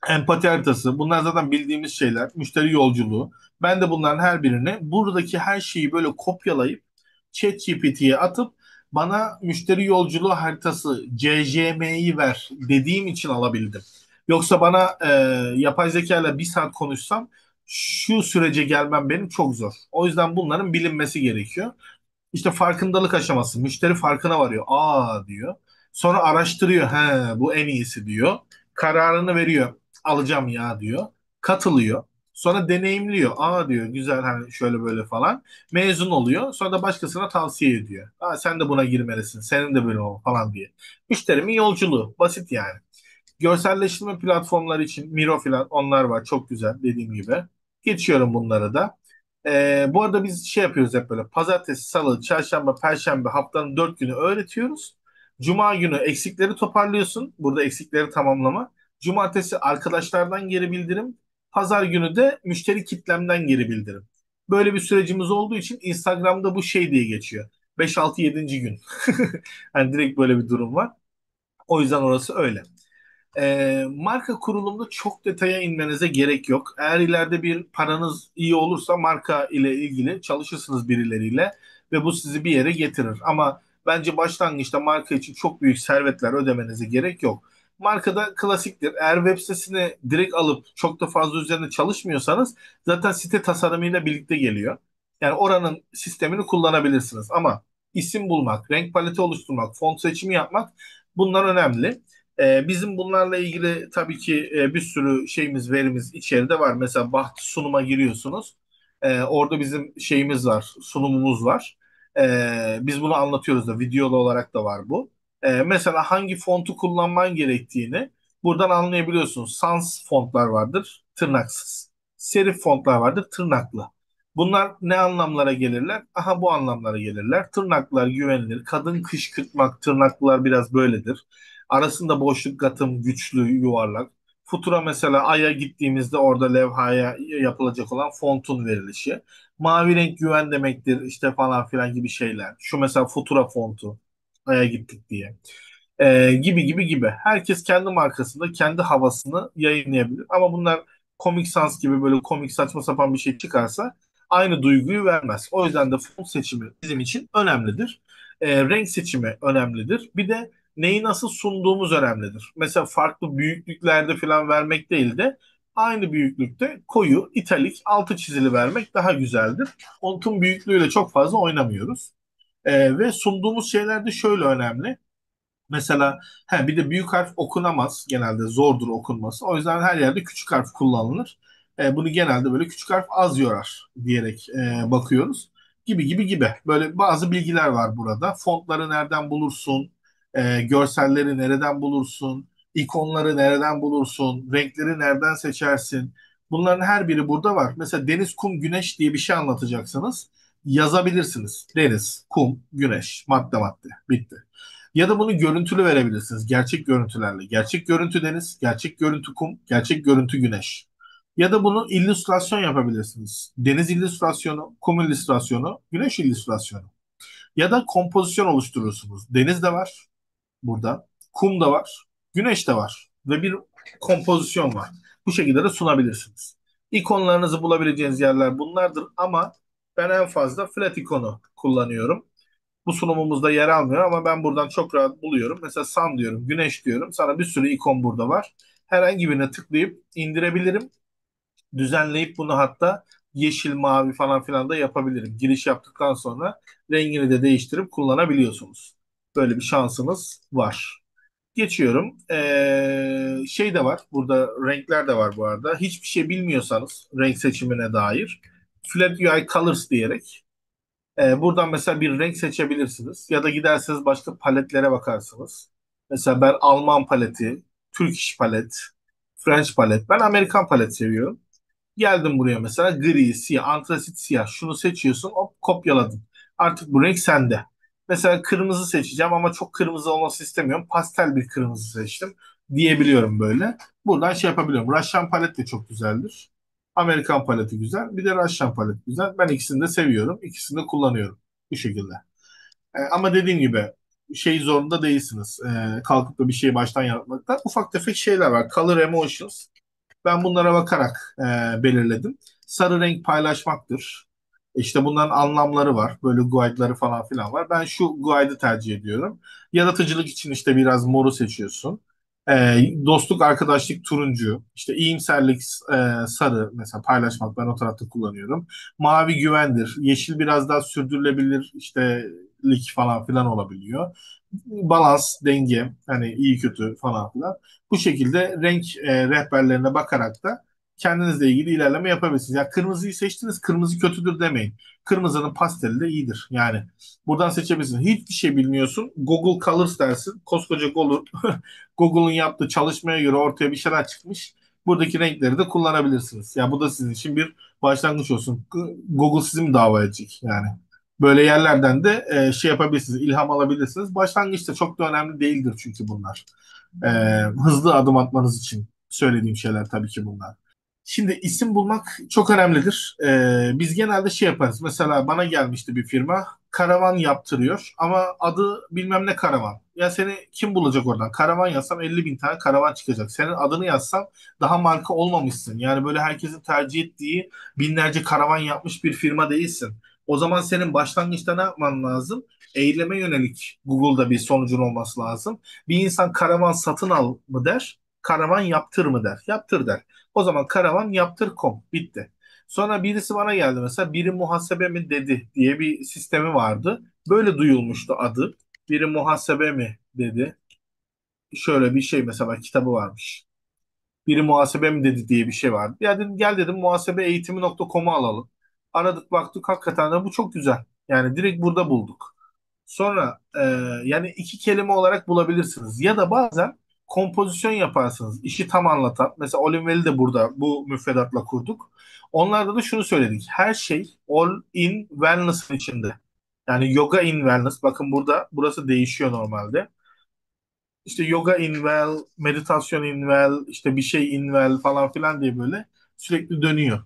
empati haritası. Bunlar zaten bildiğimiz şeyler. Müşteri yolculuğu. Ben de bunların her birini buradaki her şeyi böyle kopyalayıp ChatGPT'ye atıp bana müşteri yolculuğu haritası CJM'yi ver dediğim için alabildim. Yoksa bana yapay zeka ile bir saat konuşsam şu sürece gelmem benim çok zor. O yüzden bunların bilinmesi gerekiyor. İşte farkındalık aşaması. Müşteri farkına varıyor. Aa diyor. Sonra araştırıyor. He bu en iyisi diyor. Kararını veriyor. Alacağım ya diyor. Katılıyor. Sonra deneyimliyor. Aa diyor güzel hani şöyle böyle falan. Mezun oluyor. Sonra da başkasına tavsiye ediyor. Aa, sen de buna girmelisin. Senin de böyle ol falan diye. Müşterimin yolculuğu. Basit yani. Görselleştirme platformları için Miro falan onlar var. Çok güzel dediğim gibi. Geçiyorum bunları da. Bu arada biz şey yapıyoruz hep böyle. Pazartesi, salı, çarşamba, perşembe haftanın 4 günü öğretiyoruz. Cuma günü eksikleri toparlıyorsun. Burada eksikleri tamamlama. Cumartesi arkadaşlardan geri bildirim. Pazar günü de müşteri kitlemden geri bildirim. Böyle bir sürecimiz olduğu için Instagram'da bu şey diye geçiyor. 5 6 7. gün. Hani direkt böyle bir durum var. O yüzden orası öyle. Marka kurulumunda çok detaya inmenize gerek yok. Eğer ileride bir paranız iyi olursa marka ile ilgili çalışırsınız birileriyle ve bu sizi bir yere getirir. Ama bence başlangıçta marka için çok büyük servetler ödemenize gerek yok. Markada klasiktir. Eğer web sitesini direkt alıp çok da fazla üzerine çalışmıyorsanız zaten site tasarımıyla birlikte geliyor. Yani oranın sistemini kullanabilirsiniz. Ama isim bulmak, renk paleti oluşturmak, font seçimi yapmak bunlar önemli. Bizim bunlarla ilgili tabii ki bir sürü şeyimiz, verimiz içeride var. Mesela Baht sunuma giriyorsunuz. Orada bizim şeyimiz var, sunumumuz var. Biz bunu anlatıyoruz da, videolu olarak da var bu. Mesela hangi fontu kullanman gerektiğini buradan anlayabiliyorsunuz. Sans fontlar vardır, tırnaksız. Serif fontlar vardır, tırnaklı. Bunlar ne anlamlara gelirler? Aha, bu anlamlara gelirler. Tırnaklar güvenilir. Kadın kışkırtmak, tırnaklılar biraz böyledir. Arasında boşluk katım güçlü, yuvarlak. Futura mesela Ay'a gittiğimizde orada levhaya yapılacak olan fontun verilişi. Mavi renk güven demektir işte falan filan gibi şeyler. Şu mesela Futura fontu. Ay'a gittik diye. Gibi gibi gibi. Herkes kendi markasında kendi havasını yayınlayabilir. Ama bunlar Comic Sans gibi böyle komik saçma sapan bir şey çıkarsa aynı duyguyu vermez. O yüzden de font seçimi bizim için önemlidir. Renk seçimi önemlidir. Bir de neyi nasıl sunduğumuz önemlidir. Mesela farklı büyüklüklerde falan vermek değil de aynı büyüklükte koyu, italik, altı çizili vermek daha güzeldir. Fontun büyüklüğüyle çok fazla oynamıyoruz. Ve sunduğumuz şeyler de şöyle önemli. Mesela bir de büyük harf okunamaz. Genelde zordur okunması. O yüzden her yerde küçük harf kullanılır. Bunu genelde böyle küçük harf az yorar diyerek bakıyoruz. Gibi gibi gibi. Böyle bazı bilgiler var burada. Fontları nereden bulursun? Görselleri nereden bulursun? İkonları nereden bulursun? Renkleri nereden seçersin? Bunların her biri burada var. Mesela deniz, kum, güneş diye bir şey anlatacaksınız. Yazabilirsiniz. Deniz, kum, güneş, madde madde. Bitti. Ya da bunu görüntülü verebilirsiniz. Gerçek görüntülerle. Gerçek görüntü deniz, gerçek görüntü kum, gerçek görüntü güneş. Ya da bunu illüstrasyon yapabilirsiniz. Deniz illüstrasyonu, kum illüstrasyonu, güneş illüstrasyonu. Ya da kompozisyon oluşturursunuz. Deniz de var burada, kum da var, güneş de var ve bir kompozisyon var. Bu şekilde de sunabilirsiniz. İkonlarınızı bulabileceğiniz yerler bunlardır ama ben en fazla flat ikonu kullanıyorum. Bu sunumumuzda yer almıyor ama ben buradan çok rahat buluyorum. Mesela Sun diyorum, Güneş diyorum. Sana bir sürü ikon burada var. Herhangi birine tıklayıp indirebilirim. Düzenleyip bunu hatta yeşil, mavi falan filan da yapabilirim. Giriş yaptıktan sonra rengini de değiştirip kullanabiliyorsunuz. Böyle bir şansınız var. Geçiyorum. Şey de var. Burada renkler de var bu arada. Hiçbir şey bilmiyorsanız renk seçimine dair Flat UI Colors diyerek buradan mesela bir renk seçebilirsiniz. Ya da giderseniz başka paletlere bakarsınız. Mesela ben Alman paleti, Turkish palet, French palet. Ben Amerikan palet seviyorum. Geldim buraya mesela gri, siyah, antrasit siyah. Şunu seçiyorsun, hop kopyaladın. Artık bu renk sende. Mesela kırmızı seçeceğim ama çok kırmızı olması istemiyorum. Pastel bir kırmızı seçtim diyebiliyorum böyle. Buradan şey yapabiliyorum. Russian palet de çok güzeldir. Amerikan paleti güzel. Bir de Russian palet güzel. Ben ikisini de seviyorum. İkisini de kullanıyorum. Bu şekilde. Ama dediğim gibi şey zorunda değilsiniz. Kalkıp da bir şeyi baştan yaratmakta. Ufak tefek şeyler var. Color Emotions. Ben bunlara bakarak belirledim. Sarı renk paylaşmaktır. İşte bunların anlamları var. Böyle guide'ları falan filan var. Ben şu guide'ı tercih ediyorum. Yaratıcılık için işte biraz moru seçiyorsun. Dostluk, arkadaşlık turuncu. İşte iyimserlik sarı mesela paylaşmak ben o tarafta kullanıyorum. Mavi güvendir. Yeşil biraz daha sürdürülebilir işte lik falan filan olabiliyor. Balans, denge hani iyi kötü falan filan. Bu şekilde renk rehberlerine bakarak da kendinizle ilgili ilerleme yapabilirsiniz. Ya kırmızıyı seçtiniz, kırmızı kötüdür demeyin. Kırmızının pasteli de iyidir. Yani buradan seçebilirsin. Hiçbir şey bilmiyorsun. Google Colors dersin. Koskoca Google, Google'ın yaptığı çalışmaya göre ortaya bir şeyler çıkmış. Buradaki renkleri de kullanabilirsiniz. Ya bu da sizin için bir başlangıç olsun. Google sizi mi dava edecek yani? Böyle yerlerden de şey yapabilirsiniz, ilham alabilirsiniz. Başlangıçta çok da önemli değildir çünkü bunlar. E, Hızlı adım atmanız için söylediğim şeyler tabii ki bunlar. Şimdi isim bulmak çok önemlidir. Biz genelde şey yaparız. Mesela bana gelmişti bir firma. Karavan yaptırıyor ama adı bilmem ne karavan. Ya seni kim bulacak oradan? Karavan yazsam 50 bin tane karavan çıkacak. Senin adını yazsam daha marka olmamışsın. Yani böyle herkesin tercih ettiği binlerce karavan yapmış bir firma değilsin. O zaman senin başlangıçta ne yapman lazım? Eyleme yönelik Google'da bir sonucun olması lazım. Bir insan karavan satın al mı der? Karavan yaptır mı der? Yaptır der. O zaman karavan yaptır.com bitti. Sonra birisi bana geldi mesela biri muhasebe mi dedi diye bir sistemi vardı. Böyle duyulmuştu adı. Biri muhasebe mi dedi. Şöyle bir şey mesela kitabı varmış. Biri muhasebe mi dedi diye bir şey vardı. Ya dedim gel dedim muhasebeeğitimi.com'u alalım. Aradık baktık hakikaten de bu çok güzel. Yani direkt burada bulduk. Sonra yani iki kelime olarak bulabilirsiniz. Ya da bazen kompozisyon yaparsınız. İşi tam anlatan. Mesela Olinvel'i de burada bu müfredatla kurduk. Onlarda da şunu söyledik. Her şey all in wellness'ın içinde. Yani yoga in wellness. Bakın burada burası değişiyor normalde. İşte yoga in well, meditasyon in well, işte bir şey in well falan filan diye böyle sürekli dönüyor.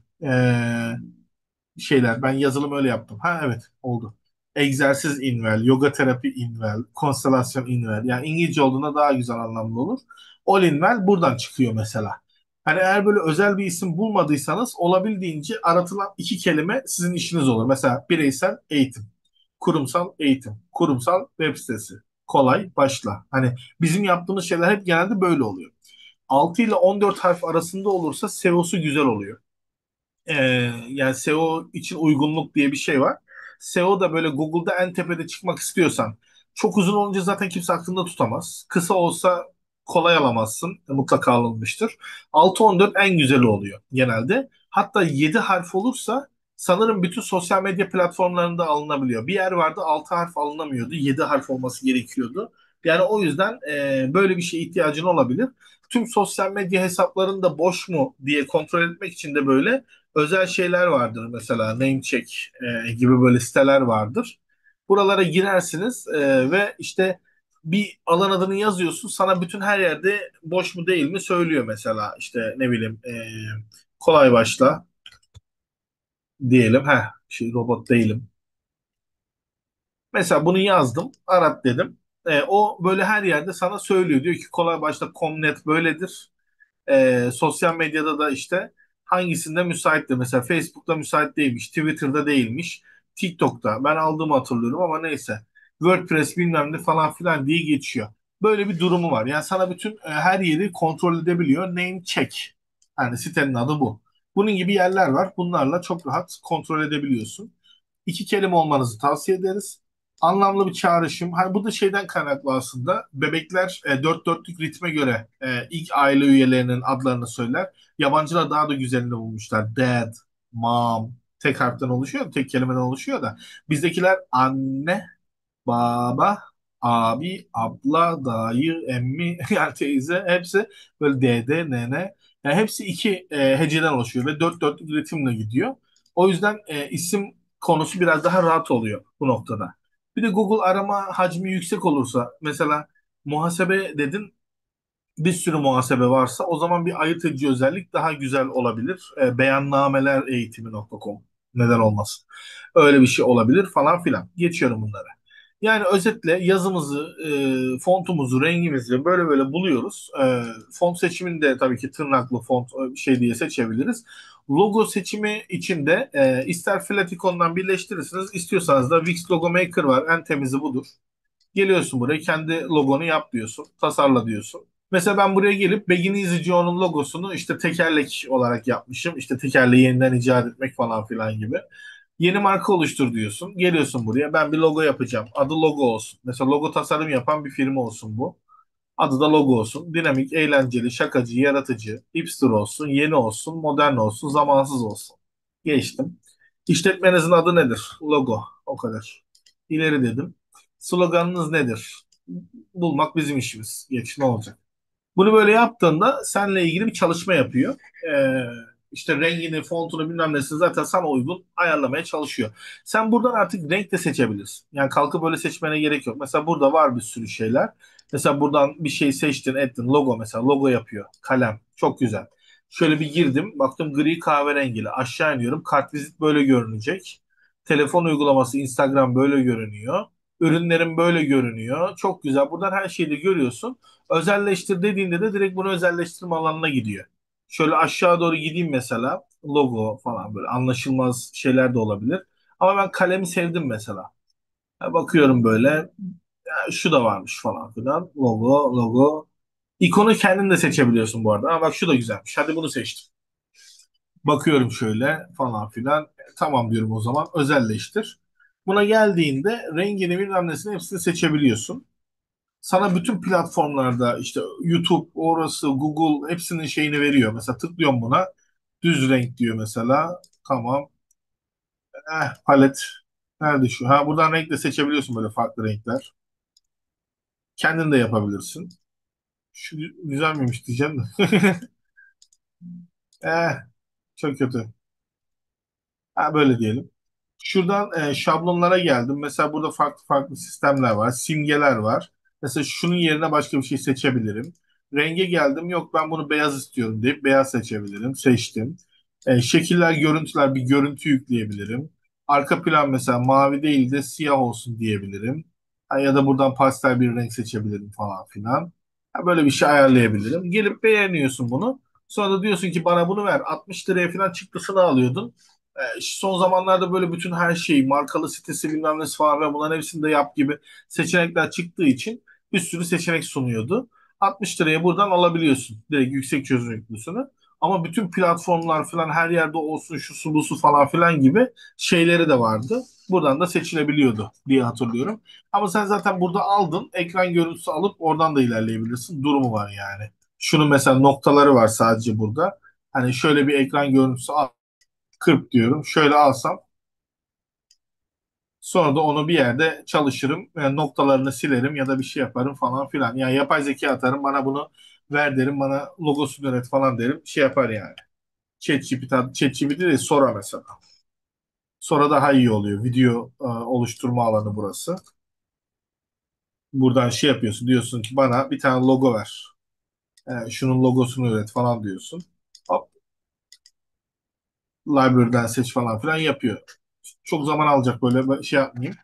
Şeyler. Ben yazılım öyle yaptım. Ha evet oldu. Egzersiz invel, yoga terapi invel, konstelasyon invel. Yani İngilizce olduğunda daha güzel anlamlı olur. All invel buradan çıkıyor mesela. Hani eğer böyle özel bir isim bulmadıysanız olabildiğince aratılan iki kelime sizin işiniz olur. Mesela bireysel eğitim, kurumsal eğitim, kurumsal web sitesi, kolay başla. Hani bizim yaptığımız şeyler hep genelde böyle oluyor. 6 ile 14 harf arasında olursa SEO'su güzel oluyor. Yani SEO için uygunluk diye bir şey var. SEO da böyle Google'da en tepede çıkmak istiyorsan çok uzun olunca zaten kimse aklında tutamaz. Kısa olsa kolay alamazsın. Mutlaka alınmıştır. 6-14 en güzeli oluyor genelde. Hatta 7 harf olursa sanırım bütün sosyal medya platformlarında alınabiliyor. Bir yer vardı 6 harf alınamıyordu. 7 harf olması gerekiyordu. Yani o yüzden böyle bir şeye ihtiyacın olabilir. Tüm sosyal medya hesaplarında boş mu diye kontrol etmek için de böyle özel şeyler vardır mesela Namecheck gibi böyle siteler vardır. Buralara girersiniz ve işte bir alan adını yazıyorsun sana bütün her yerde boş mu değil mi söylüyor mesela işte ne bileyim kolay başla diyelim şey robot değilim. Mesela bunu yazdım arat dedim. O böyle her yerde sana söylüyor diyor ki kolay başla .com.net böyledir. Sosyal medyada da işte hangisinde müsaittir? Mesela Facebook'ta müsait değilmiş, Twitter'da değilmiş, TikTok'ta. Ben aldığımı hatırlıyorum ama neyse. WordPress bilmem ne falan filan diye geçiyor. Böyle bir durumu var. Yani sana bütün her yeri kontrol edebiliyor. Name check. Yani sitenin adı bu. Bunun gibi yerler var. Bunlarla çok rahat kontrol edebiliyorsun. İki kelime olmanızı tavsiye ederiz. Anlamlı bir çağrışım. Hani bu da şeyden kaynaklı aslında. Bebekler dört dörtlük ritme göre ilk aile üyelerinin adlarını söyler. Yabancılar daha da güzelini bulmuşlar. Dad, mom. Tek harften oluşuyor, tek kelimeden oluşuyor da. Bizdekiler anne, baba, abi, abla, dayı, emmi, yani teyze hepsi böyle dede, nene. Yani hepsi iki heceden oluşuyor ve dört dörtlük ritimle gidiyor. O yüzden isim konusu biraz daha rahat oluyor bu noktada. Bir de Google arama hacmi yüksek olursa mesela muhasebe dedin bir sürü muhasebe varsa o zaman bir ayırt edici özellik daha güzel olabilir. Beyannameler eğitimi.com neden olmasın. Öyle bir şey olabilir falan filan. Geçiyorum bunları. Yani özetle yazımızı, fontumuzu, rengimizi böyle böyle buluyoruz. Font seçimini de tabii ki tırnaklı font şey diye seçebiliriz. Logo seçimi için de ister Flaticon'dan birleştirirsiniz, istiyorsanız da Wix Logo Maker var. En temizi budur. Geliyorsun buraya kendi logonu yap diyorsun. Tasarla diyorsun. Mesela ben buraya gelip Begin Joe'nun logosunu işte tekerlek olarak yapmışım. İşte tekerleği yeniden icat etmek falan filan gibi. Yeni marka oluştur diyorsun. Geliyorsun buraya ben bir logo yapacağım. Adı logo olsun. Mesela logo tasarım yapan bir firma olsun bu. Adı da logo olsun. Dinamik, eğlenceli, şakacı, yaratıcı, hipster olsun, yeni olsun, modern olsun, zamansız olsun. Geçtim. İşletmenizin adı nedir? Logo. O kadar. İleri dedim. Sloganınız nedir? Bulmak bizim işimiz. Geç ne olacak? Bunu böyle yaptığında seninle ilgili bir çalışma yapıyor. Ee, işte rengini, fontunu bilmem nesini zaten sana uygun ayarlamaya çalışıyor. Sen buradan artık renk de seçebilirsin. Yani kalkıp böyle seçmene gerek yok. Mesela burada var bir sürü şeyler. Mesela buradan bir şey seçtin, ettin. Logo mesela. Logo yapıyor. Kalem. Çok güzel. Şöyle bir girdim. Baktım gri kahverengili. Aşağı iniyorum. Kartvizit böyle görünecek. Telefon uygulaması Instagram böyle görünüyor. Ürünlerin böyle görünüyor. Çok güzel. Buradan her şeyi de görüyorsun. Özelleştir dediğinde de direkt bunu özelleştirme alanına gidiyor. Şöyle aşağı doğru gideyim mesela. Logo falan böyle anlaşılmaz şeyler de olabilir. Ama ben kalemi sevdim mesela. Ya bakıyorum böyle. Ya şu da varmış falan filan. Logo, logo. İkonu kendin de seçebiliyorsun bu arada. Ama bak şu da güzelmiş. Hadi bunu seçtim. Bakıyorum şöyle falan filan. Tamam diyorum o zaman. Özelleştir. Buna geldiğinde rengini bilmem nesini hepsini seçebiliyorsun. Sana bütün platformlarda işte YouTube, orası, Google hepsinin şeyini veriyor. Mesela tıklıyorum buna. Düz renk diyor mesela. Tamam. Palet. Nerede şu? Ha buradan renk de seçebiliyorsun böyle farklı renkler. Kendin de yapabilirsin. Şu güzel miymiş diyeceğim de. eh, çok kötü. Ha böyle diyelim. Şuradan şablonlara geldim. Mesela burada farklı farklı sistemler var. Simgeler var. Mesela şunun yerine başka bir şey seçebilirim. Renge geldim. Yok ben bunu beyaz istiyorum deyip beyaz seçebilirim. Seçtim. Şekiller, görüntüler bir görüntü yükleyebilirim. Arka plan mesela mavi değil de siyah olsun diyebilirim. Ha, ya da buradan pastel bir renk seçebilirim falan filan. Ha, böyle bir şey ayarlayabilirim. Gelip beğeniyorsun bunu. Sonra da diyorsun ki bana bunu ver. 60 liraya falan çıktısını alıyordun. Son zamanlarda böyle bütün her şey markalı sitesi bilmem nesi falan ve bunların hepsini de yap gibi seçenekler çıktığı için bir sürü seçenek sunuyordu. 60 liraya buradan alabiliyorsun direkt yüksek çözünürlüsünü. Ama bütün platformlar falan her yerde olsun şu su bu su falan filan gibi şeyleri de vardı. Buradan da seçilebiliyordu diye hatırlıyorum. Ama sen zaten burada aldın. Ekran görüntüsü alıp oradan da ilerleyebilirsin. Durumu var yani. Şunun mesela noktaları var sadece burada. Hani şöyle bir ekran görüntüsü 40 diyorum. Şöyle alsam sonra da onu bir yerde çalışırım. Yani noktalarını silerim ya da bir şey yaparım falan filan. Yani yapay zeka atarım bana bunu ver derim bana logosunu üret falan derim. Şey yapar yani. ChatGPT değil Sora mesela. Sora daha iyi oluyor. Video oluşturma alanı burası. Buradan şey yapıyorsun diyorsun ki bana bir tane logo ver. Şunun logosunu üret falan diyorsun. Hop library'den seç falan filan yapıyor. Çok zaman alacak böyle şey yapmayayım.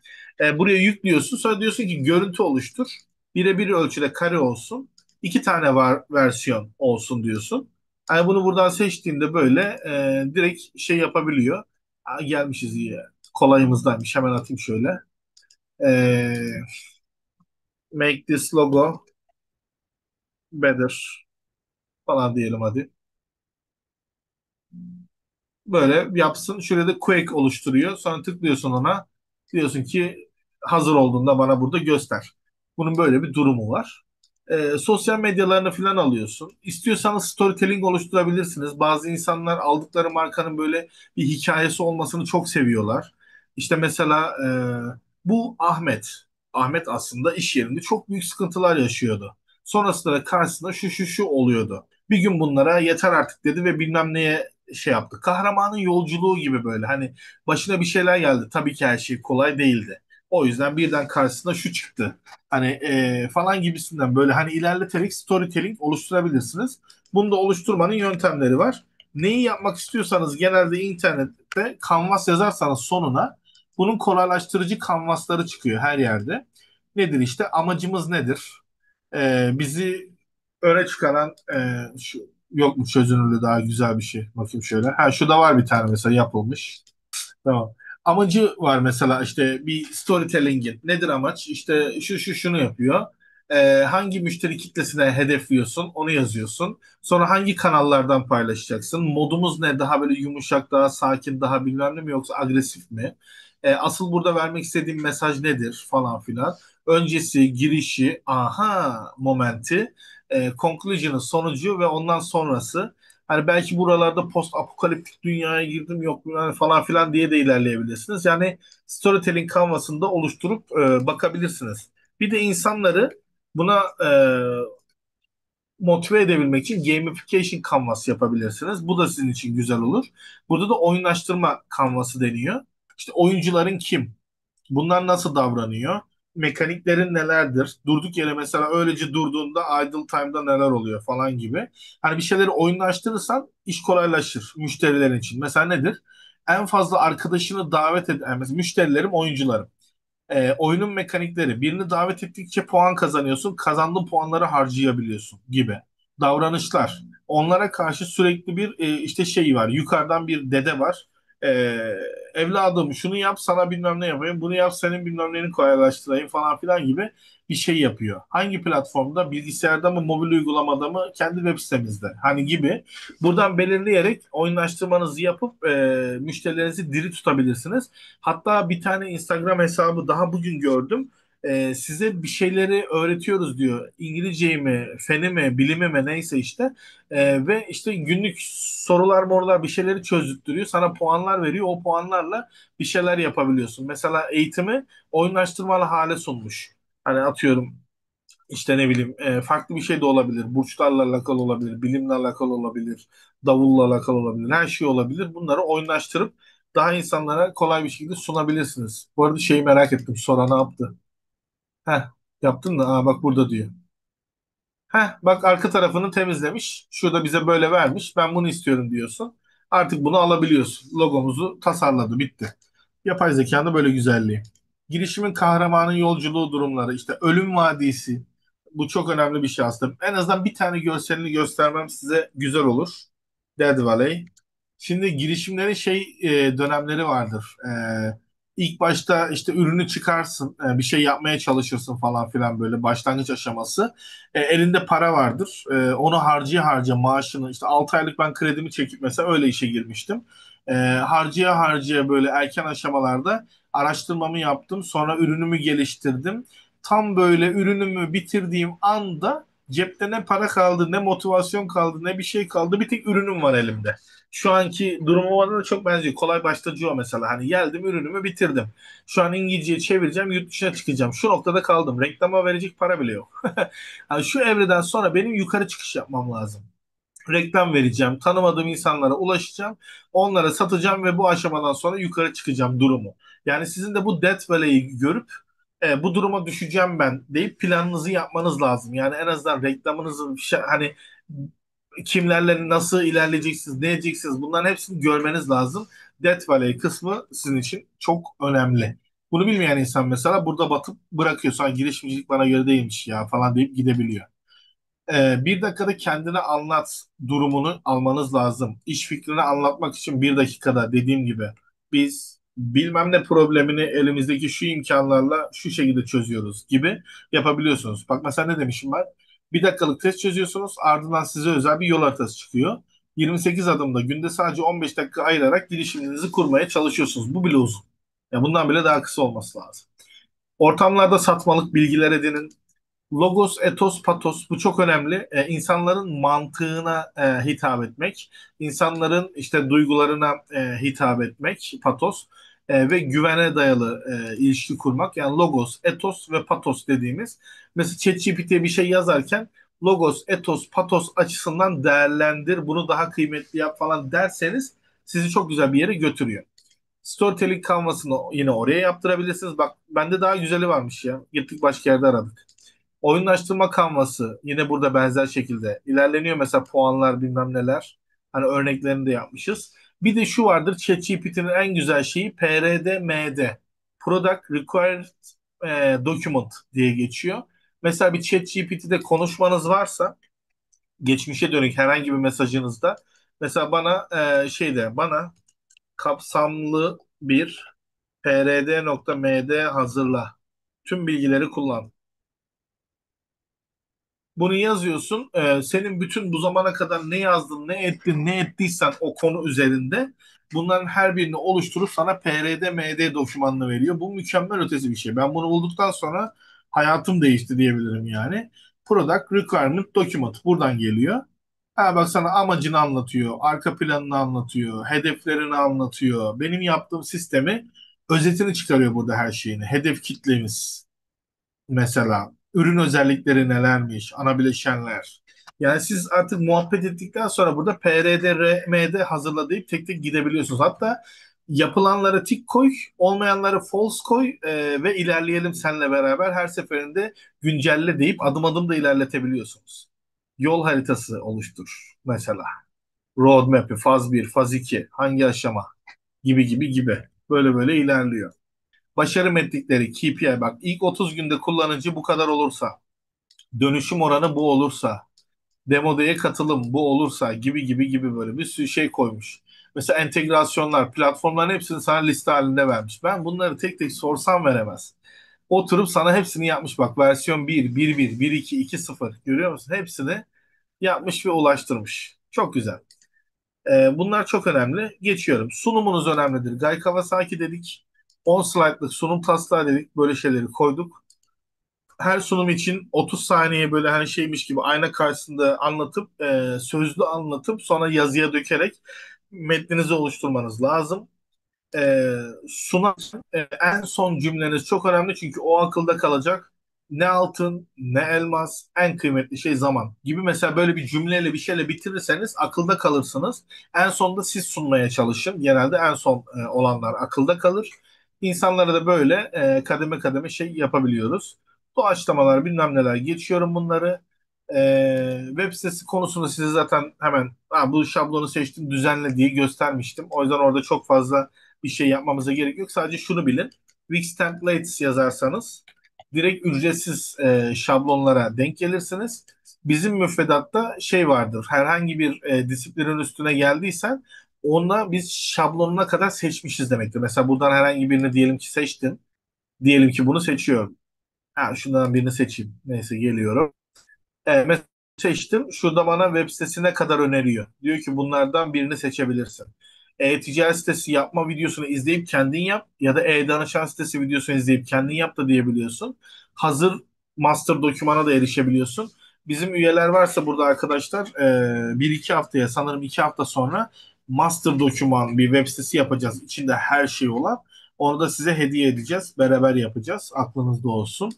Buraya yüklüyorsun. Sonra diyorsun ki görüntü oluştur. Birebir ölçüde kare olsun. İki tane var versiyon olsun diyorsun. Yani bunu buradan seçtiğinde böyle direkt şey yapabiliyor. Ha, gelmişiz iyi. Kolayımızdaymış. Hemen atayım şöyle. E, make this logo better falan diyelim hadi. Böyle yapsın. Şöyle de Quake oluşturuyor. Sonra tıklıyorsun ona. Diyorsun ki hazır olduğunda bana burada göster. Bunun böyle bir durumu var. Sosyal medyalarını falan alıyorsun. İstiyorsanız storytelling oluşturabilirsiniz. Bazı insanlar aldıkları markanın böyle bir hikayesi olmasını çok seviyorlar. İşte mesela bu Ahmet. Ahmet aslında iş yerinde çok büyük sıkıntılar yaşıyordu. Sonrasında da karşısında şu oluyordu. Bir gün bunlara yeter artık dedi ve bilmem neye şey yaptı. Kahramanın yolculuğu gibi böyle hani başına bir şeyler geldi. Tabii ki her şey kolay değildi. O yüzden birden karşısına şu çıktı. Hani falan gibisinden böyle hani ilerleterek storytelling oluşturabilirsiniz. Bunu da oluşturmanın yöntemleri var. Neyi yapmak istiyorsanız genelde internette Canvas yazarsanız sonuna bunun kolaylaştırıcı kanvasları çıkıyor her yerde. Nedir işte amacımız nedir? Bizi öne çıkaran şu yok mu çözünürlüğü daha güzel bir şey. Bakayım şöyle. Ha şu da var bir tane mesela yapılmış. Tamam. Amacı var mesela işte bir storytelling'in. Nedir amaç? İşte şunu yapıyor. Hangi müşteri kitlesine hedefliyorsun? Onu yazıyorsun. Sonra hangi kanallardan paylaşacaksın? Modumuz ne? Daha böyle yumuşak, daha sakin, daha bilmem ne mi yoksa agresif mi? Asıl burada vermek istediğim mesaj nedir? Falan filan. Öncesi, girişi, aha momenti, conclusion'ın sonucu ve ondan sonrası. Hani belki buralarda post apokaliptik dünyaya girdim yok yani falan filan diye de ilerleyebilirsiniz. Yani storytelling kanvasında oluşturup bakabilirsiniz. Bir de insanları buna motive edebilmek için gamification kanvası yapabilirsiniz. Bu da sizin için güzel olur. Burada da oyunlaştırma kanvası deniyor. İşte oyuncuların kim? Bunlar nasıl davranıyor? Mekaniklerin nelerdir? Durduk yere mesela öylece durduğunda idle time'da neler oluyor falan gibi. Hani bir şeyleri oyunlaştırırsan iş kolaylaşır müşterilerin için. Mesela nedir? En fazla arkadaşını davet eden, yani mesela müşterilerim, oyuncularım. Oyunun mekanikleri. Birini davet ettikçe puan kazanıyorsun. Kazandığın puanları harcayabiliyorsun gibi. Davranışlar. Onlara karşı sürekli bir işte şey var. Yukarıdan bir dede var. E, Evladım şunu yap sana bilmem ne yapayım. Bunu yap senin bilmem neni kolaylaştırayım falan filan gibi bir şey yapıyor. Hangi platformda? Bilgisayarda mı, mobil uygulamada mı, kendi web sitemizde. Hani gibi. Buradan belirleyerek oyunlaştırmanızı yapıp müşterilerinizi diri tutabilirsiniz. Hatta bir tane Instagram hesabı daha bugün gördüm. Size bir şeyleri öğretiyoruz diyor. İngilizceyi mi, feni mi, bilimi mi neyse işte. Ve işte günlük sorular morular bir şeyleri çözdürtüyor. Sana puanlar veriyor. O puanlarla bir şeyler yapabiliyorsun. Mesela eğitimi oyunlaştırmalı hale sunmuş. Hani atıyorum işte ne bileyim farklı bir şey de olabilir. Burçlarla alakalı olabilir, bilimle alakalı olabilir, davulla alakalı olabilir. Her şey olabilir. Bunları oyunlaştırıp daha insanlara kolay bir şekilde sunabilirsiniz. Bu arada şeyi merak ettim. Sonra ne yaptı? Heh, yaptın mı? Aa, bak burada diyor. Heh, bak arka tarafını temizlemiş. Şurada bize böyle vermiş. Ben bunu istiyorum diyorsun. Artık bunu alabiliyorsun. Logomuzu tasarladı. Bitti. Yapay zekanın böyle güzelliği. Girişimin kahramanın yolculuğu durumları, işte ölüm vadisi. Bu çok önemli bir şey aslında. En azından bir tane görselini göstermem size güzel olur. Dead Valley. Şimdi girişimlerin dönemleri vardır. İlk başta işte ürünü çıkarsın, bir şey yapmaya çalışırsın falan filan böyle başlangıç aşaması. Elinde para vardır. Onu harcaya maaşını işte 6 aylık ben kredimi çekip mesela öyle işe girmiştim. Harcaya böyle erken aşamalarda araştırmamı yaptım. Sonra ürünümü geliştirdim. Tam böyle ürünümü bitirdiğim anda cepte ne para kaldı, ne motivasyon kaldı, ne bir şey kaldı. Bir tek ürünüm var elimde. Şu anki durumuma da çok benziyor. Kolay başlıcı o mesela. Hani geldim ürünümü bitirdim. Şu an İngilizce'ye çevireceğim, yurt dışına çıkacağım. Şu noktada kaldım. Reklama verecek para bile yok. Hani şu evreden sonra benim yukarı çıkış yapmam lazım. Reklam vereceğim, tanımadığım insanlara ulaşacağım, onlara satacağım ve bu aşamadan sonra yukarı çıkacağım durumu. Yani sizin de bu Death Valley'i görüp bu duruma düşeceğim ben deyip planınızı yapmanız lazım. Yani en azından reklamınızı hani kimlerle nasıl ilerleyeceksiniz, ne edeceksiniz bunların hepsini görmeniz lazım. Death Valley kısmı sizin için çok önemli. Bunu bilmeyen insan mesela burada batıp bırakıyor. Sonra girişimcilik bana göre değilmiş ya falan deyip gidebiliyor. Bir dakikada kendini anlat durumunu almanız lazım. İş fikrini anlatmak için bir dakikada dediğim gibi biz bilmem ne problemini elimizdeki şu imkanlarla şu şekilde çözüyoruz gibi yapabiliyorsunuz. Bak mesela ne demişim ben? Bir dakikalık test çözüyorsunuz, ardından size özel bir yol haritası çıkıyor. 28 adımda günde sadece 15 dakika ayırarak girişiminizi kurmaya çalışıyorsunuz. Bu bile uzun. Ya bundan bile daha kısa olması lazım. Ortamlarda satmalık bilgiler edinin. Logos, etos, patos bu çok önemli. İnsanların mantığına hitap etmek, insanların işte duygularına hitap etmek, patos ve güvene dayalı ilişki kurmak. Yani logos, etos ve patos dediğimiz. Mesela ChatGPT'ye bir şey yazarken logos, etos, patos açısından değerlendir, bunu daha kıymetli yap falan derseniz sizi çok güzel bir yere götürüyor. Storytelling kanvasını yine oraya yaptırabilirsiniz. Bak bende daha güzeli varmış ya. Gittik başka yerde aradık. Oyunlaştırma kanvası yine burada benzer şekilde ilerleniyor. Mesela puanlar bilmem neler. Hani örneklerini de yapmışız. Bir de şu vardır. ChatGPT'nin en güzel şeyi PRD-MD. Product Required Document diye geçiyor. Mesela bir ChatGPT'de konuşmanız varsa geçmişe dönük herhangi bir mesajınızda mesela bana kapsamlı bir PRD.MD hazırla. Tüm bilgileri kullan. Bunu yazıyorsun. Senin bütün bu zamana kadar ne yazdın, ne ettin, ne ettiysen o konu üzerinde bunların her birini oluşturup sana PRD, MD dokümanını veriyor. Bu mükemmel ötesi bir şey. Ben bunu bulduktan sonra hayatım değişti diyebilirim yani. Product Requirement Document buradan geliyor. Ha bak sana amacını anlatıyor, arka planını anlatıyor, hedeflerini anlatıyor. Benim yaptığım sistemi özetini çıkarıyor burada her şeyini. Hedef kitlemiz, mesela ürün özellikleri nelermiş, ana bileşenler. Yani siz artık muhabbet ettikten sonra burada PRD, RMD hazırla deyip tek tek gidebiliyorsunuz. Hatta yapılanlara tik koy, olmayanları false koy ve ilerleyelim seninle beraber. Her seferinde güncelle deyip adım adım da ilerletebiliyorsunuz. Yol haritası oluştur mesela. Roadmap'i, faz bir, faz 2, hangi aşama gibi gibi gibi. Böyle böyle ilerliyor. Başarı metrikleri, KPI bak ilk 30 günde kullanıcı bu kadar olursa, dönüşüm oranı bu olursa, Demode'ye katılım bu olursa gibi gibi gibi böyle bir sürü şey koymuş. Mesela entegrasyonlar, platformların hepsini sana liste halinde vermiş. Ben bunları tek tek sorsam veremez. Oturup sana hepsini yapmış bak. Versiyon 1, 1.1, 1.2, 2.0 görüyor musun? Hepsini yapmış ve ulaştırmış. Çok güzel. Bunlar çok önemli. Geçiyorum. Sunumunuz önemlidir. Guy Kawasaki dedik. 10 slaytlık sunum taslağı dedik. Böyle şeyleri koyduk. Her sunum için 30 saniye böyle hani şeymiş gibi ayna karşısında anlatıp sözlü anlatıp sonra yazıya dökerek metninizi oluşturmanız lazım. Sunan en son cümleniz çok önemli çünkü o akılda kalacak. Ne altın, ne elmas, en kıymetli şey zaman gibi mesela böyle bir cümleyle bir şeyle bitirirseniz akılda kalırsınız. En sonunda siz sunmaya çalışın. Genelde en son olanlar akılda kalır. İnsanlara da böyle kademe kademe şey yapabiliyoruz. Doğaçlamalar bilmem neler geçiyorum bunları. Web sitesi konusunu size zaten hemen bu şablonu seçtim düzenle diye göstermiştim. O yüzden orada çok fazla bir şey yapmamıza gerek yok. Sadece şunu bilin. Wix Templates yazarsanız direkt ücretsiz şablonlara denk gelirsiniz. Bizim müfredatta şey vardır. Herhangi bir disiplinin üstüne geldiysen onunla biz şablonuna kadar seçmişiz demektir. Mesela buradan herhangi birini diyelim ki seçtin. Diyelim ki bunu seçiyorum. Ha, şundan birini seçeyim. Neyse geliyorum. Mesela seçtim. Şurada bana web sitesine kadar öneriyor. Diyor ki bunlardan birini seçebilirsin. E-ticaret sitesi yapma videosunu izleyip kendin yap ya da e-danışan sitesi videosunu izleyip kendin yap da diyebiliyorsun. Hazır master dokümana da erişebiliyorsun. Bizim üyeler varsa burada arkadaşlar bir iki haftaya sanırım 2 hafta sonra master doküman bir web sitesi yapacağız. İçinde her şey olan. Onu da size hediye edeceğiz. Beraber yapacağız. Aklınızda olsun.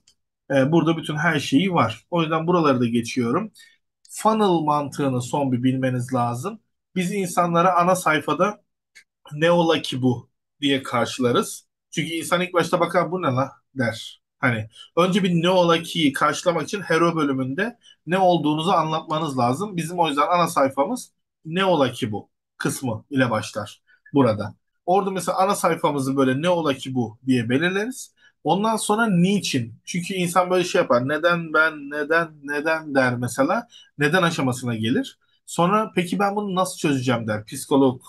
Burada bütün her şeyi var. O yüzden buraları da geçiyorum. Funnel mantığını son bir bilmeniz lazım. Biz insanlara ana sayfada ne ola ki bu diye karşılarız. Çünkü insan ilk başta bakar bu ne la der. Hani önce bir ne ola ki'yi karşılamak için Hero bölümünde ne olduğunuzu anlatmanız lazım. Bizim o yüzden ana sayfamız ne ola ki bu kısmı ile başlar burada. Orada mesela ana sayfamızı böyle ne ola ki bu diye belirleriz. Ondan sonra niçin? Çünkü insan böyle şey yapar. Neden ben, neden der mesela. Neden aşamasına gelir. Sonra peki ben bunu nasıl çözeceğim der. Psikolog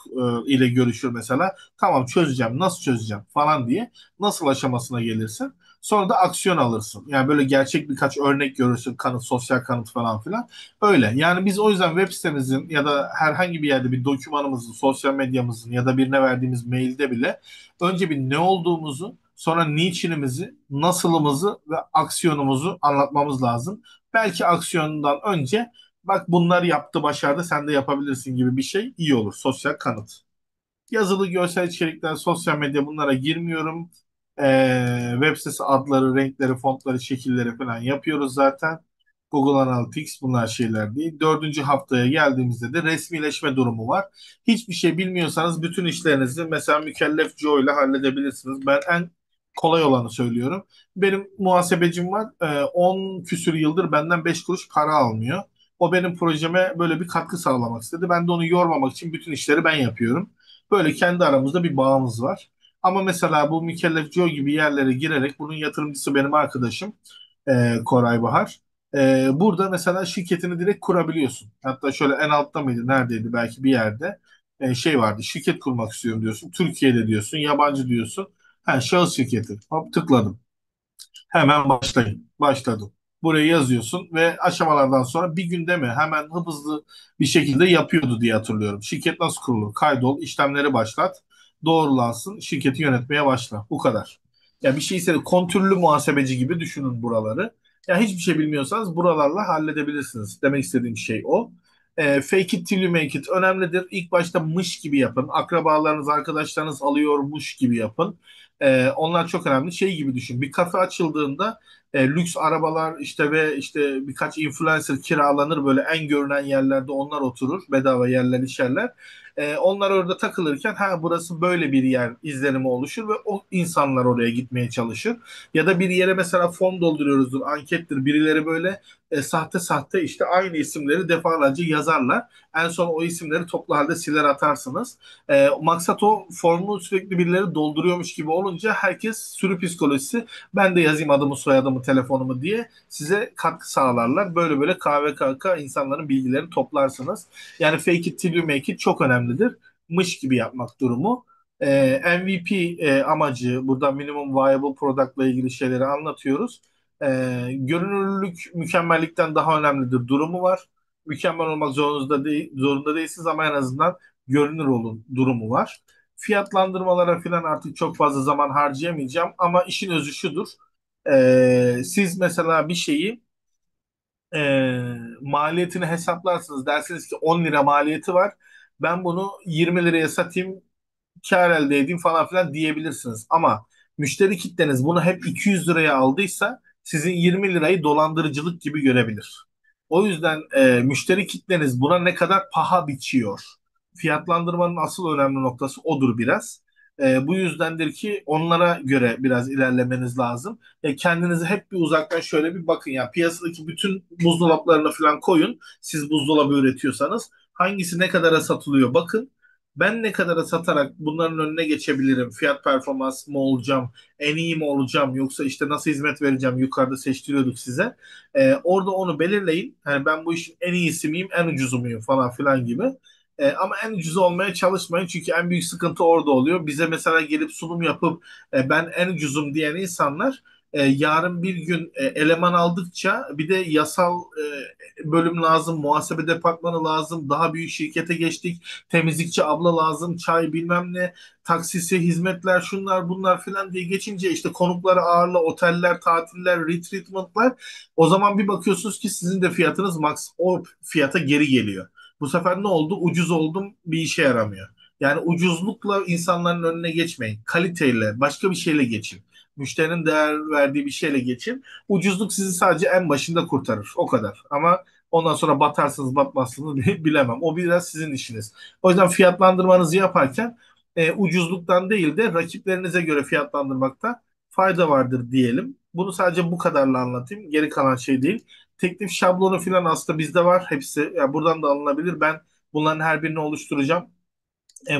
ile görüşür mesela. Tamam çözeceğim, nasıl çözeceğim falan diye. Nasıl aşamasına gelirsin. Sonra da aksiyon alırsın. Yani böyle gerçek birkaç örnek görürsün. Kanıt, sosyal kanıt falan filan. Öyle. Yani biz o yüzden web sitemizin ya da herhangi bir yerde bir dokümanımızın, sosyal medyamızın ya da birine verdiğimiz mailde bile önce bir ne olduğumuzu, sonra niçinimizi, nasılımızı ve aksiyonumuzu anlatmamız lazım. Belki aksiyondan önce bak bunlar yaptı, başardı, sen de yapabilirsin gibi bir şey iyi olur. Sosyal kanıt. Yazılı görsel içerikler, sosyal medya bunlara girmiyorum. Web sitesi adları, renkleri, fontları, şekilleri falan yapıyoruz zaten. Google Analytics bunlar şeyler değil. 4. haftaya geldiğimizde de resmileşme durumu var. Hiçbir şey bilmiyorsanız bütün işlerinizi mesela Mükellef Joe ile halledebilirsiniz. Ben en kolay olanı söylüyorum. Benim muhasebecim var. 10 küsür yıldır benden 5 kuruş para almıyor. O benim projeme böyle bir katkı sağlamak istedi. Ben de onu yormamak için bütün işleri ben yapıyorum. Böyle kendi aramızda bir bağımız var. Ama mesela bu Mükellef Joe gibi yerlere girerek bunun yatırımcısı benim arkadaşım Koray Bahar. Burada mesela şirketini direkt kurabiliyorsun. Hatta şöyle en altta mıydı, neredeydi belki bir yerde şey vardı. Şirket kurmak istiyorum diyorsun. Türkiye'de diyorsun, yabancı diyorsun. Ha, şahıs şirketi. Hop tıkladım. Hemen başlayın. Başladım. Buraya yazıyorsun ve aşamalardan sonra bir günde mi hemen hızlı bir şekilde yapıyordu diye hatırlıyorum. Şirket nasıl kurulur? Kaydol, işlemleri başlat, doğrulansın, şirketi yönetmeye başla. Bu kadar. Ya bir şey ise kontürlü muhasebeci gibi düşünün buraları. Ya hiçbir şey bilmiyorsanız buralarla halledebilirsiniz. Demek istediğim şey o. Fake it till you make it önemlidir. İlk başta mış gibi yapın. Akrabalarınız, arkadaşlarınız alıyormuş gibi yapın. Onlar çok önemli. Şey gibi düşün. Bir kafe açıldığında Lüks arabalar işte ve işte birkaç influencer kiralanır, böyle en görünen yerlerde onlar oturur, bedava yerler içerler. Onlar orada takılırken ha burası böyle bir yer izlenimi oluşur ve o insanlar oraya gitmeye çalışır. Ya da bir yere mesela form dolduruyoruzdur, ankettir. Birileri böyle sahte sahte işte aynı isimleri defalarca yazarlar. En son o isimleri toplu halde siler atarsınız. Maksat o formu sürekli birileri dolduruyormuş gibi olunca herkes sürü psikolojisi, ben de yazayım adımı soyadımı telefonumu diye size katkı sağlarlar. Böyle böyle KVKK insanların bilgilerini toplarsınız. Yani fake it till you make it çok önemlidir. Mış gibi yapmak durumu. MVP amacı, burada minimum viable product'la ilgili şeyleri anlatıyoruz. Görünürlülük mükemmellikten daha önemlidir durumu var. Mükemmel olmak zorunda değilsiniz ama en azından görünür olun durumu var. Fiyatlandırmalara falan artık çok fazla zaman harcayamayacağım ama işin özü şudur. Siz mesela bir şeyi maliyetini hesaplarsınız. Dersiniz ki 10 lira maliyeti var. Ben bunu 20 liraya satayım, kar elde edeyim falan filan diyebilirsiniz. Ama müşteri kitleniz bunu hep 200 liraya aldıysa sizin 20 lirayı dolandırıcılık gibi görebilir. O yüzden müşteri kitleniz buna ne kadar paha biçiyor. Fiyatlandırmanın asıl önemli noktası odur biraz. Bu yüzdendir ki onlara göre biraz ilerlemeniz lazım. Kendinizi hep bir uzaktan şöyle bir bakın. Ya piyasadaki bütün buzdolaplarını falan koyun. Siz buzdolabı üretiyorsanız hangisi ne kadara satılıyor bakın. Ben ne kadara satarak bunların önüne geçebilirim? Fiyat performans mı olacağım? En iyi mi olacağım? Yoksa işte nasıl hizmet vereceğim? Yukarıda seçtiriyorduk size. Orada onu belirleyin. Yani ben bu işin en iyisi miyim, en ucuzu muyum falan filan gibi. Ama en ucuzu olmaya çalışmayın. Çünkü en büyük sıkıntı orada oluyor. Bize mesela gelip sunum yapıp ben en ucuzum diyen insanlar yarın bir gün eleman aldıkça bir de yasal bölüm lazım, muhasebe departmanı lazım, daha büyük şirkete geçtik, temizlikçi abla lazım, çay bilmem ne, taksisi, hizmetler, şunlar bunlar filan diye geçince işte konukları ağırla, oteller, tatiller, retreatment'lar, o zaman bir bakıyorsunuz ki sizin de fiyatınız max o fiyata geri geliyor. Bu sefer ne oldu? Ucuz oldum, bir işe yaramıyor. Yani ucuzlukla insanların önüne geçmeyin. Kaliteyle, başka bir şeyle geçin. Müşterinin değer verdiği bir şeyle geçin. Ucuzluk sizi sadece en başında kurtarır. O kadar. Ama ondan sonra batarsınız batmazsınız bilemem. O biraz sizin işiniz. O yüzden fiyatlandırmanızı yaparken ucuzluktan değil de rakiplerinize göre fiyatlandırmakta fayda vardır diyelim. Bunu sadece bu kadarla anlatayım. Geri kalan şey değil. Teklif şablonu falan aslında bizde var. Hepsi yani buradan da alınabilir. Ben bunların her birini oluşturacağım.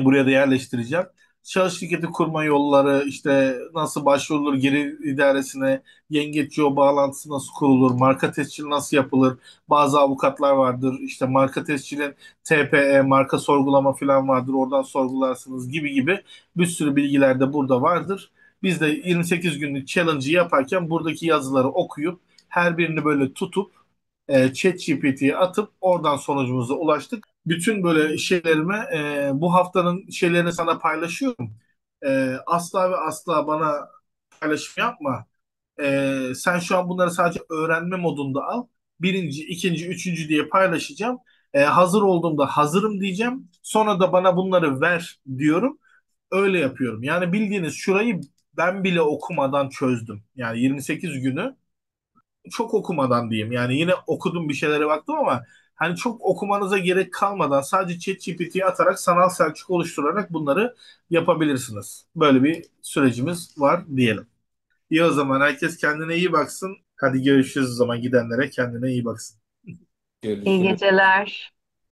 Buraya da yerleştireceğim. Şahıs şirketi kurma yolları, işte nasıl başvurulur geri idaresine, yengeç o bağlantısı nasıl kurulur, marka tescili nasıl yapılır, bazı avukatlar vardır, işte marka tescilin TPE, marka sorgulama falan vardır, oradan sorgularsınız gibi gibi bir sürü bilgiler de burada vardır. Biz de 28 günlük challenge'ı yaparken buradaki yazıları okuyup her birini böyle tutup ChatGPT'ye atıp oradan sonucumuza ulaştık. Bütün böyle şeylerime bu haftanın şeylerini sana paylaşıyorum. Asla ve asla bana paylaşım yapma. Sen şu an bunları sadece öğrenme modunda al. Birinci, ikinci, üçüncü diye paylaşacağım. Hazır olduğumda hazırım diyeceğim. Sonra da bana bunları ver diyorum. Öyle yapıyorum. Yani bildiğiniz şurayı ben bile okumadan çözdüm. Yani 28 günü çok okumadan diyeyim. Yani yine okudum, bir şeylere baktım ama hani çok okumanıza gerek kalmadan sadece ChatGPT'ye atarak sanal Selçuk oluşturarak bunları yapabilirsiniz. Böyle bir sürecimiz var diyelim. İyi, o zaman herkes kendine iyi baksın. Hadi görüşürüz, o zaman gidenlere kendine iyi baksın. İyi Görüşürüz. geceler.